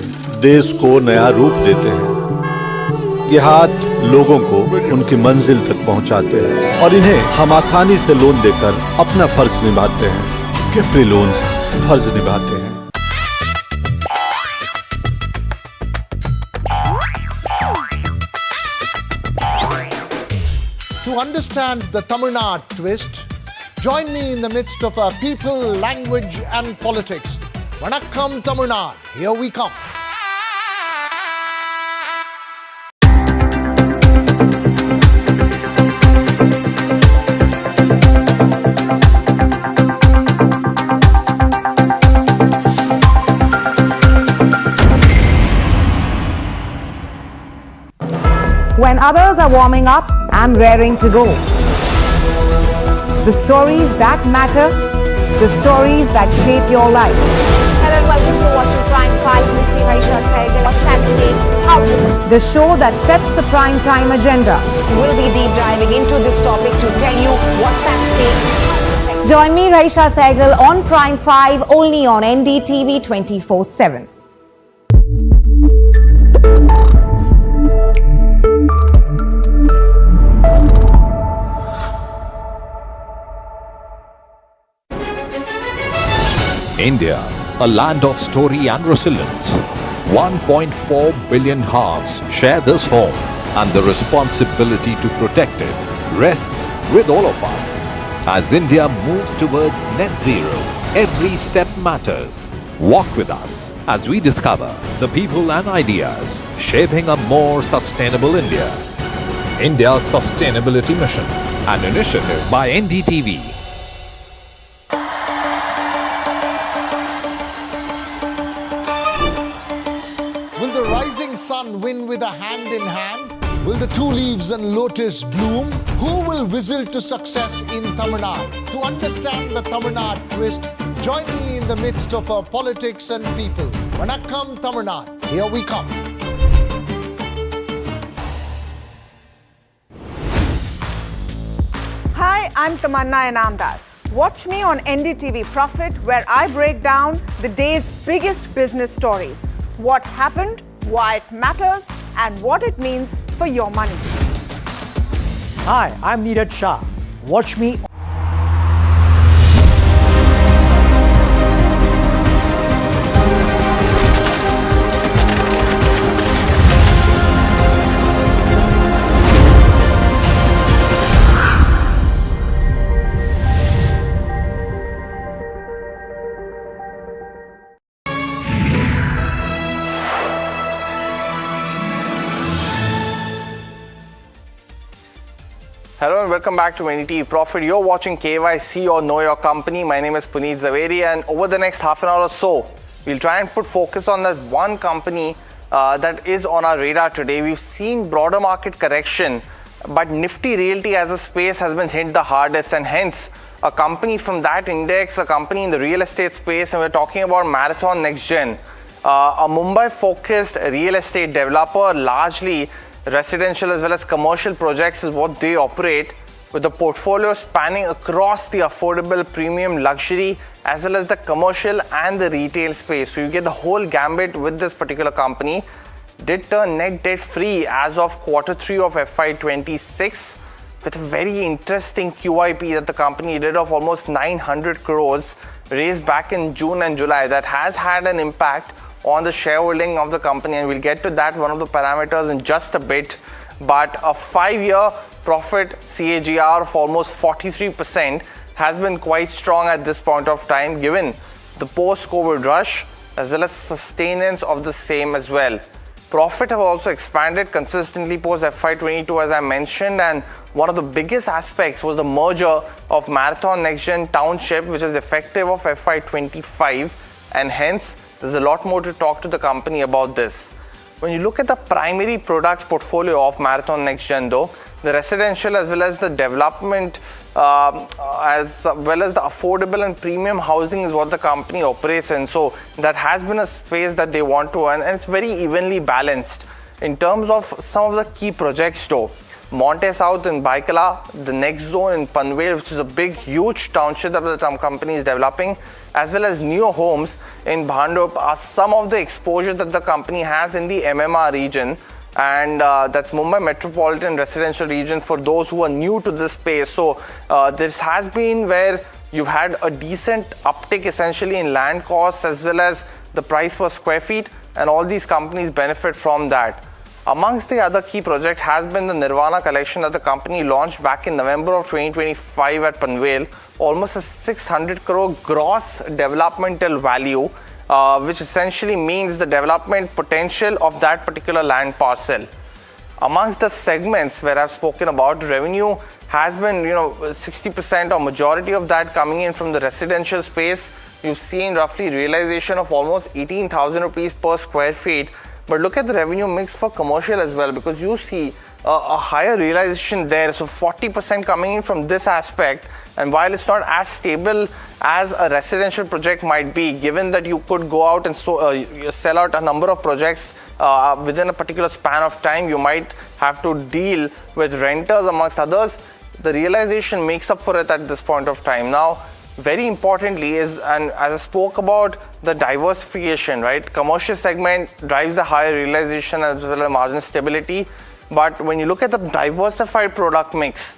देश को नया रूप देते हैं। ये हाथ लोगों को उनकी मंजिल तक पहुंचाते हैं और इन्हें हम आसानी से लोन देकर अपना फर्ज निभाते हैं। केपरी लोन्स फर्ज निभाते हैं। To understand the Tamil Nadu twist, join me in the midst of our people, language and politics. Vanakkam Tamil Nadu, here we come. When others are warming up, I'm raring to go. The stories that matter, the stories that shape your life. Hello and welcome to watching Prime 5 Nifty Asia Sectoral of Saturday. How to The show that sets the prime time agenda. We'll be deep diving into this topic to tell you what's at stake. Join me, Raisha Sehgal, on Prime 5 only on NDTV 24/7. India, a land of story and resilience. 1.4 billion hearts share this home, and the responsibility to protect it rests with all of us. As India moves towards net zero, every step matters. Walk with us as we discover the people and ideas shaping a more sustainable India. India's Sustainability Mission, an initiative by NDTV. Will the rising sun win with a hand in hand? Will the two leaves and lotus bloom? Who will whistle to success in Tamil Nadu? To understand the Tamil Nadu twist, join me in the midst of our politics and people. Vanakkam Tamil Nadu. Here we come. Hi, I'm Tamanna Inamdar. Watch me on NDTV Profit, where I break down the day's biggest business stories. What happened, why it matters, and what it means for your money. Hi, I'm Neeraj Shah. Watch me. Hello and welcome back to NDTV Profit. You're watching KYC or Know Your Company. My name is Puneet Zaveri, and over the next half an hour or so, we'll try and put focus on that one company that is on our radar today. We've seen broader market correction, but Nifty Realty as a space has been hit the hardest, and hence a company from that index, a company in the real estate space, and we're talking about Marathon Nextgen, a Mumbai-focused real estate developer, largely residential as well as commercial projects is what they operate, with a portfolio spanning across the affordable premium luxury as well as the commercial and the retail space. So you get the whole gambit with this particular company. Did turn net debt free as of Q3 of FY26 with a very interesting QIP that the company did of almost 900 crores raised back in June and July. That has had an impact on the shareholding of the company, and we'll get to that, one of the parameters, in just a bit. But a 5-year profit CAGR of almost 43% has been quite strong at this point of time, given the post-COVID rush as well as sustenance of the same as well. Profit have also expanded consistently post FY22, as I mentioned, and one of the biggest aspects was the merger of Marathon Nextgen Township, which is effective of FY25, and hence there's a lot more to talk to the company about this. When you look at the primary products portfolio of Marathon Nextgen, though, the residential as well as the development as well as the affordable and premium housing is what the company operates in. So that has been a space that they want to earn, and it's very evenly balanced. In terms of some of the key projects though, Monte South in Baikala, the next zone in Panvel, which is a big, huge township that the company is developing, as well as new homes in Bhandup are some of the exposure that the company has in the MMR region, and that's Mumbai Metropolitan Residential Region for those who are new to this space. So this has been where you've had a decent uptick essentially in land costs as well as the price per square feet, and all these companies benefit from that. Amongst the other key project has been the Nirvana collection that the company launched back in November of 2025 at Panvel, almost a 600 crore gross developmental value, which essentially means the development potential of that particular land parcel. Amongst the segments where I've spoken about, revenue has been 60% or majority of that coming in from the residential space. You've seen roughly realization of almost 18,000 rupees per square feet. But look at the revenue mix for commercial as well, because you see a higher realization there. So 40% coming in from this aspect. And while it's not as stable as a residential project might be, given that you could go out and sell out a number of projects within a particular span of time, you might have to deal with renters amongst others. The realization makes up for it at this point of time. Now, very importantly is, and as I spoke about, the diversification, right? Commercial segment drives the higher realization as well as margin stability. But when you look at the diversified product mix,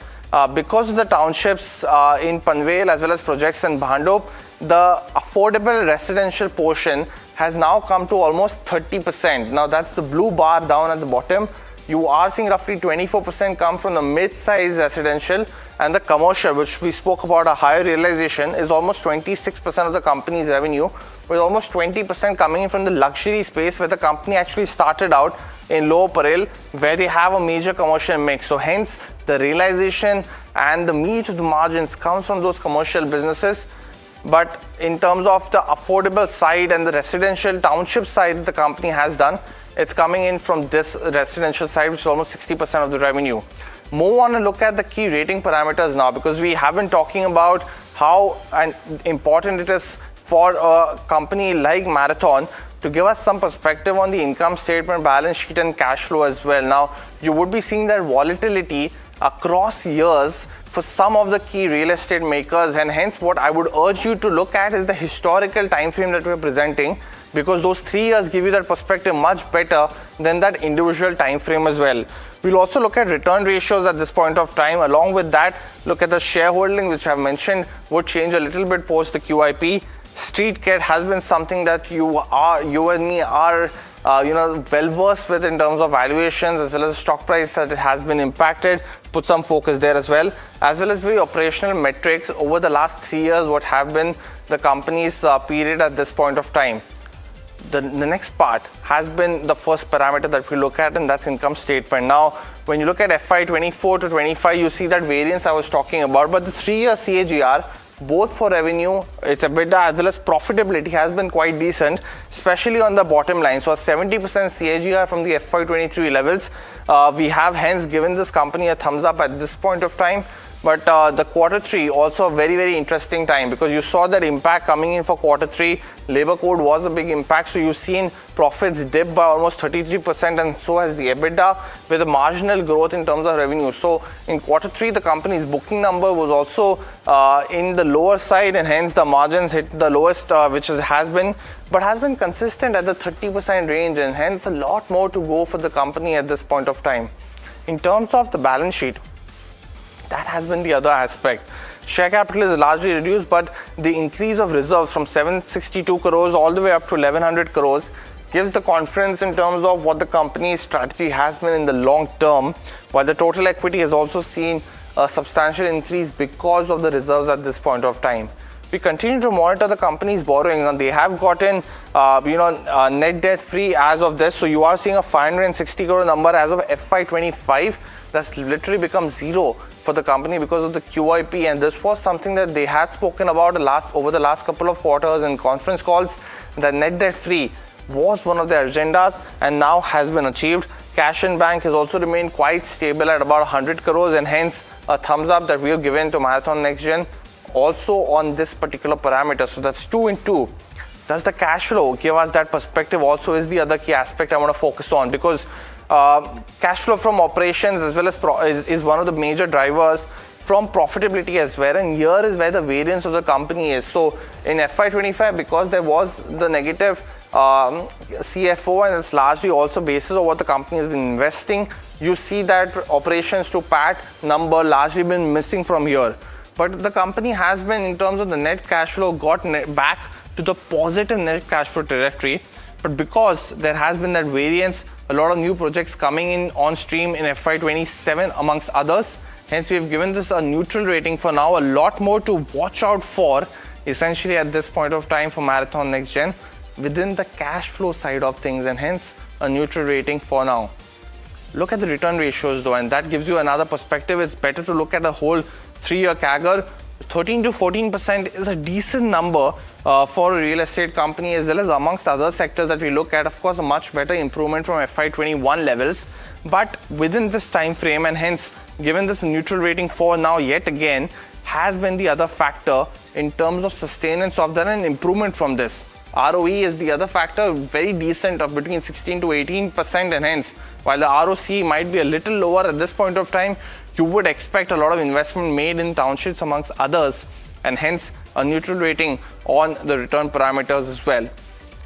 because of the townships in Panvel as well as projects in Bhandup, the affordable residential portion has now come to almost 30%. Now that's the blue bar down at the bottom. you are seeing roughly 24% come from the mid-size residential, and the commercial, which we spoke about a higher realization, is almost 26% of the company's revenue, with almost 20% coming in from the luxury space, where the company actually started out in low apparel, where they have a major commercial mix. So hence the realization and the meat of the margins comes from those commercial businesses. But in terms of the affordable side and the residential township side that the company has done, it's coming in from this residential side, which is almost 60% of the revenue. Move on and look at the key rating parameters now, because we have been talking about how important it is for a company like Marathon to give us some perspective on the income statement, balance sheet and cash flow as well. Now, you would be seeing that volatility across years for some of the key real estate makers, and hence what I would urge you to look at is the historical time frame that we're presenting, because those 3 years give you that perspective much better than that individual time frame as well. We'll also look at return ratios at this point of time. Along with that, look at the shareholding, which I've mentioned would change a little bit post the QIP. Street cred has been something that you and me are well versed with in terms of valuations, as well as the stock price that it has been impacted. Put some focus there as well as very operational metrics over the last 3 years, what have been the company's period at this point of time. The next part has been the first parameter that we look at, and that's income statement. Now, when you look at FY 24 to 25, you see that variance I was talking about, but the 3-year CAGR, both for revenue, its EBITDA as well as profitability, has been quite decent, especially on the bottom line. So a 70% CAGR from the FY23 levels. We have hence given this company a thumbs up at this point of time. But the Q3 also a very, very interesting time, because you saw that impact coming in for Q3. Labor code was a big impact. So you've seen profits dip by almost 33%, and so has the EBITDA, with a marginal growth in terms of revenue. So in Q3, the company's booking number was also in the lower side, and hence the margins hit the lowest, which it has been, but has been consistent at the 30% range, and hence a lot more to go for the company at this point of time. In terms of the balance sheet, that has been the other aspect. Share capital is largely reduced, but the increase of reserves from 762 crores all the way up to 1100 crores gives the confidence in terms of what the company's strategy has been in the long term, while the total equity has also seen a substantial increase because of the reserves at this point of time. We continue to monitor the company's borrowings, and they have gotten net debt free as of this. So you are seeing a 560 crore number as of FY25. That's literally become zero for the company because of the QIP, and this was something that they had spoken about over the last couple of quarters in conference calls. The net debt free was one of their agendas, and now has been achieved. Cash in bank has also remained quite stable at about 100 crores, and hence a thumbs up that we have given to Marathon Nextgen also on this particular parameter. So that's 2 in 2. Does the cash flow give us that perspective also is the other key aspect I want to focus on, because cash flow from operations as well as is one of the major drivers from profitability as well, and here is where the variance of the company is. So in FY25, because there was the negative CFO, and it's largely also basis of what the company has been investing, you see that operations to PAT number largely been missing from here. But the company has been, in terms of the net cash flow, got back to the positive net cash flow trajectory. But because there has been that variance, a lot of new projects coming in on stream in FY27 amongst others. Hence, we have given this a neutral rating for now. A lot more to watch out for, essentially at this point of time, for Marathon Nextgen within the cash flow side of things, and hence a neutral rating for now. Look at the return ratios though, and that gives you another perspective. It's better to look at a whole 3-year CAGR. 13 to 14% is a decent number for a real estate company, as well as amongst other sectors that we look at. Of course, a much better improvement from FY21 levels, but within this time frame, and hence given this neutral rating for now yet again, has been the other factor in terms of sustenance of that and improvement from this. ROE is the other factor, very decent, of between 16 to 18%, and hence while the ROC might be a little lower at this point of time, you would expect a lot of investment made in townships amongst others, and hence a neutral rating on the return parameters as well.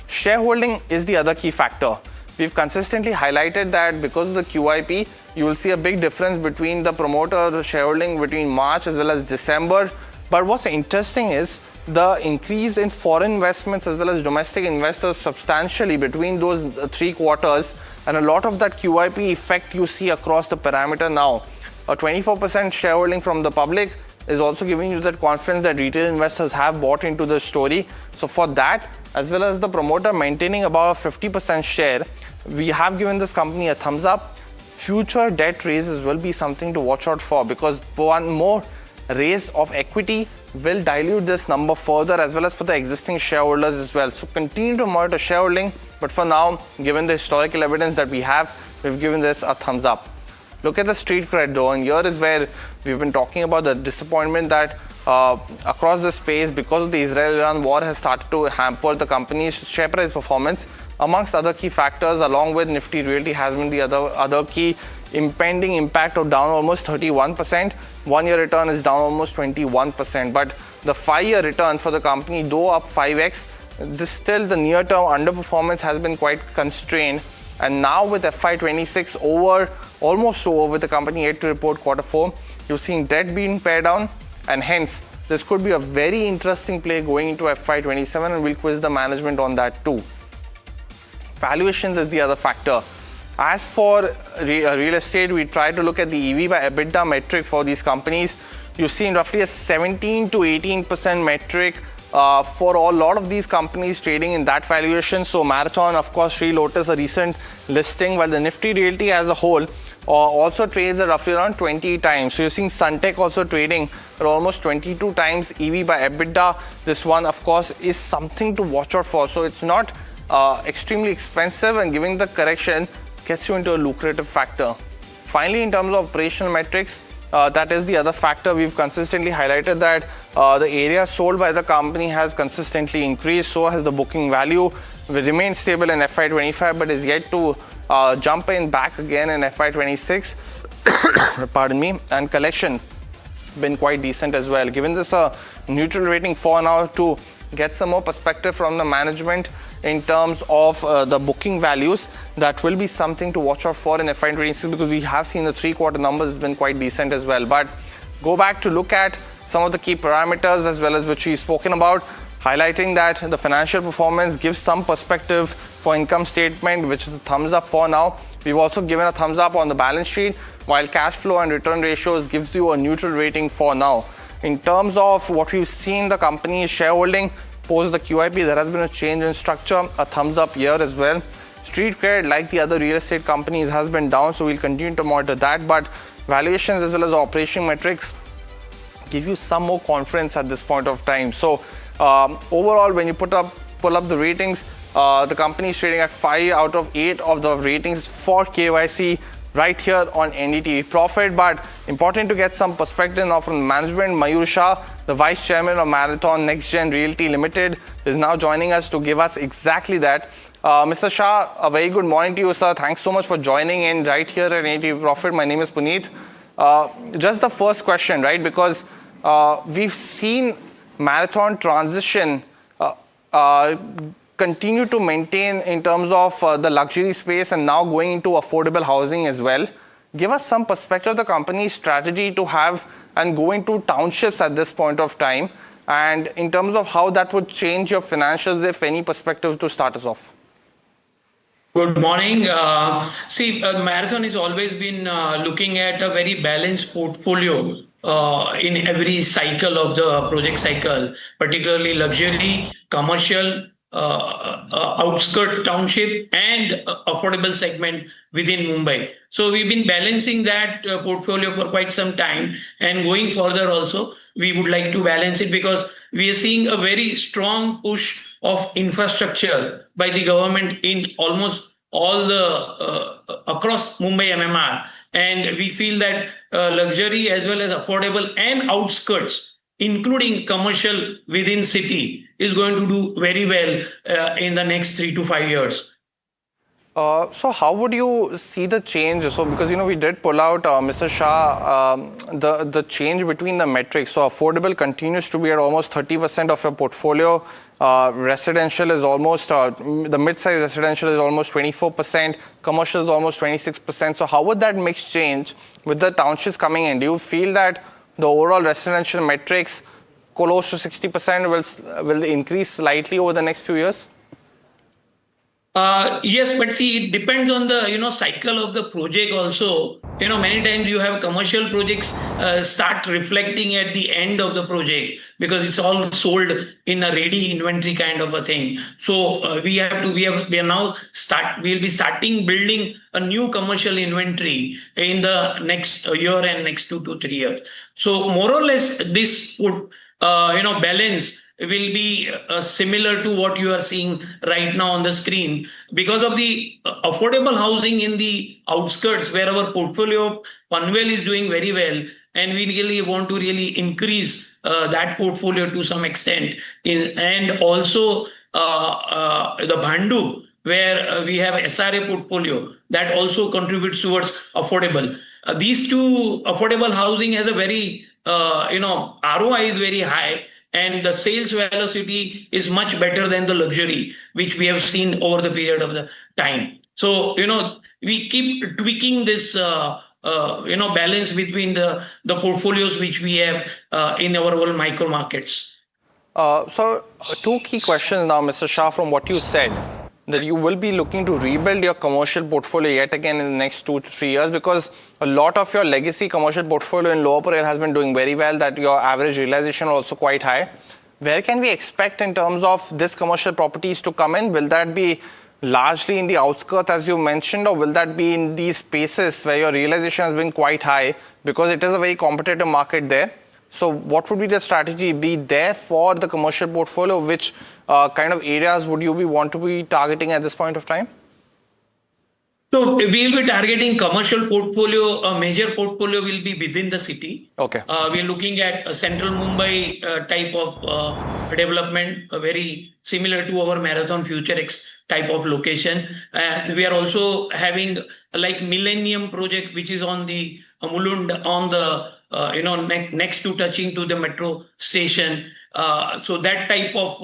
Shareholding is the other key factor. We've consistently highlighted that because of the QIP, you will see a big difference between the promoter shareholding between March as well as December. But what's interesting is the increase in foreign investments as well as domestic investors substantially between those 3 quarters, and a lot of that QIP effect you see across the parameter now. A 24% shareholding from the public is also giving you that confidence that retail investors have bought into the story. So for that, as well as the promoter maintaining about a 50% share, we have given this company a thumbs up. Future debt raises will be something to watch out for, because one more raise of equity will dilute this number further, as well as for the existing shareholders as well. So continue to monitor shareholding, but for now, given the historical evidence that we have, we've given this a thumbs up. Look at the street cred though, and here is where we've been talking about the disappointment that across the space, because of the Israel-Iran war, has started to hamper the company's share price performance. Amongst other key factors, along with Nifty Realty, has been the other key impending impact of down almost 31%. 1 year return is down almost 21%, but the 5-year return for the company, though up 5x, still the near-term underperformance has been quite constrained. And now with FY26 almost over, with the company yet to report Q4, you're seeing debt being pared down, and hence this could be a very interesting play going into FY27, and we'll quiz the management on that too. Valuations is the other factor. As for real estate, we try to look at the EV by EBITDA metric for these companies. You've seen roughly a 17 to 18% metric for a lot of these companies trading in that valuation. So Marathon, of course, Sri Lotus, a recent listing, while the Nifty Realty as a whole also trades at roughly around 20 times. So you're seeing Suntech also trading at almost 22 times EV by EBITDA. This one, of course, is something to watch out for. So it's not extremely expensive, and giving the correction gets you into a lucrative factor. Finally, in terms of operational metrics, that is the other factor. We've consistently highlighted that the area sold by the company has consistently increased. So has the booking value. Will remain stable in FY25, but is yet to jump in back again in FY26. Pardon me. And collection been quite decent as well. Given this a neutral rating for now, to get some more perspective from the management in terms of the booking values, that will be something to watch out for in FY26, because we have seen the 3-quarter numbers has been quite decent as well. But go back to look at some of the key parameters as well as which we've spoken about, highlighting that the financial performance gives some perspective for income statement, which is a thumbs up for now. We've also given a thumbs up on the balance sheet, while cash flow and return ratios gives you a neutral rating for now. In terms of what we've seen the company's shareholding post the QIP, there has been a change in structure, a thumbs up here as well. Street credit, like the other real estate companies, has been down, so we'll continue to monitor that. But valuations as well as operation metrics give you some more confidence at this point of time. So overall, when you pull up the ratings, the company is trading at 5 out of 8 of the ratings for KYC right here on NDTV Profit. But important to get some perspective now from management. Mayur Shah, the Vice Chairman of Marathon Nextgen Realty Limited, is now joining us to give us exactly that. Mr. Shah, a very good morning to you, sir. Thanks so much for joining in right here at NDTV Profit. My name is Puneet. Just the first question, right? Because we've seen Marathon transition continue to maintain in terms of the luxury space and now going into affordable housing as well. Give us some perspective of the company's strategy to have and go into townships at this point of time, and in terms of how that would change your financials, if any perspective to start us off. Good morning. Marathon has always been looking at a very balanced portfolio in every cycle of the project cycle, particularly luxury, commercial, outskirt township, and affordable segment within Mumbai. So we've been balancing that portfolio for quite some time, and going further also we would like to balance it, because we are seeing a very strong push of infrastructure by the government in almost all the across Mumbai MMR, and we feel that luxury as well as affordable and outskirts, including commercial within city, is going to do very well in the next 3 to 5 years. So how would you see the change? So because, we did pull out, Mr. Shah, the change between the metrics. So affordable continues to be at almost 30% of your portfolio. Residential is almost, the mid-size residential is almost 24%. Commercial is almost 26%. So how would that mix change with the townships coming in? Do you feel that the overall residential metrics close to 60% will increase slightly over the next few years? Yes, but see, it depends on the cycle of the project also. Many times you have commercial projects start reflecting at the end of the project because it's all sold in a ready inventory kind of a thing. So we'll be starting building a new commercial inventory in the next year and next 2 to 3 years. So more or less this would balance will be similar to what you are seeing right now on the screen because of the affordable housing in the outskirts where our portfolio Panvel is doing very well, and we really want to really increase that portfolio to some extent and also the Bhandup where we have SRA portfolio that also contributes towards affordable. These two affordable housing has a very ROI is very high, and the sales velocity is much better than the luxury, which we have seen over the period of the time. So, we keep tweaking this, balance between the portfolios which we have in our whole micro markets. So, two key questions now, Mr. Shah, from what you said, that you will be looking to rebuild your commercial portfolio yet again in the next 2 to 3 years, because a lot of your legacy commercial portfolio in Lower Parel has been doing very well, that your average realization also quite high. Where can we expect in terms of this commercial properties to come in? Will that be largely in the outskirts as you mentioned, or will that be in these spaces where your realization has been quite high because it is a very competitive market there? So what would be the strategy be there for the commercial portfolio? Which kind of areas would you want to be targeting at this point of time? So we'll be targeting commercial portfolio. A major portfolio will be within the city. Okay. We're looking at a central Mumbai type of development, very similar to our Marathon Future X type of location. We are also having like Millennium project, which is on the Mulund, on the next to touching to the metro station. So that type of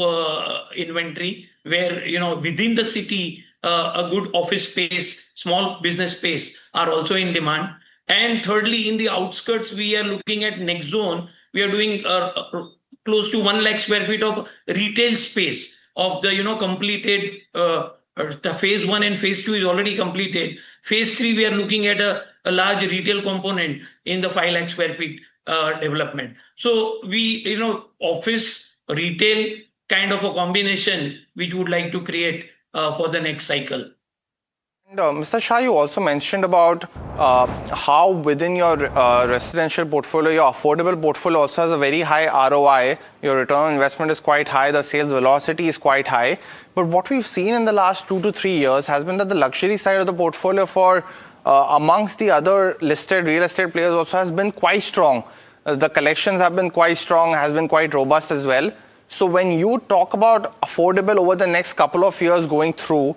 inventory where, within the city, a good office space, small business space are also in demand. And thirdly, in the outskirts, we are looking at next zone. We are doing close to 1 lakh square feet of retail space of the, completed, the phase 1 and phase 2 is already completed. Phase 3, we are looking at a large retail component in the 5 lakh square feet development. So we, office, retail kind of a combination, which would like to create for the next cycle. And Mr. Shah, you also mentioned about how within your residential portfolio, your affordable portfolio also has a very high ROI. Your return on investment is quite high. The sales velocity is quite high. But what we've seen in the last 2 to 3 years has been that the luxury side of the portfolio for amongst the other listed real estate players also has been quite strong. The collections have been quite strong, has been quite robust as well. So when you talk about affordable over the next couple of years going through,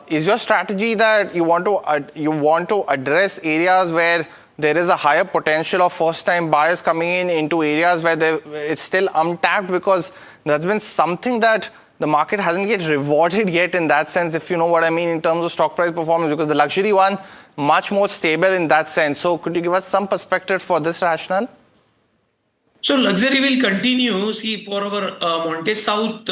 is your strategy that you want to address areas where there is a higher potential of first-time buyers coming into areas where it's still untapped, because that's been something that the market hasn't yet rewarded yet in that sense, if you know what I mean, in terms of stock price performance, because the luxury one, much more stable in that sense. So could you give us some perspective for this rationale? So luxury will continue. See, for our Monte South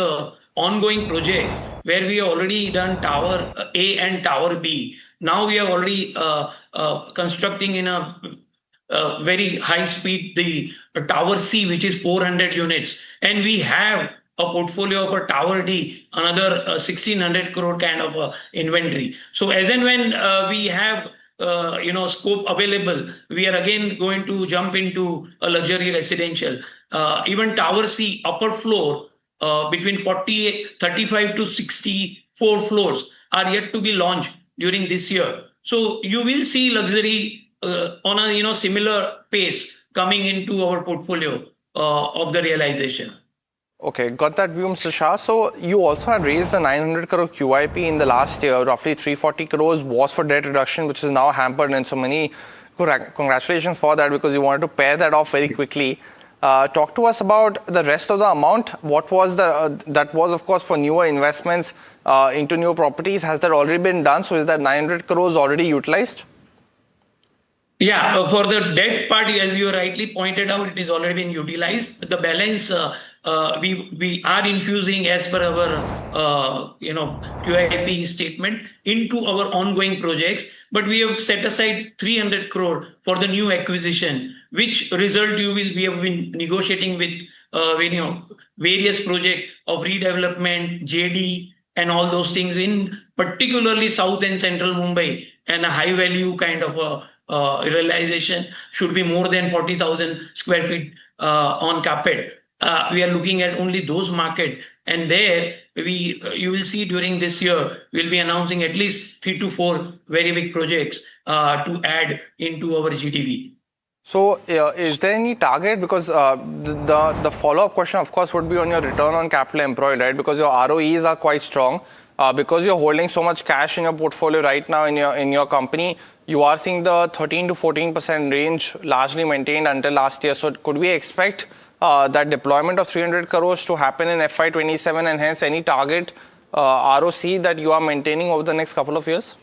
ongoing project, where we have already done Tower A and Tower B. Now we are already constructing in a very high speed the Tower C, which is 400 units. And we have a portfolio of a Tower D, another 1600 crore kind of inventory. So as and when we have scope available, we are again going to jump into a luxury residential. Even Tower C upper floor, between 35 to 64 floors are yet to be launched during this year. So you will see luxury on a similar pace coming into our portfolio of the realization. Okay, got that view, Mr. Shah. So you also had raised the 900 crore QIP in the last year. Roughly 340 crores was for debt reduction, which is now hampered. And so many congratulations for that, because you wanted to pay that off very quickly. Talk to us about the rest of the amount. What was that was, of course, for newer investments into new properties. Has that already been done? So is that 900 crores already utilized? Yeah, for the debt part, as you rightly pointed out, it is already been utilized. The balance we are infusing as per our QIP statement into our ongoing projects. But we have set aside 300 crore for the new acquisition, which result we have been negotiating with various projects of redevelopment, JD, and all those things in particularly South and Central Mumbai, and a high value kind of a realization should be more than 40,000 square feet on carpet. We are looking at only those market, and there you will see during this year we'll be announcing at least 3 to 4 very big projects to add into our GDV. So is there any target? Because the follow-up question, of course, would be on your return on capital employed, right? Because your ROEs are quite strong. Because you're holding so much cash in your portfolio right now in your company, you are seeing the 13 to 14% range largely maintained until last year. So could we expect that deployment of 300 crores to happen in FY27, and hence any target ROC that you are maintaining over the next couple of years?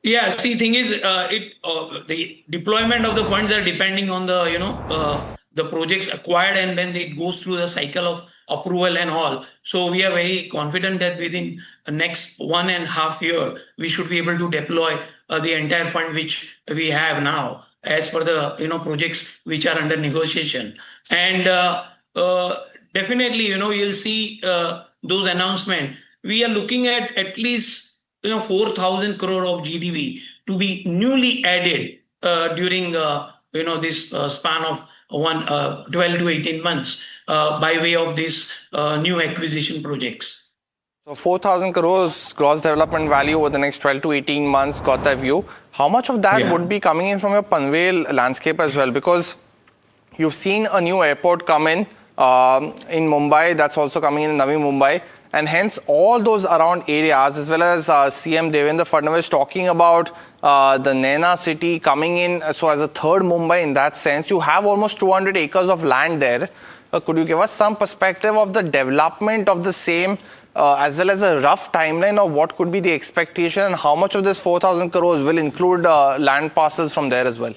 Yeah, see, thing is, the deployment of the funds are depending on the projects acquired, and then it goes through the cycle of approval and all. So we are very confident that within the next 1.5 years, we should be able to deploy the entire fund which we have now, as per the projects which are under negotiation. And definitely, you'll see those announcements. We are looking at least 4,000 crore of GDV to be newly added during this span of 12 to 18 months by way of these new acquisition projects. So 4,000 crores gross development value over the next 12 to 18 months, got that view. How much of that would be coming in from your Panvel landscape as well? Because you've seen a new airport come in Mumbai, that's also coming in Navi Mumbai. And hence all those around areas, as well as CM Devendra Fadnavis talking about the Naina city coming in. So as a third Mumbai in that sense, you have almost 200 acres of land there. Could you give us some perspective of the development of the same, as well as a rough timeline of what could be the expectation, and how much of this 4,000 crores will include land parcels from there as well?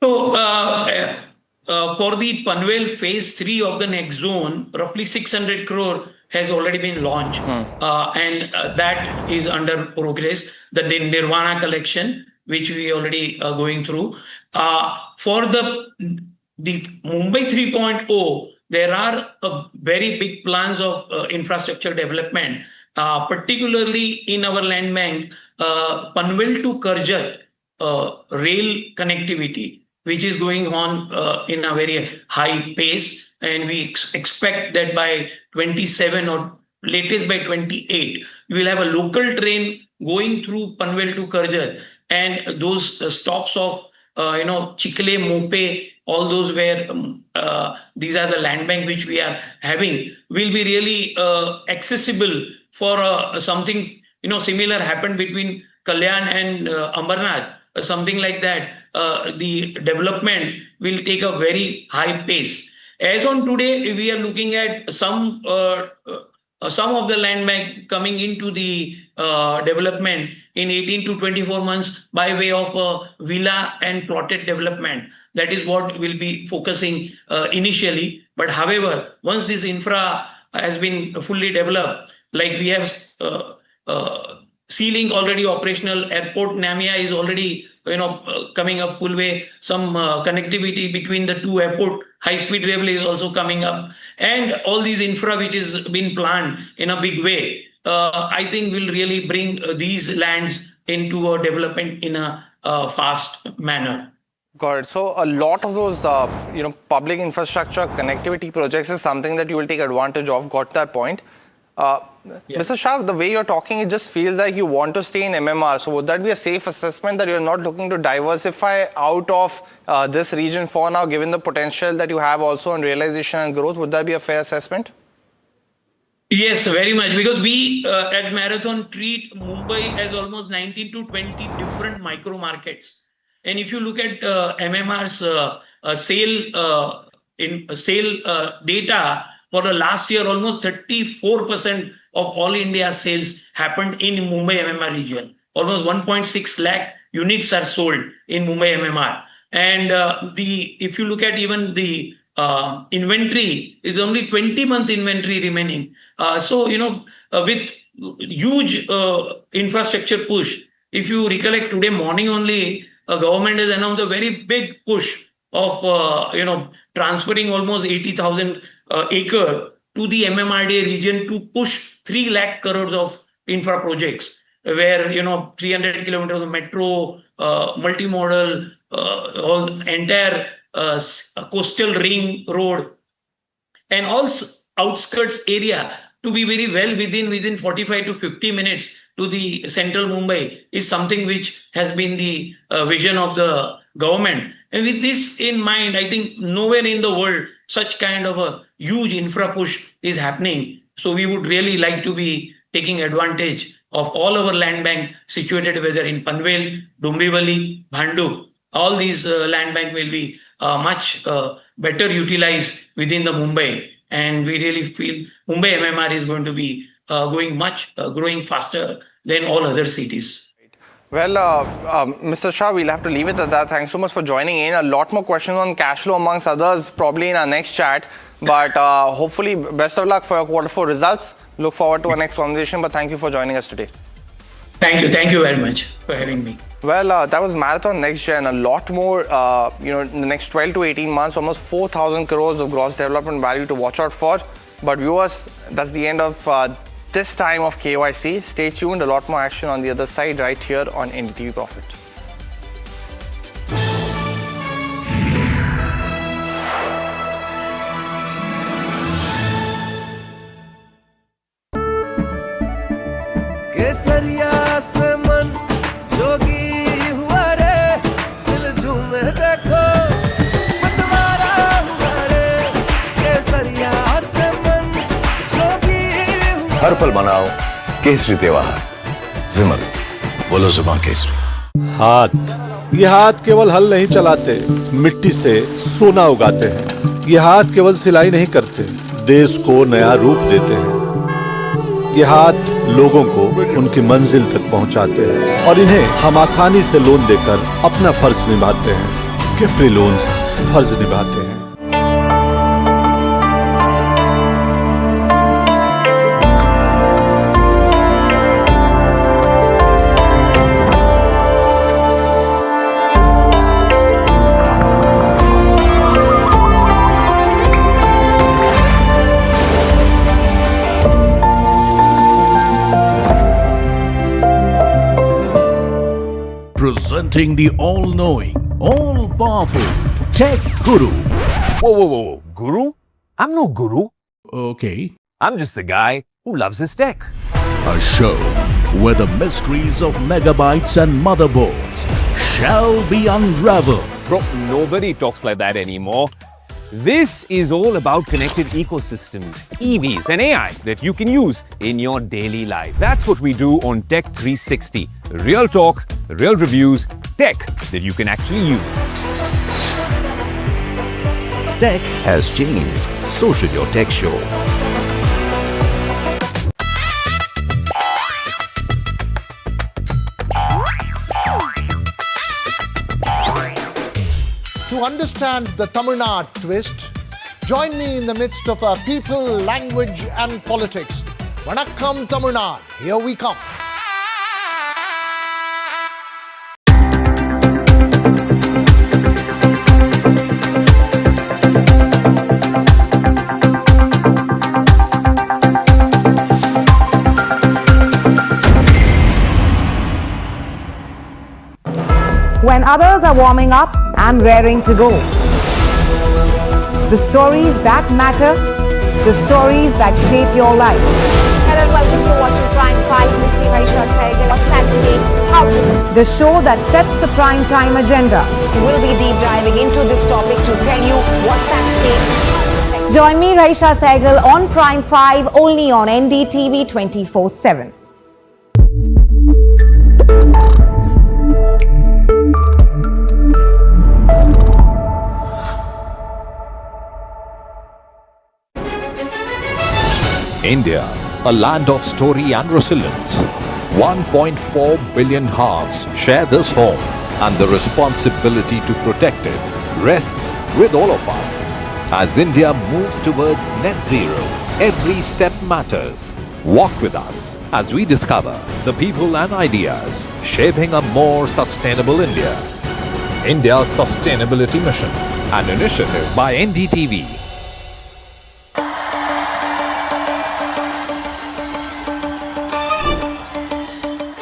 So for the Panvel phase 3 of the next zone, roughly 600 crore has already been launched, and that is under progress. The Nirvana collection, which we already are going through. For the Mumbai 3.0, there are very big plans of infrastructure development, particularly in our land bank, Panvel to Karjat rail connectivity, which is going on in a very high pace. And we expect that by 27 or latest by 28, we will have a local train going through Panvel to Karjat. And those stops of, Chikle, Mope, all those where these are the land bank which we are having, will be really accessible for something, similar happened between Kalyan and Ambernath, something like that. The development will take a very high pace. As on today, we are looking at some of the land bank coming into the development in 18 to 24 months by way of villa and plotted development. That is what we'll be focusing initially. But however, once this infra has been fully developed, like we have Sea Link already operational, airport Namia is already coming up full way. Some connectivity between the two airport, high-speed railway is also coming up, and all these infra which is been planned in a big way. I think will really bring these lands into a development in a fast manner. Got it. So a lot of those, public infrastructure connectivity projects is something that you will take advantage of. Got that point. Mr. Shah, the way you're talking, it just feels like you want to stay in MMR. So would that be a safe assessment that you're not looking to diversify out of this region for now, given the potential that you have also on realization and growth? Would that be a fair assessment? Yes, very much. Because we at Marathon treat Mumbai as almost 19 to 20 different micro markets. And if you look at MMR's sale data, for the last year, almost 34% of all India sales happened in Mumbai MMR region. Almost 1.6 lakh units are sold in Mumbai MMR. And if you look at even the inventory, is only 20 months inventory remaining. With huge infrastructure push, if you recollect today morning only, government has announced a very big push of transferring almost 80,000 acre to the MMRDA region to push 3 lakh crores of infra projects, where 300 kilometers of metro, multimodal, all entire coastal ring road, and all outskirts area to be very well within 45 to 50 minutes to the central Mumbai is something which has been the vision of the government. And with this in mind, I think nowhere in the world such kind of a huge infra push is happening. So we would really like to be taking advantage of all our land bank situated whether in Panvel, Dombivli, Bhandup. All these land bank will be much better utilized within the Mumbai. And we really feel Mumbai MMR is going to be growing faster than all other cities. Well, Mr. Shah, we'll have to leave it at that. Thanks so much for joining in. A lot more questions on cash flow amongst others probably in our next chat. But hopefully, best of luck for your quarter 4 results. Look forward to our next conversation. But thank you for joining us today. Thank you. Thank you very much for having me. Well, that was Marathon Nextgen. A lot more, in the next 12 to 18 months, almost 4,000 crores of gross development value to watch out for. But viewers, that's the end of this time of KYC. Stay tuned. A lot more action on the other side right here on NDTV Profit. केसरिया से मन जोगी हुआ रे दिल झूमे देखो मतवारा हुआ रे केसरिया से मन जोगी हुआ हर पल मनाओ केसरी त्योहार विमल बोलो जुबान केसरी। हाथ ये हाथ केवल हल नहीं चलाते, मिट्टी से सोना उगाते हैं। ये हाथ केवल सिलाई नहीं करते, देश को नया रूप देते हैं। ये हाथ लोगों को उनकी मंजिल तक पहुंचाते हैं और इन्हें हम आसानी से लोन देकर अपना फर्ज निभाते हैं। कैप्री लोन्स फर्ज निभाते हैं। Presenting the all-knowing, all-powerful Tech Guru. Whoa. Guru? I'm no guru. Okay. I'm just a guy who loves his tech. A show where the mysteries of megabytes and motherboards shall be unraveled. Bro, nobody talks like that anymore. This is all about connected ecosystems, EVs and AI that you can use in your daily life. That's what we do on Tech 360. Real talk, real reviews, tech that you can actually use. Tech has changed. So should your tech show. To understand the Tamil Nadu twist, join me in the midst of our people, language and politics. Vanakkam Tamil Nadu, here we come. When others are warming up, I'm raring to go. The stories that matter, the stories that shape your life. Hello and welcome to watching Prime 5 with Aisha Sehgal on Saturday. How to The show that sets the prime time agenda. We'll be deep diving into this topic to tell you what's at stake. Join me, Raisha Sehgal, on Prime 5 only on NDTV 24/7. India, a land of story and resilience. 1.4 billion hearts share this home, and the responsibility to protect it rests with all of us. As India moves towards net zero, every step matters. Walk with us as we discover the people and ideas shaping a more sustainable India. India's Sustainability Mission, an initiative by NDTV.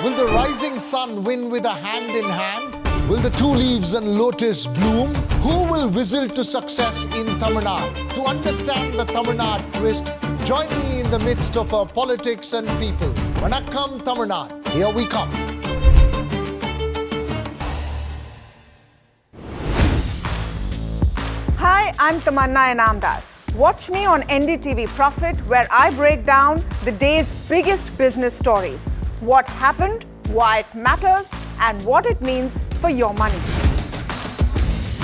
Will the rising sun win with a hand in hand? Will the two leaves and lotus bloom? Who will whistle to success in Tamil Nadu? To understand the Tamil Nadu twist, join me in the midst of our politics and people. Vanakkam Tamil Nadu, here we come. Hi, I'm Tamanna Inamdar. Watch me on NDTV Profit, where I break down the day's biggest business stories. What happened, why it matters, and what it means for your money.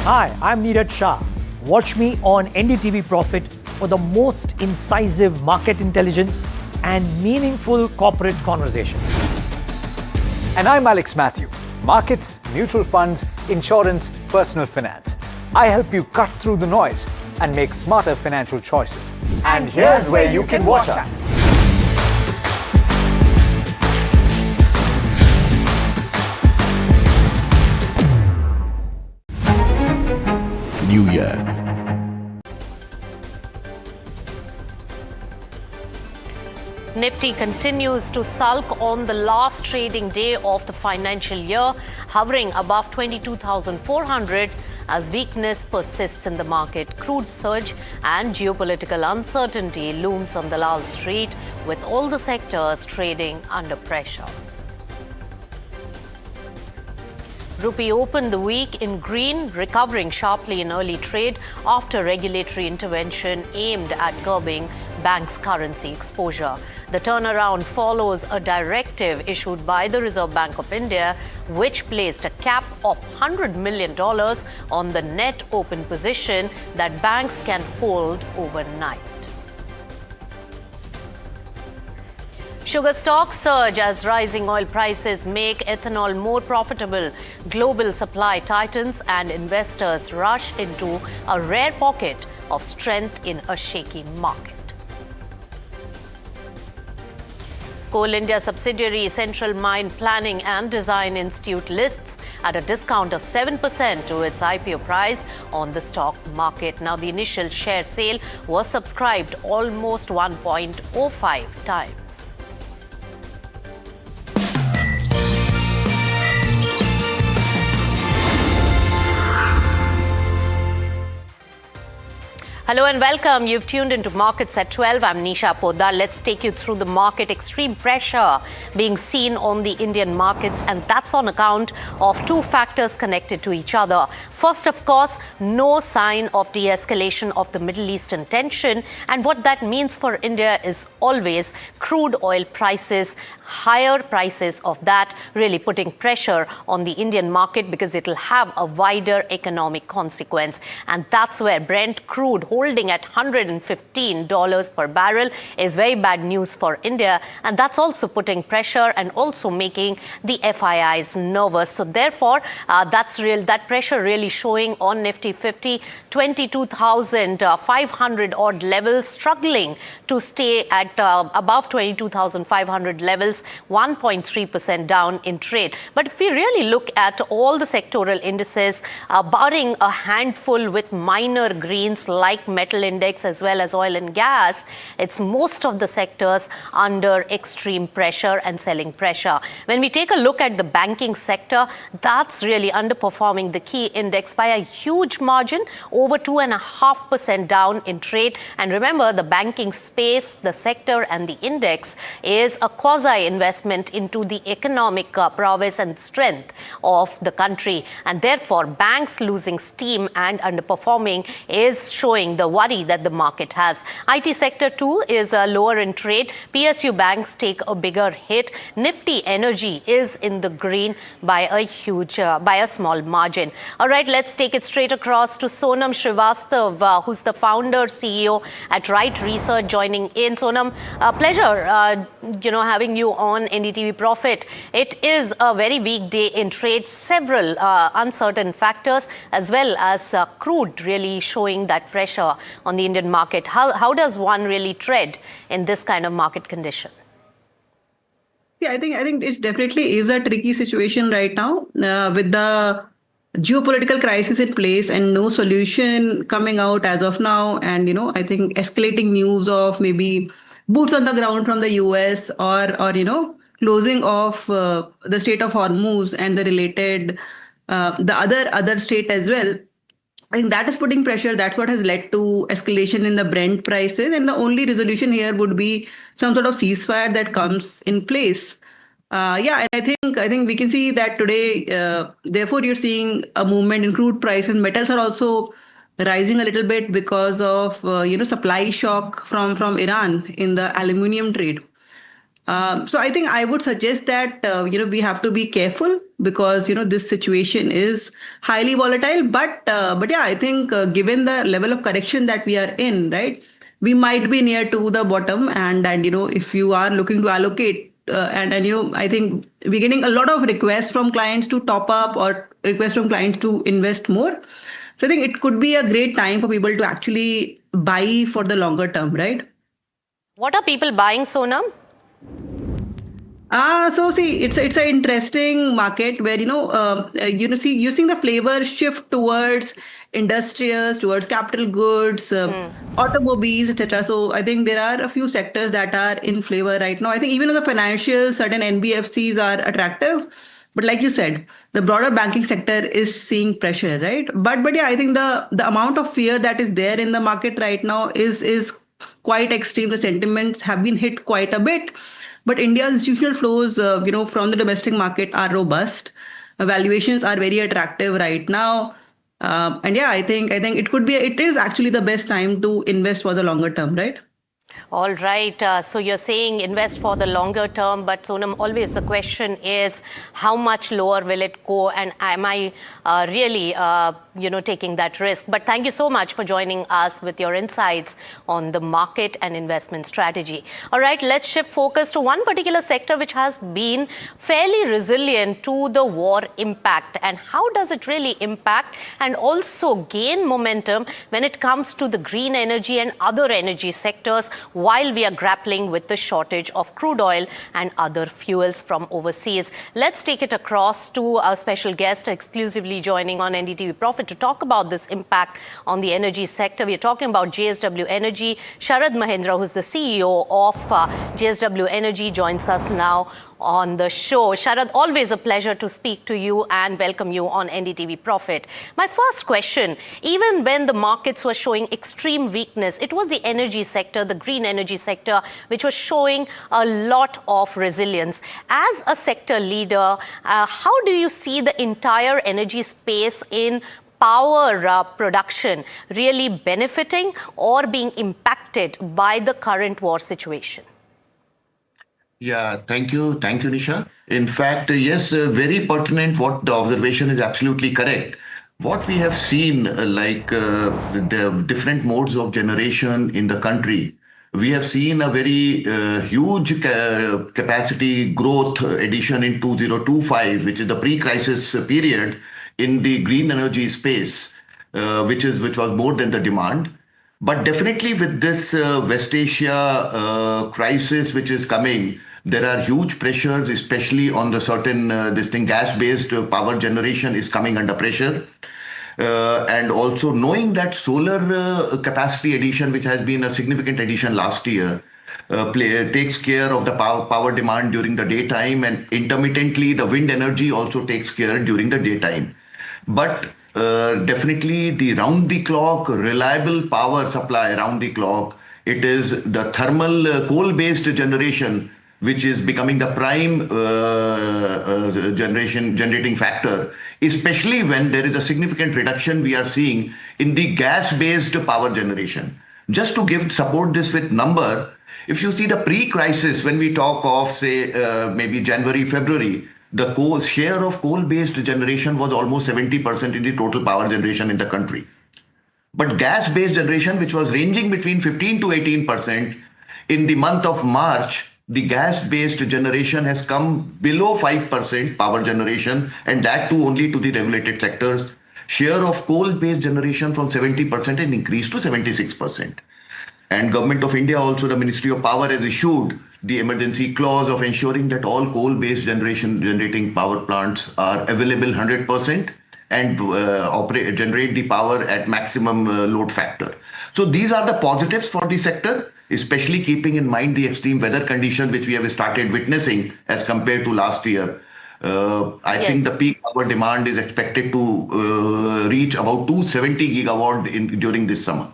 Hi, I'm Neeraj Shah. Watch me on NDTV Profit for the most incisive market intelligence and meaningful corporate conversations. And I'm Alex Matthew. Markets, mutual funds, insurance, personal finance. I help you cut through the noise and make smarter financial choices. And here's where you can watch us. New Year. Nifty continues to sulk on the last trading day of the financial year, hovering above 22,400 as weakness persists in the market. Crude surge and geopolitical uncertainty looms on Dalal Street, with all the sectors trading under pressure. Rupee opened the week in green, recovering sharply in early trade after regulatory intervention aimed at curbing banks' currency exposure. The turnaround follows a directive issued by the Reserve Bank of India, which placed a cap of $100 million on the net open position that banks can hold overnight. Sugar stocks surge as rising oil prices make ethanol more profitable. Global supply tightens and investors rush into a rare pocket of strength in a shaky market. Coal India subsidiary Central Mine Planning and Design Institute lists at a discount of 7% to its IPO price on the stock market. Now, the initial share sale was subscribed almost 1.05 times. Hello and welcome. You've tuned into Markets at 12. I'm Nisha Poddar. Let's take you through the market. Extreme pressure being seen on the Indian markets, and that's on account of two factors connected to each other. First, of course, no sign of de-escalation of the Middle Eastern tension, and what that means for India is always crude oil prices, higher prices of that really putting pressure on the Indian market because it'll have a wider economic consequence. And that's where Brent crude holding at $115 per barrel is very bad news for India. And that's also putting pressure and also making the FIIs nervous. So therefore, that pressure really showing on Nifty 50, 22,500 odd levels, struggling to stay at above 22,500 levels, 1.3% down in trade. But if we really look at all the sectoral indices, barring a handful with minor greens like metal index as well as oil and gas, it's most of the sectors under extreme pressure and selling pressure. When we take a look at the banking sector, that's really underperforming the key index by a huge margin, over 2.5% down in trade. And remember, the banking space, the sector and the index is a quasi-investment into the economic prowess and strength of the country. And therefore, banks losing steam and underperforming is showing confirming the worry that the market has. IT sector too is lower in trade. PSU banks take a bigger hit. Nifty energy is in the green by a small margin. All right, let's take it straight across to Sonam Srivastav, who's the founder, CEO at Right Research, joining in. Sonam, pleasure, having you on NDTV Profit. It is a very weak day in trade, several uncertain factors, as well as crude really showing that pressure on the Indian market. How does one really tread in this kind of market condition? Yeah, I think it definitely is a tricky situation right now with the geopolitical crisis in place and no solution coming out as of now. And, I think escalating news of maybe boots on the ground from the US or closing of the Strait of Hormuz and the related, the other state as well. I think that is putting pressure. That's what has led to escalation in the Brent prices. And the only resolution here would be some sort of ceasefire that comes in place. And I think we can see that today, therefore, you're seeing a movement in crude prices. Metals are also rising a little bit because of, supply shock from Iran in the aluminium trade. So I think I would suggest that, we have to be careful because, this situation is highly volatile. But yeah, I think given the level of correction that we are in, right, we might be near to the bottom. And if you are looking to allocate, I think we're getting a lot of requests from clients to top up or requests from clients to invest more. So I think it could be a great time for people to actually buy for the longer term, right? What are people buying, Sonam? So see, it's an interesting market where, you're seeing the flavor shift towards industrials, towards capital goods, automobiles, etc. So I think there are a few sectors that are in flavor right now. I think even in the financial, certain NBFCs are attractive. But like you said, the broader banking sector is seeing pressure, right? But yeah, I think the amount of fear that is there in the market right now is quite extreme. The sentiments have been hit quite a bit. But India's institutional flows, from the domestic market are robust. Valuations are very attractive right now. And yeah, I think it is actually the best time to invest for the longer term, right? All right. So you're saying invest for the longer term, but Sonam, always the question is how much lower will it go, and am I really, taking that risk? But thank you so much for joining us with your insights on the market and investment strategy. All right, let's shift focus to one particular sector which has been fairly resilient to the war impact, and how does it really impact and also gain momentum when it comes to the green energy and other energy sectors, while we are grappling with the shortage of crude oil and other fuels from overseas. Let's take it across to our special guest exclusively joining on NDTV Profit to talk about this impact on the energy sector. We are talking about JSW Energy. Sharad Mahendra, who's the CEO of JSW Energy, joins us now on the show. Sharad, always a pleasure to speak to you and welcome you on NDTV Profit. My first question, even when the markets were showing extreme weakness, it was the energy sector, the green energy sector, which was showing a lot of resilience. As a sector leader, how do you see the entire energy space in power production really benefiting or being impacted by the current war situation? Yeah, thank you, Nisha. In fact, yes, very pertinent. What the observation is absolutely correct. What we have seen, the different modes of generation in the country, we have seen a very huge capacity growth addition in 2025, which is the pre-crisis period in the green energy space, which was more than the demand. But definitely with this West Asia crisis which is coming, there are huge pressures, especially on the certain gas-based power generation is coming under pressure. And also knowing that solar capacity addition, which has been a significant addition last year, takes care of the power demand during the daytime, and intermittently the wind energy also takes care during the daytime. But definitely the round-the-clock, reliable power supply around the clock, it is the thermal coal-based generation which is becoming the prime generating factor, especially when there is a significant reduction we are seeing in the gas-based power generation. Just to support this with number, if you see the pre-crisis, when we talk of, say, maybe January, February, the share of coal-based generation was almost 70% in the total power generation in the country. But gas-based generation, which was ranging between 15 to 18%, in the month of March, the gas-based generation has come below 5% power generation, and that too only to the regulated sectors. Share of coal-based generation from 70% has increased to 76%. And Government of India, also the Ministry of Power, has issued the emergency clause of ensuring that all coal-based generating power plants are available 100% and generate the power at maximum load factor. So these are the positives for the sector, especially keeping in mind the extreme weather conditions which we have started witnessing as compared to last year. I think the peak power demand is expected to reach about 270 gigawatt during this summer.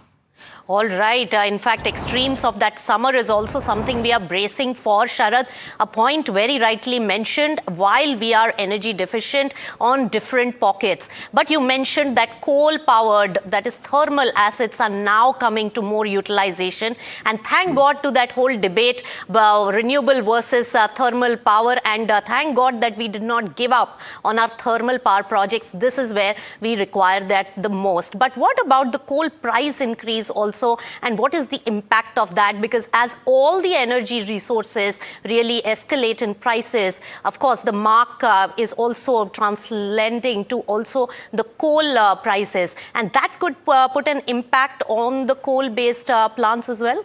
All right. In fact, extremes of that summer is also something we are bracing for. Sharad, a point very rightly mentioned, while we are energy deficient on different pockets. But you mentioned that coal-powered, that is thermal assets, are now coming to more utilization. And thank God to that whole debate about renewable versus thermal power. And thank God that we did not give up on our thermal power projects. This is where we require that the most. But what about the coal price increase also? And what is the impact of that? Because as all the energy resources really escalate in prices, of course, the mark is also translating to also the coal prices. And that could put an impact on the coal-based plants as well?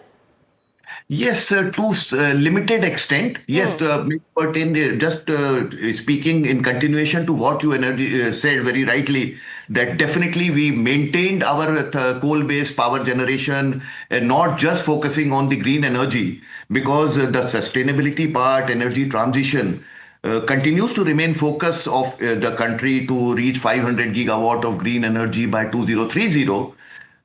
Yes, to limited extent. Yes, but just speaking in continuation to what you said very rightly, that definitely we maintained our coal-based power generation and not just focusing on the green energy, because the sustainability part, energy transition, continues to remain focus of the country to reach 500 gigawatt of green energy by 2030.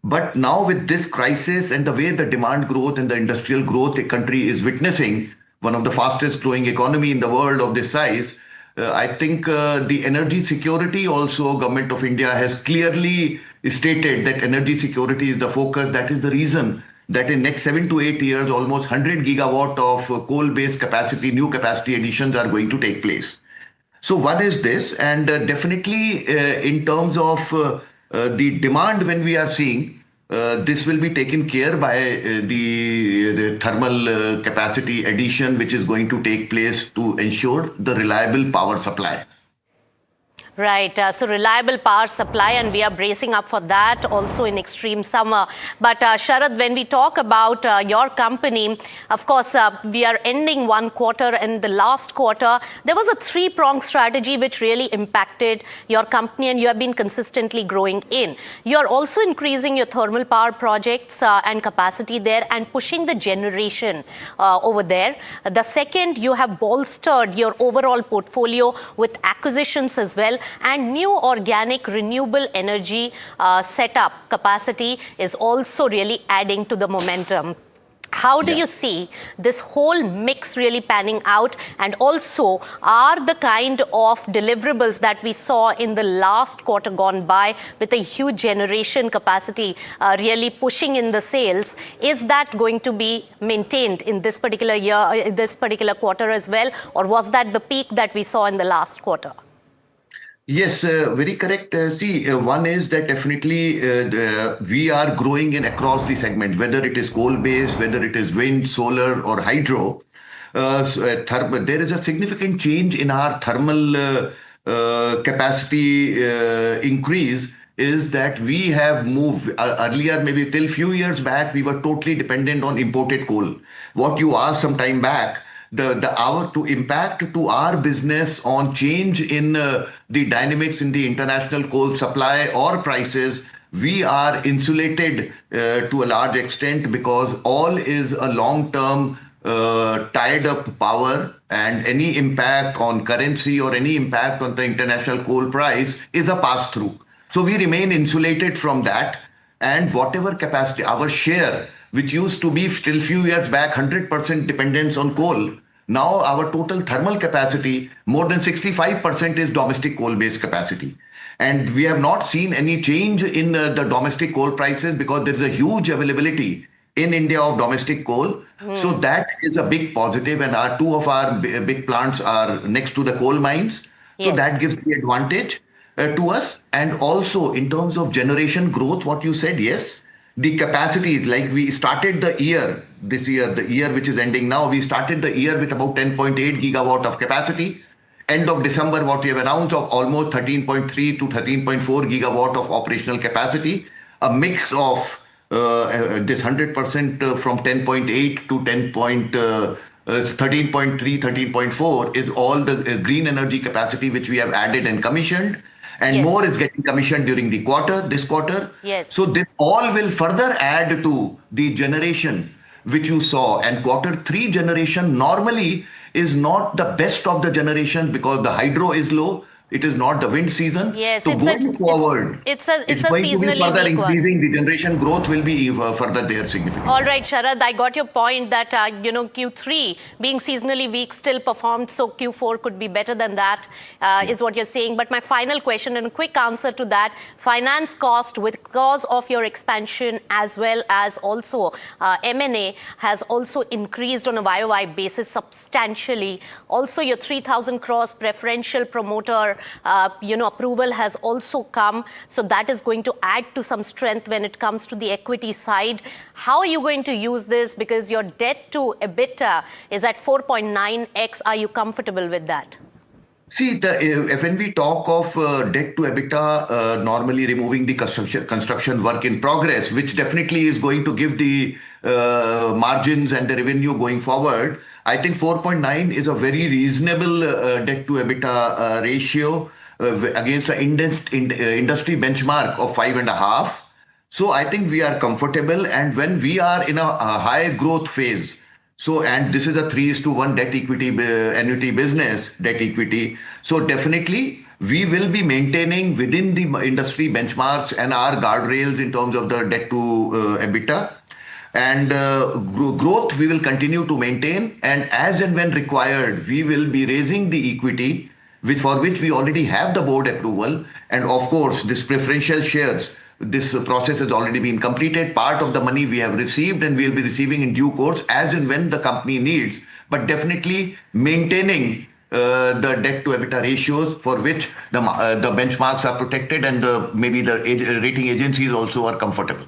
But now with this crisis and the way the demand growth and the industrial growth the country is witnessing, one of the fastest growing economy in the world of this size, I think the energy security also, Government of India has clearly stated that energy security is the focus. That is the reason that in next 7 to 8 years, almost 100 gigawatt of coal-based capacity, new capacity additions are going to take place. So one is this, and definitely in terms of the demand when we are seeing, this will be taken care by the thermal capacity addition, which is going to take place to ensure the reliable power supply. Right. So reliable power supply, and we are bracing up for that also in extreme summer. But Sharad, when we talk about your company, of course, we are ending one quarter, and the last quarter, there was a three-pronged strategy which really impacted your company, and you have been consistently growing in. You're also increasing your thermal power projects and capacity there and pushing the generation over there. The second, you have bolstered your overall portfolio with acquisitions as well. And new organic renewable energy setup capacity is also really adding to the momentum. How do you see this whole mix really panning out? And also, are the kind of deliverables that we saw in the last quarter gone by with a huge generation capacity really pushing in the sales, is that going to be maintained in this particular year, this particular quarter as well? Or was that the peak that we saw in the last quarter? Yes, very correct. See, one is that definitely we are growing in across the segment, whether it is coal-based, whether it is wind, solar, or hydro. There is a significant change in our thermal capacity increase, is that we have moved earlier, maybe till few years back, we were totally dependent on imported coal. What you asked some time back, the impact to our business on change in the dynamics in the international coal supply or prices, we are insulated to a large extent, because all is a long-term tied up power, and any impact on currency or any impact on the international coal price is a pass-through. So we remain insulated from that, and whatever capacity, our share, which used to be till few years back 100% dependence on coal, Now our total thermal capacity, more than 65% is domestic coal-based capacity. And we have not seen any change in the domestic coal prices because there is a huge availability in India of domestic coal. So that is a big positive, and two of our big plants are next to the coal mines. So that gives the advantage to us. And also in terms of generation growth, what you said, yes, the capacity, like we started the year, this year, the year which is ending now, we started the year with about 10.8 gigawatt of capacity. End of December, what we have announced of almost 13.3 to 13.4 gigawatt of operational capacity, a mix of this 100% from 10.8 to 13.3, 13.4 is all the green energy capacity which we have added and commissioned. And more is getting commissioned during the this quarter. So this all will further add to the generation which you saw. And Q3 generation normally is not the best of the generation because the hydro is low. It is not the wind season. Yes, so going forward, it's a going to be seasonally further weak increasing. The generation growth will be further there significantly. All right, Sharad, I got your point that, Q3 being seasonally weak still performed, so Q4 could be better than that, is what you're saying. But my final question and a quick answer to that, finance cost because of your expansion as well as also M&A has also increased on a YOY basis substantially. Also, your 3,000 crores preferential promoter approval has also come. So that is going to add to some strength when it comes to the equity side. How are you going to use this? Because your debt to EBITDA is at 4.9x. Are you comfortable with that? See, when we talk of debt to EBITDA, normally removing the construction work in progress, which definitely is going to give the margins and the revenue going forward, I think 4.9 is a very reasonable debt to EBITDA ratio against the industry benchmark of 5.5. So I think we are comfortable. And when we are in a high growth phase, and this is a 3:1 debt equity annuity business, debt equity. So definitely we will be maintaining within the industry benchmarks and our guardrails in terms of the debt to EBITDA. And growth we will continue to maintain. And as and when required, we will be raising the equity, for which we already have the board approval. And of course, this preferential shares, this process has already been completed. Part of the money we have received and we will be receiving in due course as and when the company needs. But definitely maintaining the debt to EBITDA ratios for which the benchmarks are protected and maybe the rating agencies also are comfortable.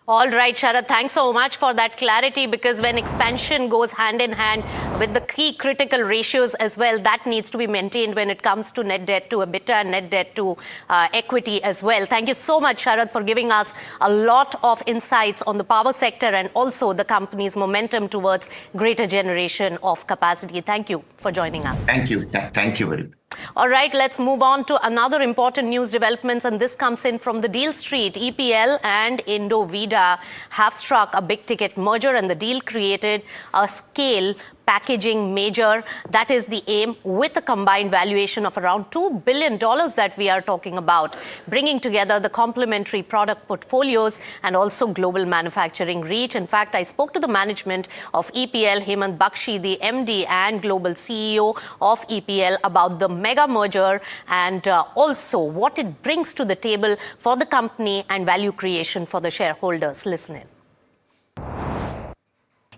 All right, Sharad, thanks so much for that clarity, because when expansion goes hand in hand with the key critical ratios as well, that needs to be maintained when it comes to net debt to EBITDA and net debt to equity as well. Thank you so much, Sharad, for giving us a lot of insights on the power sector and also the company's momentum towards greater generation of capacity. Thank you for joining us. Thank you. Thank you very much. All right, let's move on to another important news developments, and this comes in from the Dalal Street. EPL and Indovida have struck a big ticket merger, and the deal created a scale packaging major. That is the aim, with a combined valuation of around $2 billion that we are talking about, bringing together the complementary product portfolios and also global manufacturing reach. In fact, I spoke to the management of EPL, Hemant Bakshi, the MD and global CEO of EPL, about the mega merger and also what it brings to the table for the company and value creation for the shareholders. Listen in.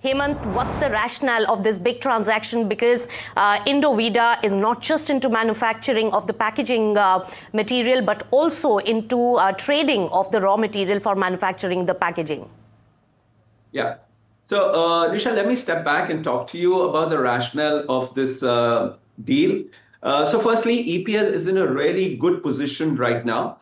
Hemant, what's the rationale of this big transaction? Because Indovida is not just into manufacturing of the packaging material, but also into trading of the raw material for manufacturing the packaging. Yeah. So, Nisha, let me step back and talk to you about the rationale of this deal. So firstly, EPL is in a really good position right now.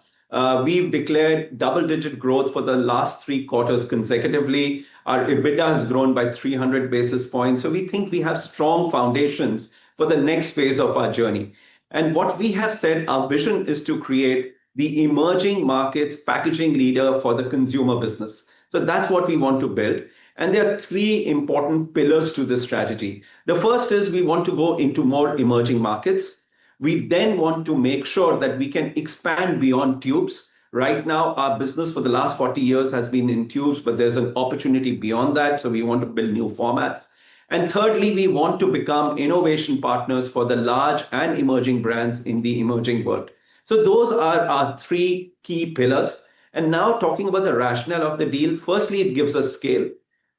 We've declared double-digit growth for the last 3 quarters consecutively. Our EBITDA has grown by 300 basis points. So we think we have strong foundations for the next phase of our journey. And what we have said, our vision is to create the emerging markets packaging leader for the consumer business. So that's what we want to build. And there are 3 important pillars to this strategy. The first is we want to go into more emerging markets. We then want to make sure that we can expand beyond tubes. Right now, our business for the last 40 years has been in tubes, but there's an opportunity beyond that. So we want to build new formats. And thirdly, we want to become innovation partners for the large and emerging brands in the emerging world. So those are our three key pillars. And now talking about the rationale of the deal, firstly, it gives us scale.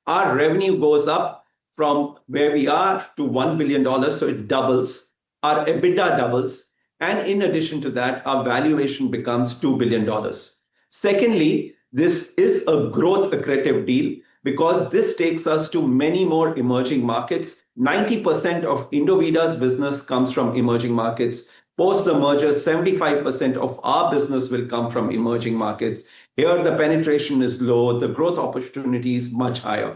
Our revenue goes up from where we are to $1 billion, so it doubles. Our EBITDA doubles. And in addition to that, our valuation becomes $2 billion. Secondly, this is a growth accretive deal because this takes us to many more emerging markets. 90% of Indovida's business comes from emerging markets. Post the merger, 75% of our business will come from emerging markets. Here, the penetration is low, the growth opportunity is much higher.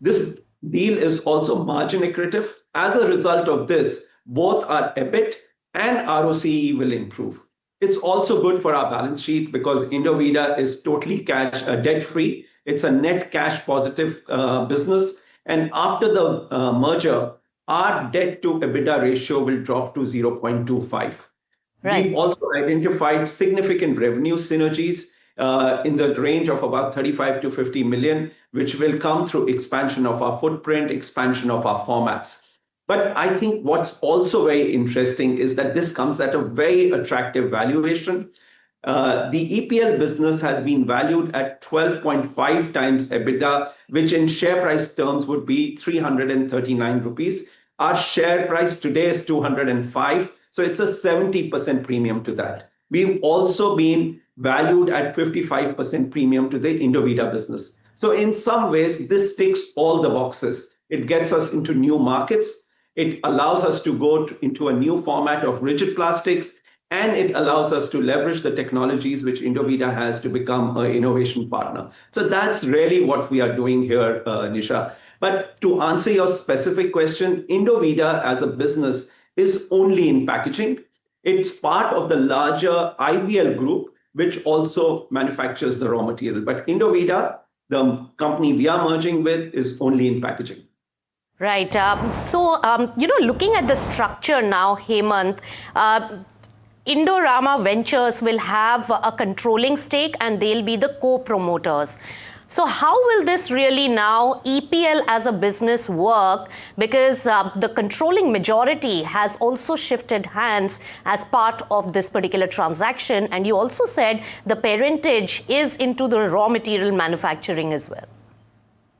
This deal is also margin accretive. As a result of this, both our EBIT and ROCE will improve. It's also good for our balance sheet because Indovida is totally debt-free. It's a net cash positive business. And after the merger, our debt to EBITDA ratio will drop to 0.25. Right. We've also identified significant revenue synergies in the range of about 35 to 50 million, which will come through expansion of our footprint, expansion of our formats. But I think what's also very interesting is that this comes at a very attractive valuation. The EPL business has been valued at 12.5 times EBITDA, which in share price terms would be 339 rupees. Our share price today is 205, so it's a 70% premium to that. We've also been valued at 55% premium to the Indovida business. So in some ways, this ticks all the boxes. It gets us into new markets. It allows us to go into a new format of rigid plastics, and it allows us to leverage the technologies which Indovida has to become an innovation partner. So that's really what we are doing here, Nisha. But to answer your specific question, Indovida as a business is only in packaging. It's part of the larger IVL group, which also manufactures the raw material. But Indovida, the company we are merging with, is only in packaging. Right. Looking at the structure now, Hemant, Indorama Ventures will have a controlling stake and they'll be the co-promoters. So how will this really now, EPL as a business, work? Because the controlling majority has also shifted hands as part of this particular transaction. And you also said the parentage is into the raw material manufacturing as well.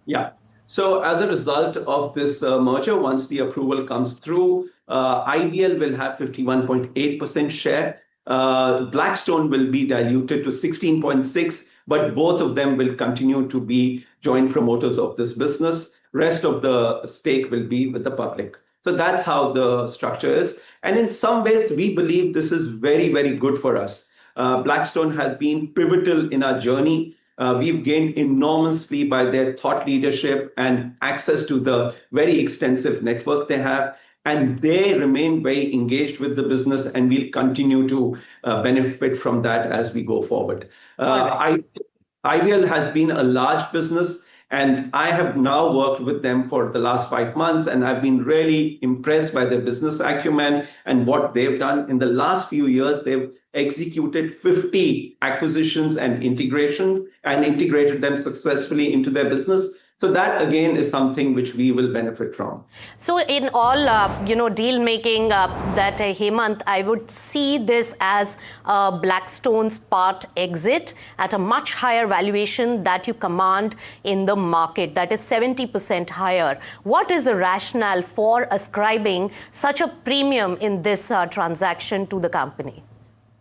Yeah. So as a result of this merger, once the approval comes through, IVL will have 51.8% share. Blackstone will be diluted to 16.6%, but both of them will continue to be joint promoters of this business. Rest of the stake will be with the public. So that's how the structure is. And in some ways, we believe this is very, very good for us. Blackstone has been pivotal in our journey. We've gained enormously by their thought leadership and access to the very extensive network they have. And they remain very engaged with the business, and we'll continue to benefit from that as we go forward. IVL has been a large business, and I have now worked with them for the last 5 months, and I've been really impressed by their business acumen and what they've done. In the last few years, they've executed 50 acquisitions and integrated them successfully into their business. So that again is something which we will benefit from. So in all, deal making that Hemant, I would see this as Blackstone's part exit at a much higher valuation that you command in the market, that is 70% higher. What is the rationale for ascribing such a premium in this transaction to the company?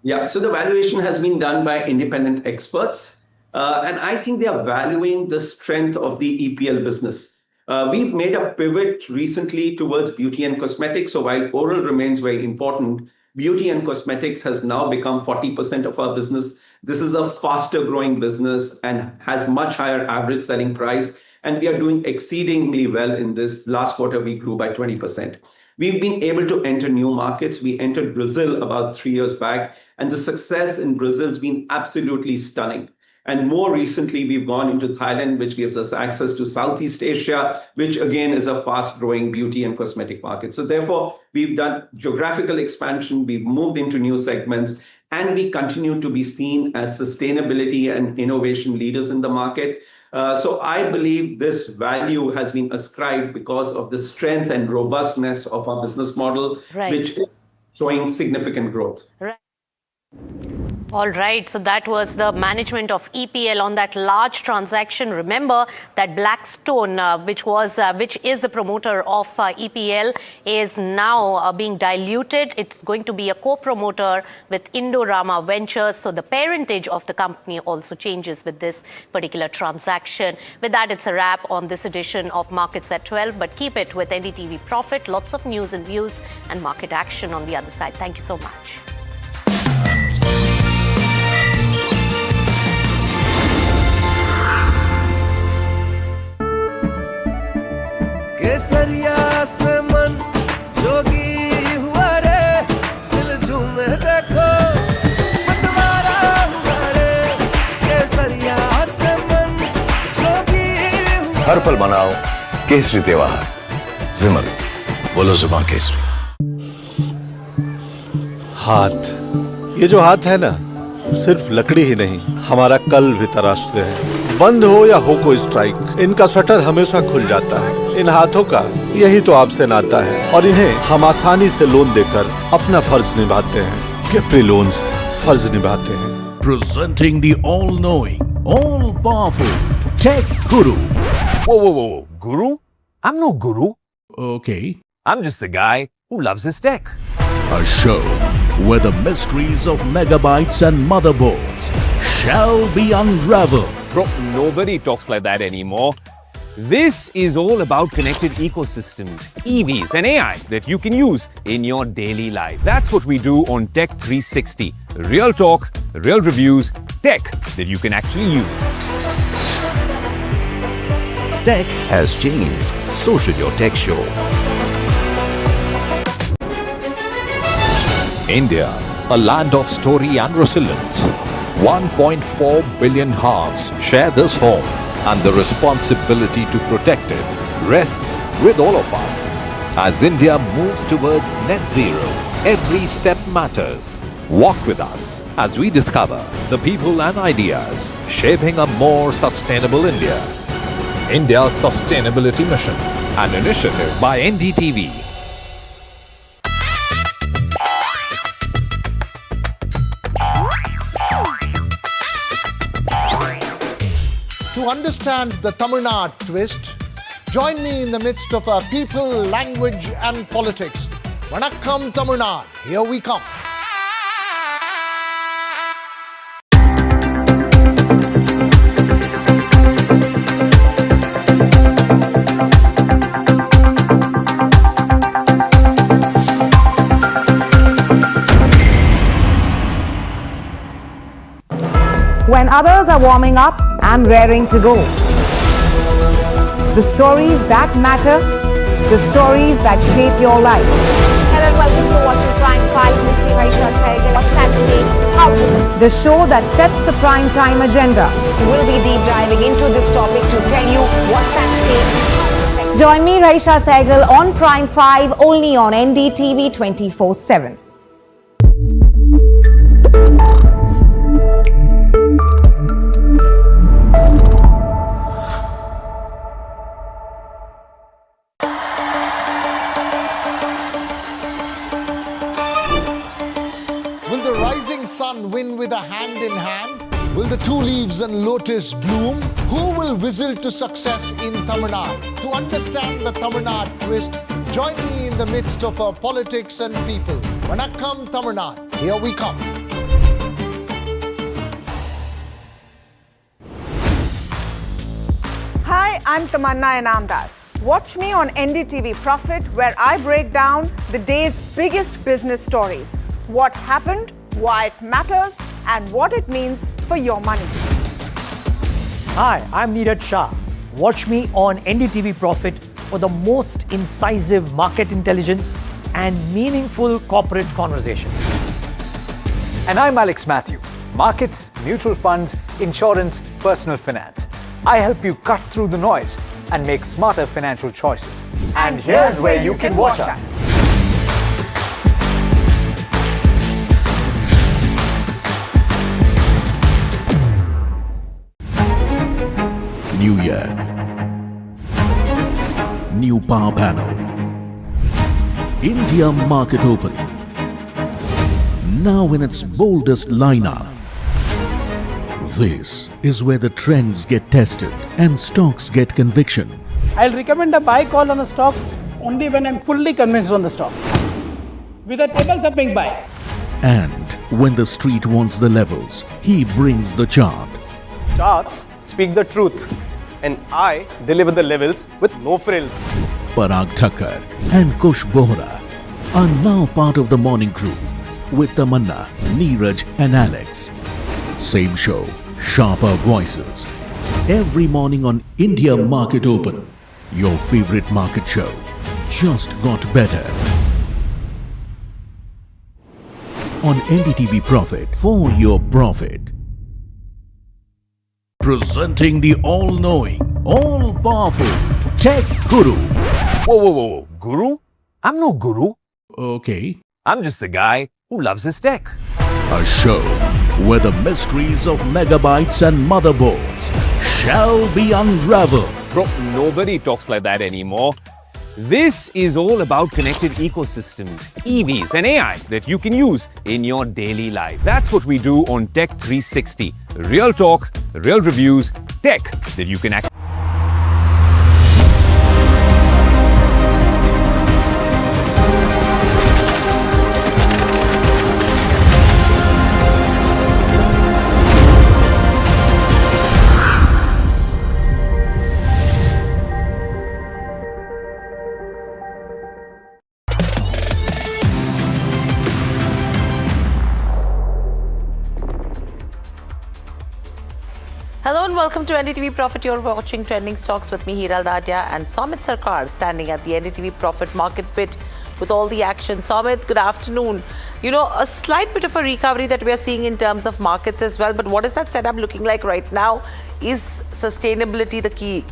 Yeah, so the valuation has been done by independent experts. And I think they are valuing the strength of the EPL business. We've made a pivot recently towards beauty and cosmetics. So while oral remains very important, beauty and cosmetics has now become 40% of our business. This is a faster growing business and has much higher average selling price. And we are doing exceedingly well in this. Last quarter, we grew by 20%. We've been able to enter new markets. We entered Brazil about 3 years back, and the success in Brazil has been absolutely stunning. And more recently, we've gone into Thailand, which gives us access to Southeast Asia, which again is a fast-growing beauty and cosmetic market. So therefore, we've done geographical expansion, we've moved into new segments, and we continue to be seen as sustainability and innovation leaders in the market. So I believe this value has been ascribed because of the strength and robustness of our business model, which is showing significant growth. Right. All right, so that was the management of EPL on that large transaction. Remember that Blackstone, which is the promoter of EPL, is now being diluted. It's going to be a co-promoter with Indorama Ventures. So the parentage of the company also changes with this particular transaction. With that, it's a wrap on this edition of Markets at 12. But keep it with NDTV Profit. Lots of news and views and market action on the other side. Thank you so much. केसरिया से मन जोगी हुआ रे दिल झूमे देखो मतवारा हुआ रे केसरिया से मन जोगी हुआ हर पल मनाओ केसरी त्योहार विमल बोलो जुबान केसरी हाथ, ये जो हाथ है ना, सिर्फ लकड़ी ही नहीं, हमारा कल भी तराशते हैं। बंद हो या हो कोई स्ट्राइक, इनका शटर हमेशा खुल जाता है। इन हाथों का यही तो आपसे नाता है और इन्हें हम आसानी से लोन देकर अपना फर्ज निभाते हैं। केप्री लोन्स फर्ज निभाते हैं। Presenting the all-knowing, all-powerful Tech Guru. Whoa. Guru? I'm no guru. Okay. I'm just a guy who loves his tech. A show where the mysteries of megabytes and motherboards shall be unraveled. Bro, nobody talks like that anymore. This is all about connected ecosystems, EVs and AI that you can use in your daily life. That's what we do on Tech 360. Real talk, real reviews, tech that you can actually use. Tech has changed. So should your tech show. India, a land of story and resilience. 1.4 billion hearts share this home, and the responsibility to protect it rests with all of us. As India moves towards net zero, every step matters. Walk with us as we discover the people and ideas shaping a more sustainable India. India's Sustainability Mission, an initiative by NDTV. To understand the Tamil Nadu twist, join me in the midst of our people, language and politics. Vanakkam Tamil Nadu, here we come. When others are warming up and raring to go. The stories that matter, the stories that shape your life. Hello and welcome to watching Prime 5 with me, Aisha Sehgal. On Saturday, how to The show that sets the prime time agenda. We'll be deep diving into this topic to tell you what's at stake. Join me, Aisha Sehgal, on Prime 5 only on NDTV 24/7. Sun win with a hand in hand? Will the two leaves and lotus bloom? Who will whistle to success in Tamil Nadu? To understand the Tamil Nadu twist, join me in the midst of our politics and people. Vanakkam Tamil Nadu, here we come. Hi, I'm Tamanna Inamdar. Watch me on NDTV Profit, where I break down the day's biggest business stories. What happened, why it matters, and what it means for your money. Hi, I'm Neeraj Shah. Watch me on NDTV Profit for the most incisive market intelligence and meaningful corporate conversations. And I'm Alex Matthew. Markets, mutual funds, insurance, personal finance. I help you cut through the noise and make smarter financial choices. And here's where you can watch us. new year. New power panel. India market open. Now in its boldest lineup. This is where the trends get tested and stocks get conviction. I'll recommend a buy call on a stock only when I'm fully convinced on the stock. With a tables upping buy. And when the street wants the levels, he brings the chart. Charts speak the truth, and I deliver the levels with no frills. Parag Thakkar and Kush Bohra are now part of the morning crew with Tamanna, Neeraj and Alex. Same show, sharper voices. Every morning on India Market Open, your favorite market show just got better. On NDTV Profit for your profit. Presenting the all-knowing, all-powerful Tech Guru. Whoa. Guru? I'm no guru. Okay. I'm just a guy who loves his tech. A show where the mysteries of megabytes and motherboards shall be unraveled. Bro, nobody talks like that anymore. This is all about connected ecosystems, EVs and AI that you can use in your daily life. That's what we do on Tech 360. Real talk, real reviews, tech that you can actually... Hello and welcome to NDTV Profit. You're watching Trending Stocks with me, Hiral Dadia, and Somit Sarkar standing at the NDTV Profit Market Pit with all the action. Somit, good afternoon. You know, a slight bit of a recovery that we are seeing in terms of markets as well, but what is that setup looking like right now? Is sustainability the key?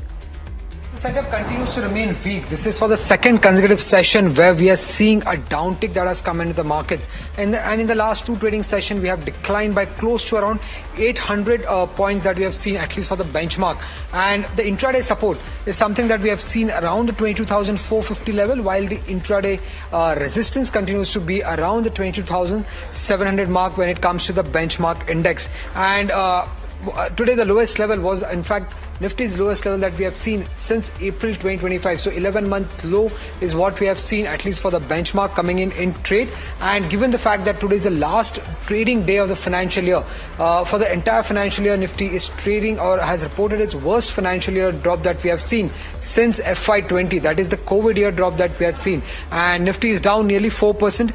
The setup continues to remain weak. This is for the second consecutive session where we are seeing a downtick that has come into the markets. And in the last two trading sessions, we have declined by close to around 800 points that we have seen, at least for the benchmark. And the intraday support is something that we have seen around the 22,450 level, while the intraday resistance continues to be around the 22,700 mark when it comes to the benchmark index. And today the lowest level was, in fact, Nifty's lowest level that we have seen since April 2025. So 11-month low is what we have seen, at least for the benchmark coming in trade. And given the fact that today is the last trading day of the financial year, for the entire financial year, Nifty is trading or has reported its worst financial year drop that we have seen since FY20. That is the COVID year drop that we had seen. And Nifty is down nearly 4%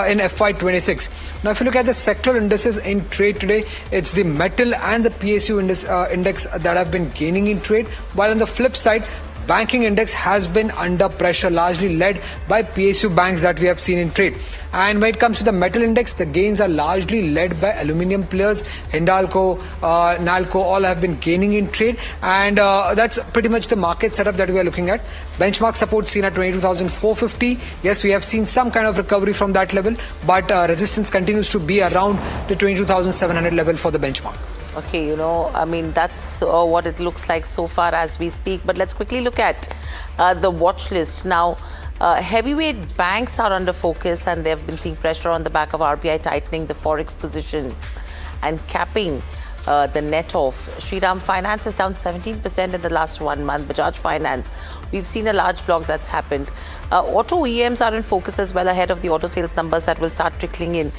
in FY26. Now, if you look at the sectoral indices in trade today, it's the metal and the PSU index that have been gaining in trade, while on the flip side, banking index has been under pressure, largely led by PSU banks that we have seen in trade. And when it comes to the metal index, the gains are largely led by aluminium players. Hindalco, Nalco, all have been gaining in trade. And that's pretty much the market setup that we are looking at. Benchmark support seen at 22,450. Yes, we have seen some kind of recovery from that level, but resistance continues to be around the 22,700 level for the benchmark. Okay, you know, I mean, that's what it looks like so far as we speak. But let's quickly look at the watch list. Now, heavyweight banks are under focus and they've been seeing pressure on the back of RBI tightening the forex positions and capping the net off. Shriram Finance is down 17% in the last 1 month. Bajaj Finance, we've seen a large block that's happened. Auto OEMs are in focus as well ahead of the auto sales numbers that will start trickling in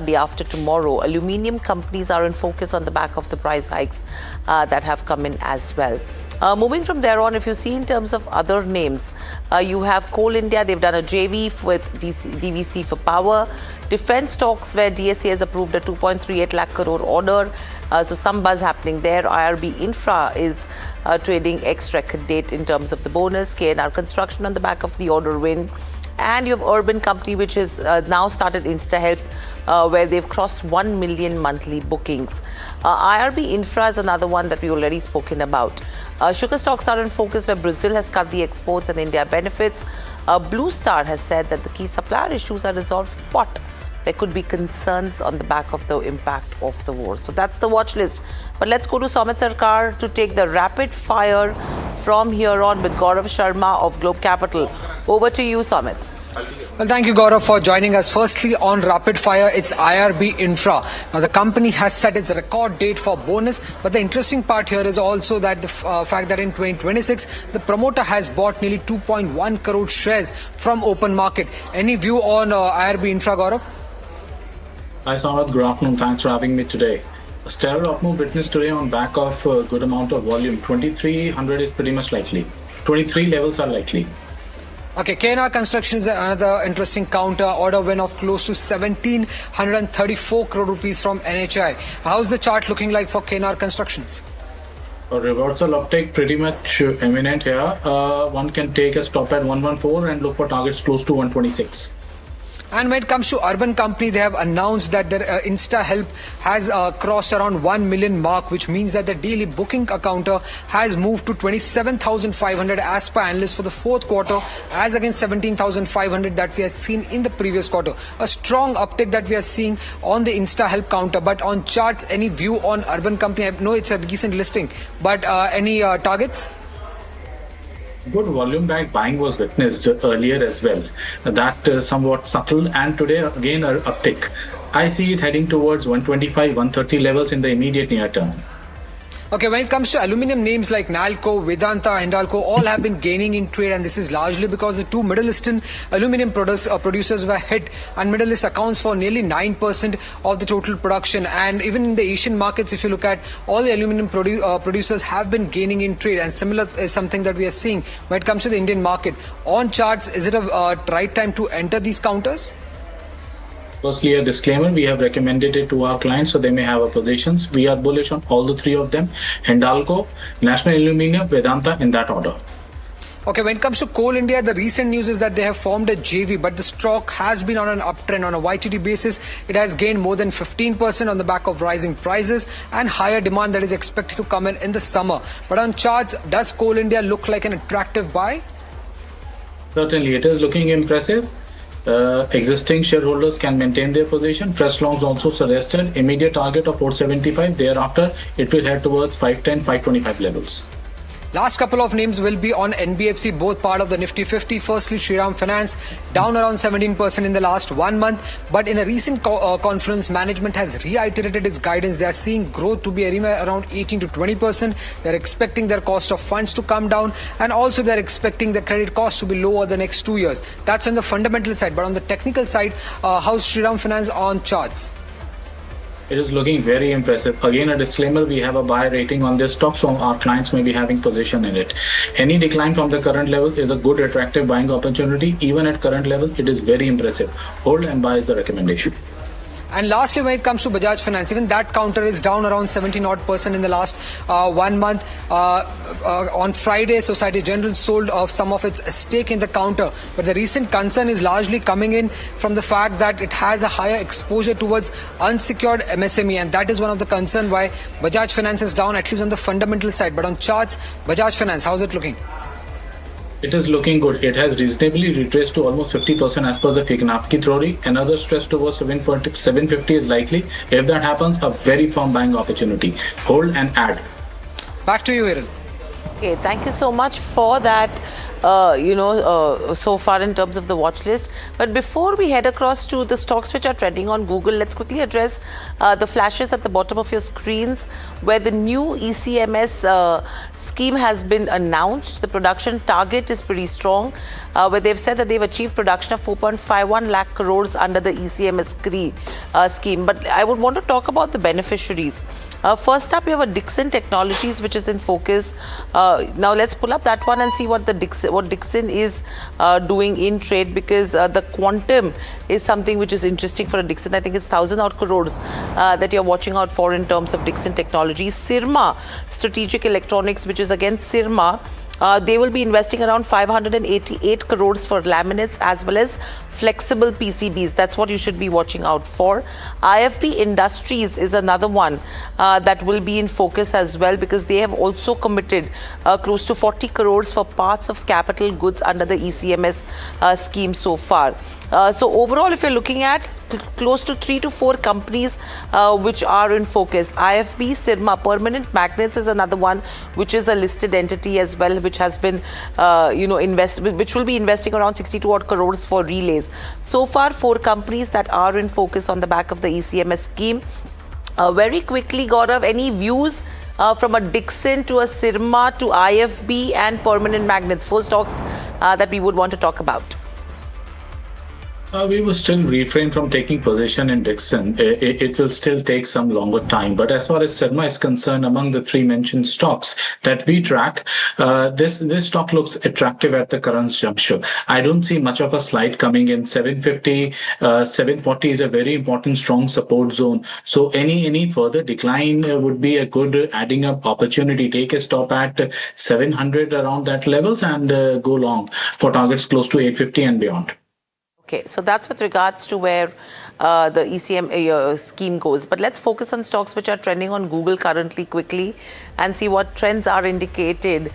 day after tomorrow. Aluminium companies are in focus on the back of the price hikes that have come in as well. Moving from there on, if you see in terms of other names, you have Coal India. They've done a JV with DVC for power. Defense stocks where DSA has approved a 2.38 lakh crore order. So some buzz happening there. IRB Infra is trading ex-record date in terms of the bonus. KNR Construction on the back of the order win. And you have Urban Company, which has now started InstaHelp, where they've crossed 1 million monthly bookings. IRB Infra is another one that we already spoken about. Sugar stocks are in focus where Brazil has cut the exports and India benefits. Blue Star has said that the key supplier issues are resolved, but there could be concerns on the back of the impact of the war. So that's the watch list. But let's go to Sumit Sarkar to take the rapid fire from here on with Gaurav Sharma of Globe Capital. Over to you, Sumit. Well, thank you, Gaurav, for joining us. Firstly, on rapid fire, it's IRB Infra. Now, the company has set its record date for bonus, but the interesting part here is also that the fact that in 2026, the promoter has bought nearly 2.1 crore shares from open market. Any view on IRB Infra, Gaurav? Hi, Samad. Good afternoon. Thanks for having me today. A stellar up move witnessed today on back of a good amount of volume. 2300 is pretty much likely. 23 levels are likely. Okay, KNR Construction is another interesting counter. Order win of close to 1,734 crore rupees from NHI. How's the chart looking like for KNR Constructions? A reversal uptake pretty much imminent here. One can take a stop at 114 and look for targets close to 126. And when it comes to Urban Company, they have announced that their Insta Help has crossed around 1 million mark, which means that the daily booking counter has moved to 27,500 as per analysts for the fourth quarter, as against 17,500 that we had seen in the previous quarter. A strong uptick that we are seeing on the Insta Help counter. But on charts, any view on Urban Company? I know it's a recent listing, but any targets? Good volume back buying was witnessed earlier as well. That somewhat subtle, and today again an uptick. I see it heading towards 125, 130 levels in the immediate near term. Okay, when it comes to aluminium names like Nalco, Vedanta, Hindalco, all have been gaining in trade, and this is largely because the two Middle Eastern aluminium producers were hit, and Middle East accounts for nearly 9% of the total production. And even in the Asian markets, if you look at all the aluminium producers have been gaining in trade, and similar is something that we are seeing when it comes to the Indian market. On charts, is it a right time to enter these counters? Firstly, a disclaimer, we have recommended it to our clients so they may have a positions. We are bullish on all the three of them: Hindalco, National Aluminium, Vedanta, in that order. Okay, when it comes to Coal India, the recent news is that they have formed a JV, but the stock has been on an uptrend. On a YTD basis, it has gained more than 15% on the back of rising prices and higher demand that is expected to come in the summer. But on charts, does Coal India look like an attractive buy? Certainly, it is looking impressive. Existing shareholders can maintain their position. Fresh longs also suggested immediate target of 475. Thereafter, it will head towards 510, 525 levels. Last couple of names will be on NBFC, both part of the Nifty 50. Firstly, Shriram Finance, down around 17% in the last 1 month. But in a recent conference, management has reiterated its guidance. They are seeing growth to be anywhere around 18 to 20%. They're expecting their cost of funds to come down. And also they're expecting the credit cost to be lower the next 2 years. That's on the fundamental side. But on the technical side, how's Shriram Finance on charts? It is looking very impressive. Again, a disclaimer, we have a buy rating on this stock, so our clients may be having position in it. Any decline from the current level is a good attractive buying opportunity. Even at current level, it is very impressive. Hold and buy is the recommendation. And lastly, when it comes to Bajaj Finance, even that counter is down around 17% in the last 1 month. On Friday, Society General sold off some of its stake in the counter. But the recent concern is largely coming in from the fact that it has a higher exposure towards unsecured MSME. And that is one of the concerns why Bajaj Finance is down, at least on the fundamental side. But on charts, Bajaj Finance, how's it looking? It is looking good. It has reasonably retraced to almost 50% as per the heatmap theory. Another stress towards 750 is likely. If that happens, a very firm buying opportunity. Hold and add. Back to you, Viral. Okay, thank you so much for that. So far in terms of the watch list. But before we head across to the stocks which are trending on Google, let's quickly address the flashes at the bottom of your screens where the new ECMS scheme has been announced. The production target is pretty strong, where they've said that they've achieved production of 4.51 lakh crores under the ECMS scheme. But I would want to talk about the beneficiaries. First up, we have a Dixon Technologies, which is in focus. Now let's pull up that one and see what Dixon is doing in trade, because the quantum is something which is interesting for a Dixon. I think it's 1,000 odd crores that you're watching out for in terms of Dixon Technologies. Sirma Strategic Electronics, which is again Sirma. They will be investing around 588 crores for laminates as well as flexible PCBs. That's what you should be watching out for. IFB Industries is another one that will be in focus as well, because they have also committed close to 40 crores for parts of capital goods under the ECMS scheme so far. So overall, if you're looking at close to 3 to 4 companies which are in focus. IFB, Sirma, Permanent Magnets is another one, which is a listed entity as well, which has been, which will be investing around 62 odd crores for relays. So far, 4 companies that are in focus on the back of the ECMS scheme. Very quickly, Gaurav, any views from a Dixon to a Sirma to IFB and Permanent Magnets, 4 stocks that we would want to talk about? We will still refrain from taking position in Dixon. It will still take some longer time. But as far as Sirma is concerned, among the 3 mentioned stocks that we track, this stock looks attractive at the current juncture. I don't see much of a slide coming in. 750, 740 is a very important strong support zone. So any further decline would be a good adding up opportunity. Take a stop at 700 around that levels and go long for targets close to 850 and beyond. Okay, so that's with regards to where the ECM scheme goes. But let's focus on stocks which are trending on Google currently quickly and see what trends are indicated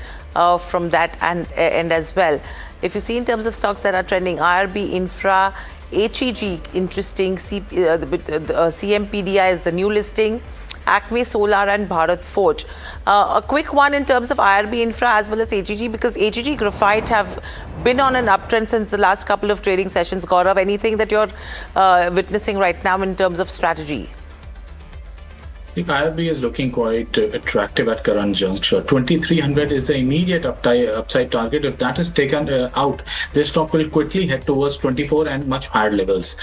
from that and as well. If you see in terms of stocks that are trending, IRB Infra, HEG, interesting, CMPDI is the new listing, Acme Solar and Bharat Forge. A quick one in terms of IRB Infra as well as HEG, because HEG Graphite have been on an uptrend since the last couple of trading sessions. Gaurav, anything that you're witnessing right now in terms of strategy? I think IRB is looking quite attractive at current juncture. 2300 is the immediate upside target. If that is taken out, this stock will quickly head towards 24 and much higher levels.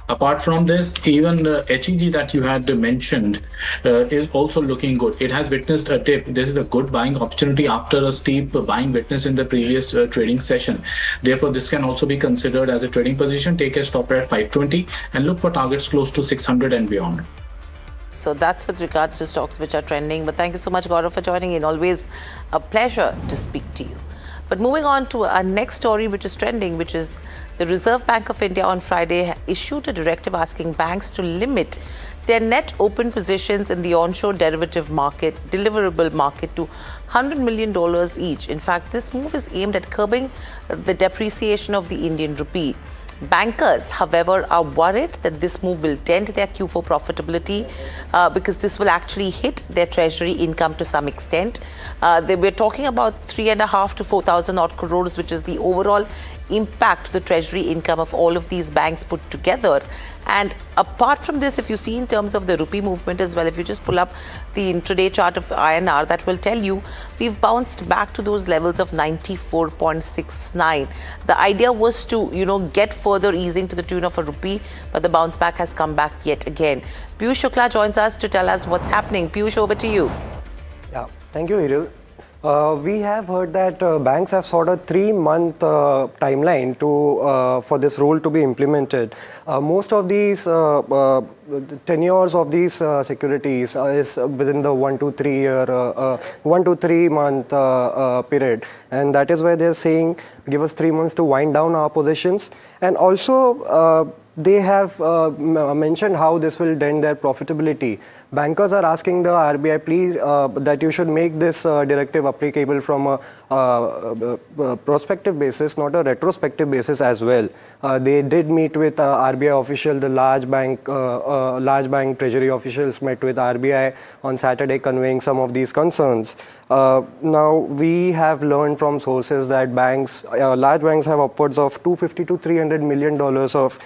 Apart from this, even HEG that you had mentioned is also looking good. It has witnessed a dip. This is a good buying opportunity after a steep buying witness in the previous trading session. Therefore, this can also be considered as a trading position. Take a stop at 520 and look for targets close to 600 and beyond. So that's with regards to stocks which are trending. But thank you so much, Gaurav, for joining in. Always a pleasure to speak to you. But moving on to our next story, which is trending, which is the Reserve Bank of India on Friday issued a directive asking banks to limit their net open positions in the onshore derivative market, deliverable market, to $100 million each. In fact, this move is aimed at curbing the depreciation of the Indian rupee. Bankers, however, are worried that this move will dent their Q4 profitability because this will actually hit their treasury income to some extent. They were talking about 3,500 to 4,000 odd crores, which is the overall impact to the treasury income of all of these banks put together. And apart from this, if you see in terms of the rupee movement as well, if you just pull up the intraday chart of INR, that will tell you we've bounced back to those levels of 94.69. The idea was to, get further easing to the tune of a rupee, but the bounce back has come back yet again. Piyush Shukla joins us to tell us what's happening. Piyush, over to you. Yeah, thank you, Hiril. We have heard that banks have sought a 3-month timeline for this rule to be implemented. Most of these tenures of these securities is within the 1 to 3 month period, and that is why they're saying give us 3 months to wind down our positions. And also they have mentioned how this will dent their profitability. Bankers are asking the RBI, please, that you should make this directive applicable from a prospective basis, not a retrospective basis as well. They did meet with RBI official, the large bank treasury officials met with RBI on Saturday, conveying some of these concerns. Now, we have learned from sources that large banks have upwards of $250 to $300 million of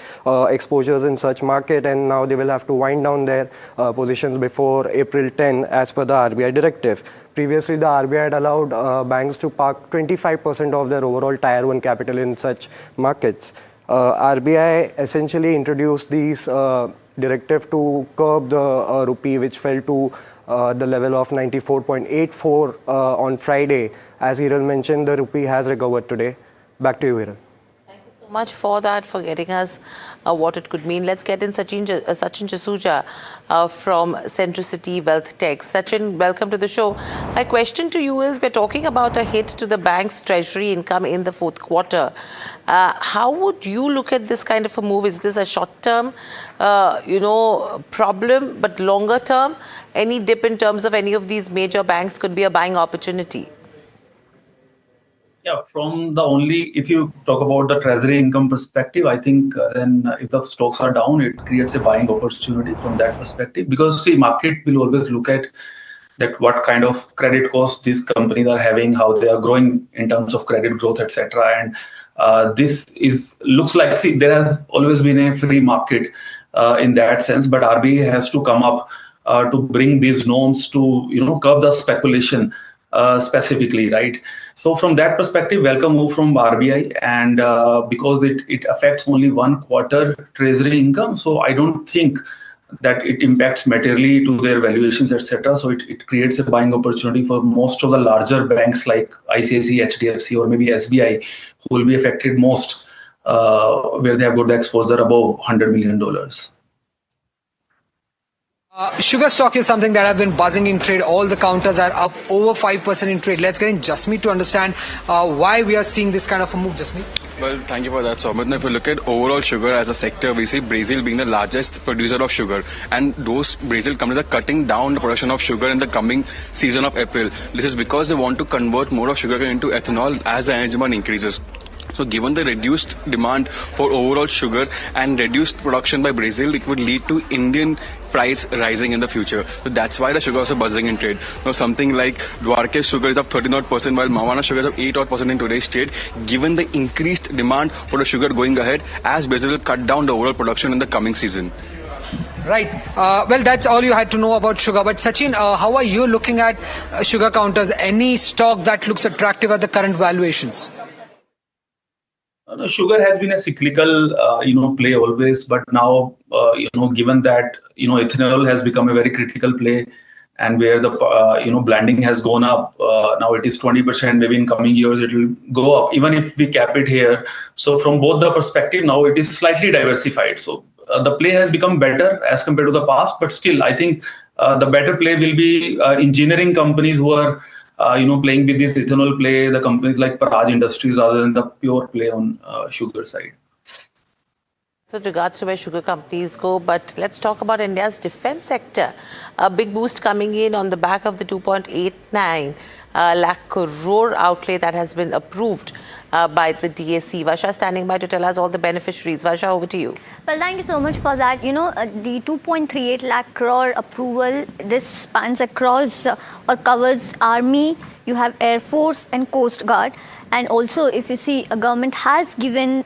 exposures in such market, and now they will have to wind down their positions before April 10 as per the RBI directive. Previously, the RBI had allowed banks to park 25% of their overall Tier 1 capital in such markets. RBI essentially introduced these directive to curb the rupee, which fell to the level of 94.84 on Friday. As Hiral mentioned, the rupee has recovered today. Back to you, Hiral. Much for that, for getting us what it could mean. Let's get in Sachin Jasuja from Centricity Wealth Tech. Sachin, welcome to the show. My question to you is, we're talking about a hit to the bank's treasury income in the fourth quarter. How would you look at this kind of a move? Is this a short-term, problem, but longer term? Any dip in terms of any of these major banks could be a buying opportunity? Yeah, from the only, if you talk about the treasury income perspective, I think then if the stocks are down, it creates a buying opportunity from that perspective. Because see, market will always look at that what kind of credit costs these companies are having, how they are growing in terms of credit growth, etc. And this looks like, see, there has always been a free market in that sense, but RBI has to come up to bring these norms to curb the speculation specifically, right? So from that perspective, welcome move from RBI, and because it affects only 1 quarter treasury income, so I don't think that it impacts materially to their valuations, etc. So it creates a buying opportunity for most of the larger banks like ICICI, HDFC, or maybe SBI, who will be affected most, where they have got the exposure above $100 million. Sugar stock is something that have been buzzing in trade. All the counters are up over 5% in trade. Let's get in Jasmeet to understand why we are seeing this kind of a move, Jasmeet. Well, thank you for that, Soumit. If you look at overall sugar as a sector, we see Brazil being the largest producer of sugar, and those Brazil companies are cutting down the production of sugar in the coming season of April. This is because they want to convert more of sugar into ethanol as the energy demand increases. So given the reduced demand for overall sugar and reduced production by Brazil, it would lead to Indian price rising in the future. So that's why the sugar is buzzing in trade. Now something like Dwarkesh sugar is up 30% while Mawana sugar is up 8% in today's trade, given the increased demand for the sugar going ahead as Brazil will cut down the overall production in the coming season. Right. Well, that's all you had to know about sugar. But Sachin, how are you looking at sugar counters? Any stock that looks attractive at the current valuations? Sugar has been a cyclical, play always, but now, given that, ethanol has become a very critical play, and where the, blending has gone up, now it is 20%, maybe in coming years it will go up, even if we cap it here. So from both the perspective, now it is slightly diversified. So the play has become better as compared to the past, but still, I think the better play will be engineering companies who are playing with this ethanol play, the companies like Paraj Industries, rather than the pure play on sugar side. With regards to where sugar companies go, but let's talk about India's defense sector. A big boost coming in on the back of the 2.89 lakh crore outlay that has been approved by the DAC. Varsha standing by to tell us all the beneficiaries. Varsha, over to you. Well, thank you so much for that. The 2.38 lakh crore approval, this spans across or covers Army, you have Air Force and Coast Guard. And also, if you see, a government has given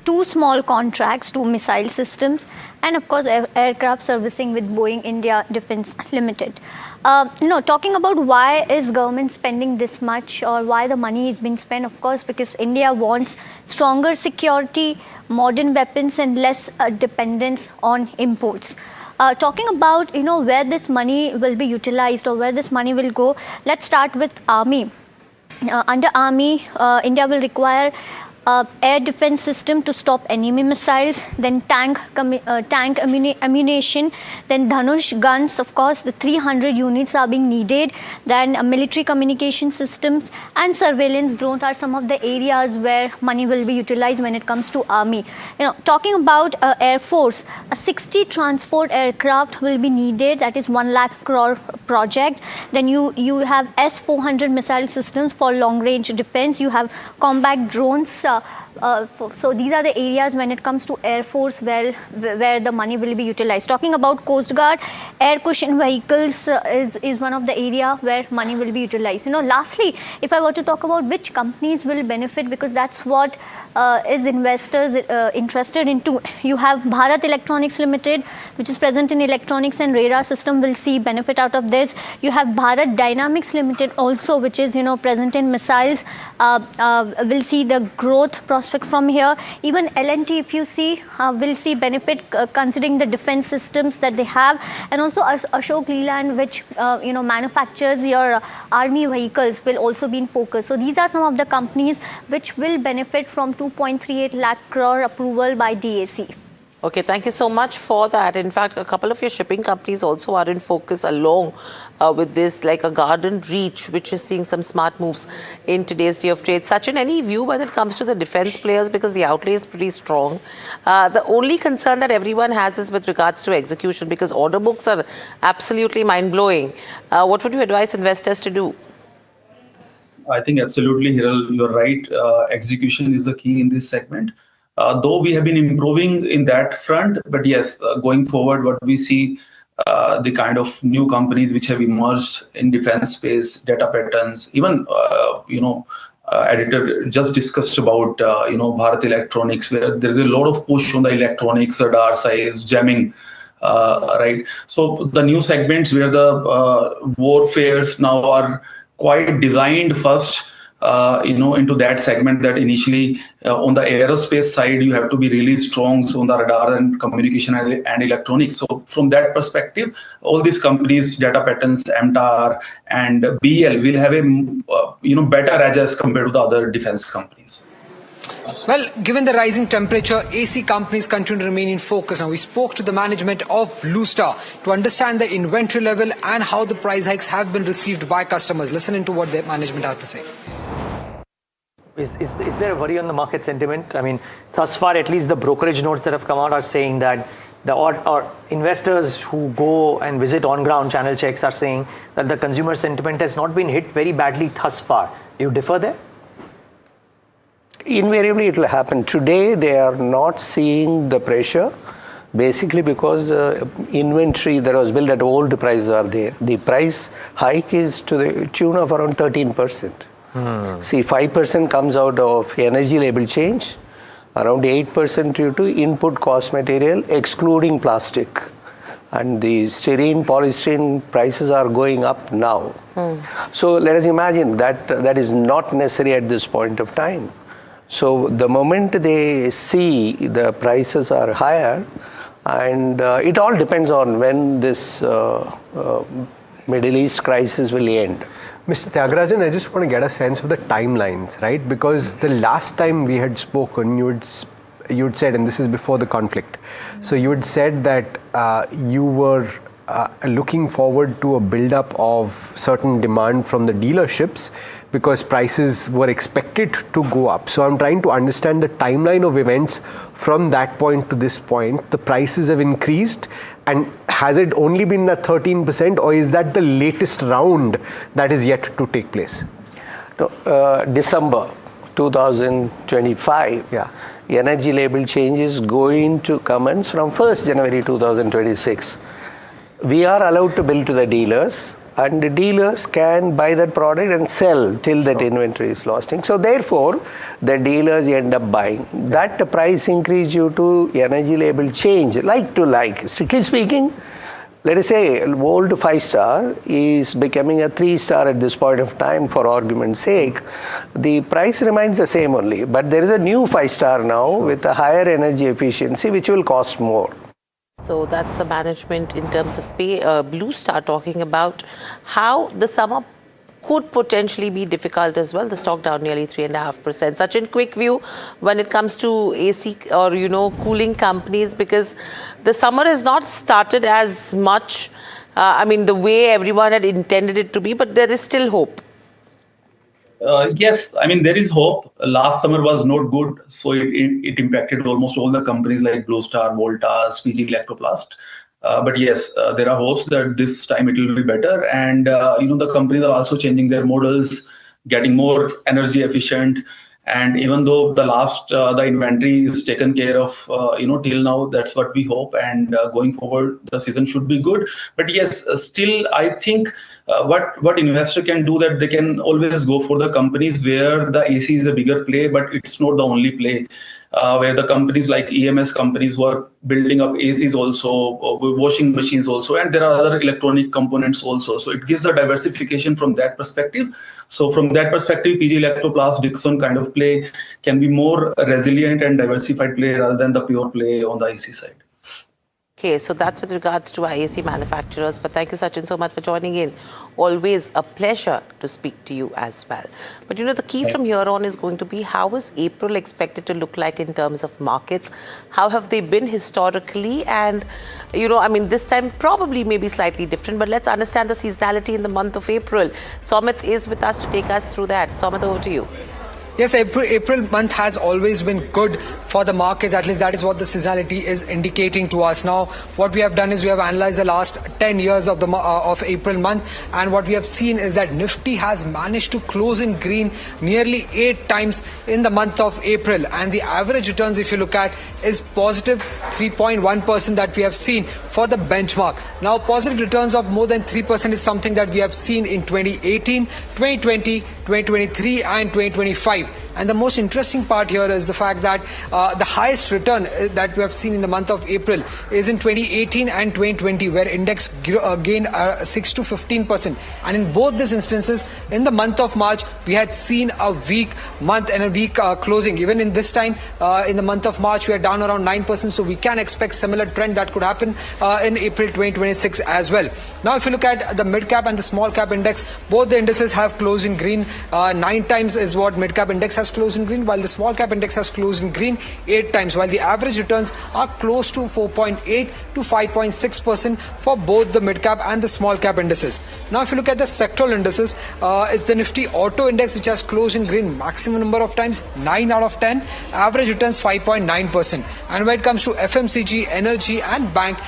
2 small contracts to missile systems and, of course, aircraft servicing with Boeing India Defence Limited. Talking about why is government spending this much or why the money is being spent, of course, because India wants stronger security, modern weapons and less dependence on imports. Talking about, where this money will be utilized or where this money will go, let's start with Army. Under Army, India will require air defense system to stop enemy missiles, then tank ammunition, then Dhanush guns, of course, the 300 units are being needed, then military communication systems and surveillance drones are some of the areas where money will be utilized when it comes to Army. Talking about Air Force, a 60 transport aircraft will be needed, that is 1 lakh crore project. Then you have S-400 missile systems for long range defense, you have combat drones. So these are the areas when it comes to Air Force where the money will be utilized. Talking about Coast Guard, air cushion vehicles is one of the area where money will be utilized. Lastly, if I were to talk about which companies will benefit, because that's what is investors interested into. You have Bharat Electronics Limited, which is present in electronics and radar system, will see benefit out of this. You have Bharat Dynamics Limited also, which is present in missiles, will see the growth prospect from here. Even L&T, if you see, will see benefit considering the defense systems that they have, and also Ashok Leyland, which manufactures your army vehicles, will also be in focus. So these are some of the companies which will benefit from 2.38 lakh crore approval by DAC. Okay, thank you so much for that. In fact, a couple of your shipping companies also are in focus along with this, like a Garden Reach, which is seeing some smart moves in today's day of trade. Sachin, any view when it comes to the defense players, because the outlay is pretty strong? The only concern that everyone has is with regards to execution, because order books are absolutely mind-blowing. What would you advise investors to do? I think absolutely, Hiral, you're right. Execution is the key in this segment. Though we have been improving in that front, but yes, going forward, what we see, the kind of new companies which have emerged in defense space, data patterns, even, editor just discussed about, Bharat Electronics, where there's a lot of push on the electronics, radar size, jamming, right? So the new segments where the warfares now are quite designed first, into that segment that initially on the aerospace side, you have to be really strong on the radar and communication and electronics. So from that perspective, all these companies, data patterns, MTAR and BL will have a, better edge as compared to the other defense companies. Well, given the rising temperature, AC companies continue to remain in focus. Now, we spoke to the management of Blue Star to understand the inventory level and how the price hikes have been received by customers. Listen into what their management have to say. Is there a worry on the market sentiment? I mean, thus far, at least the brokerage notes that have come out are saying that or investors who go and visit on-ground channel checks are saying that the consumer sentiment has not been hit very badly thus far. Do you differ there? Invariably, it will happen. Today, they are not seeing the pressure, basically because inventory that was built at old prices are there. The price hike is to the tune of around 13%. See, 5% comes out of energy label change, around 8% due to input cost material, excluding plastic. And the styrene, polystyrene prices are going up now. So let us imagine that is not necessary at this point of time. So the moment they see the prices are higher, and it all depends on when this Middle East crisis will end. Mr. Tyagarajan, I just want to get a sense of the timelines, right? Because the last time we had spoken, you had said, and this is before the conflict, so you had said that you were looking forward to a build-up of certain demand from the dealerships because prices were expected to go up. So I'm trying to understand the timeline of events from that point to this point. The prices have increased, and has it only been that 13%, or is that the latest round that is yet to take place? No, December 2025, energy label change is going to commence from 1st January 2026. We are allowed to bill to the dealers, and the dealers can buy that product and sell till that inventory is lost. So therefore, the dealers end up buying. That price increase due to energy label change, like to like. Strictly speaking, let us say old 5-star is becoming a 3-star at this point of time, for argument's sake. The price remains the same only, but there is a new 5-star now with a higher energy efficiency, which will cost more. So that's the management in terms of Blue Star talking about how the summer could potentially be difficult as well. The stock down nearly 3.5%. Such in quick view when it comes to AC or, cooling companies, because the summer has not started as much, the way everyone had intended it to be, but there is still hope. Yes, there is hope. Last summer was not good, so it impacted almost all the companies like Blue Star, Voltas, PG Electroplast. But yes, there are hopes that this time it will be better. And, the companies are also changing their models, getting more energy efficient. And even though the inventory is taken care of, till now, that's what we hope. And going forward, the season should be good. But yes, still, I think what investor can do, that they can always go for the companies where the AC is a bigger play, but it's not the only play. Where the companies like EMS companies who are building up ACs also, washing machines also, and there are other electronic components also. So it gives a diversification from that perspective. So from that perspective, PG Electroplast, Dixon kind of play can be more resilient and diversified play rather than the pure play on the AC side. Okay, so that's with regards to our AC manufacturers. But thank you, Sachin, so much for joining in. Always a pleasure to speak to you as well. But the key from here on is going to be, how is April expected to look like in terms of markets? How have they been historically? And, this time probably maybe slightly different. But let's understand the seasonality in the month of April. Somit is with us to take us through that. Somit, over to you. Yes, April month has always been good for the markets. At least that is what the seasonality is indicating to us. Now, what we have done is we have analyzed the last 10 years of the of April month, and what we have seen is that Nifty has managed to close in green nearly 8 times in the month of April, and the average returns, if you look at, is positive 3.1% that we have seen for the benchmark. Now, positive returns of more than 3% is something that we have seen in 2018, 2020, 2023 and 2025. And the most interesting part here is the fact that the highest return that we have seen in the month of April is in 2018 and 2020, where index gained 6 to 15%. And in both these instances, in the month of March, we had seen a weak month and a weak closing. Even in this time, in the month of March, we are down around 9%. So we can expect similar trend that could happen in April 2026 as well. Now, if you look at the mid-cap and the small-cap index, both the indices have closed in green. 9 times is what mid-cap index has closed in green, while the small-cap index has closed in green 8 times, while the average returns are close to 4.8 to 5.6% for both the mid-cap and the small-cap indices. Now, if you look at the sectoral indices, it's the Nifty Auto Index which has closed in green maximum number of times, 9 out of 10, average returns 5.9%. And when it comes to FMCG, energy and bank,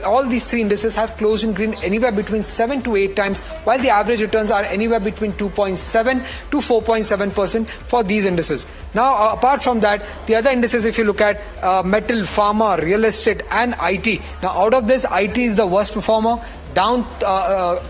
all these 3 indices have closed in green anywhere between 7 to 8 times, while the average returns are anywhere between 2.7 to 4.7% for these indices. Now, apart from that, the other indices, if you look at metal, pharma, real estate and IT. Now, out of this, IT is the worst performer, down,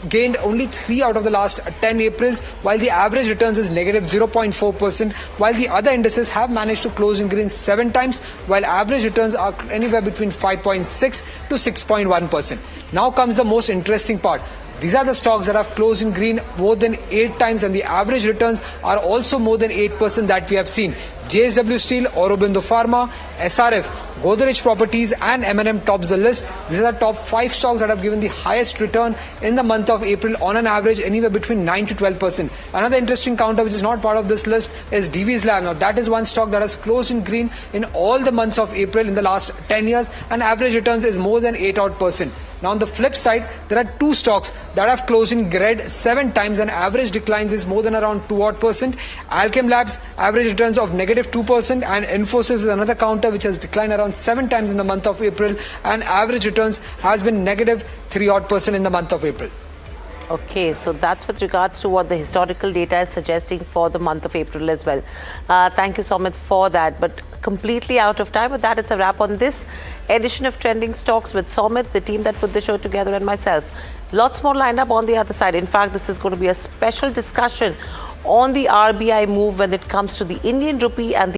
gained only 3 out of the last 10 Aprils, while the average returns is negative 0.4%, while the other indices have managed to close in green 7 times, while average returns are anywhere between 5.6 to 6.1%. Now comes the most interesting part. These are the stocks that have closed in green more than 8 times, and the average returns are also more than 8% that we have seen. JSW Steel, Aurobindo Pharma, SRF, Godrej Properties and M&M tops the list. These are the top 5 stocks that have given the highest return in the month of April, on an average anywhere between 9 to 12%. Another interesting counter which is not part of this list is Divi's Lab. Now, that is one stock that has closed in green in all the months of April in the last 10 years, and average returns is more than 8%. Now, on the flip side, there are 2 stocks that have closed in red 7 times and average declines is more than around 2%. Alchem Labs, average returns of negative 2%, and Infosys is another counter which has declined around 7 times in the month of April, and average returns has been negative 3% in the month of April. Okay, so that's with regards to what the historical data is suggesting for the month of April as well. Thank you, Somit, for that. But completely out of time. With that, it's a wrap on this edition of Trending Stocks with Somit, the team that put the show together, and myself. Lots more lined up on the other side. In fact, this is going to be a special discussion on the RBI move when it comes to the Indian rupee and the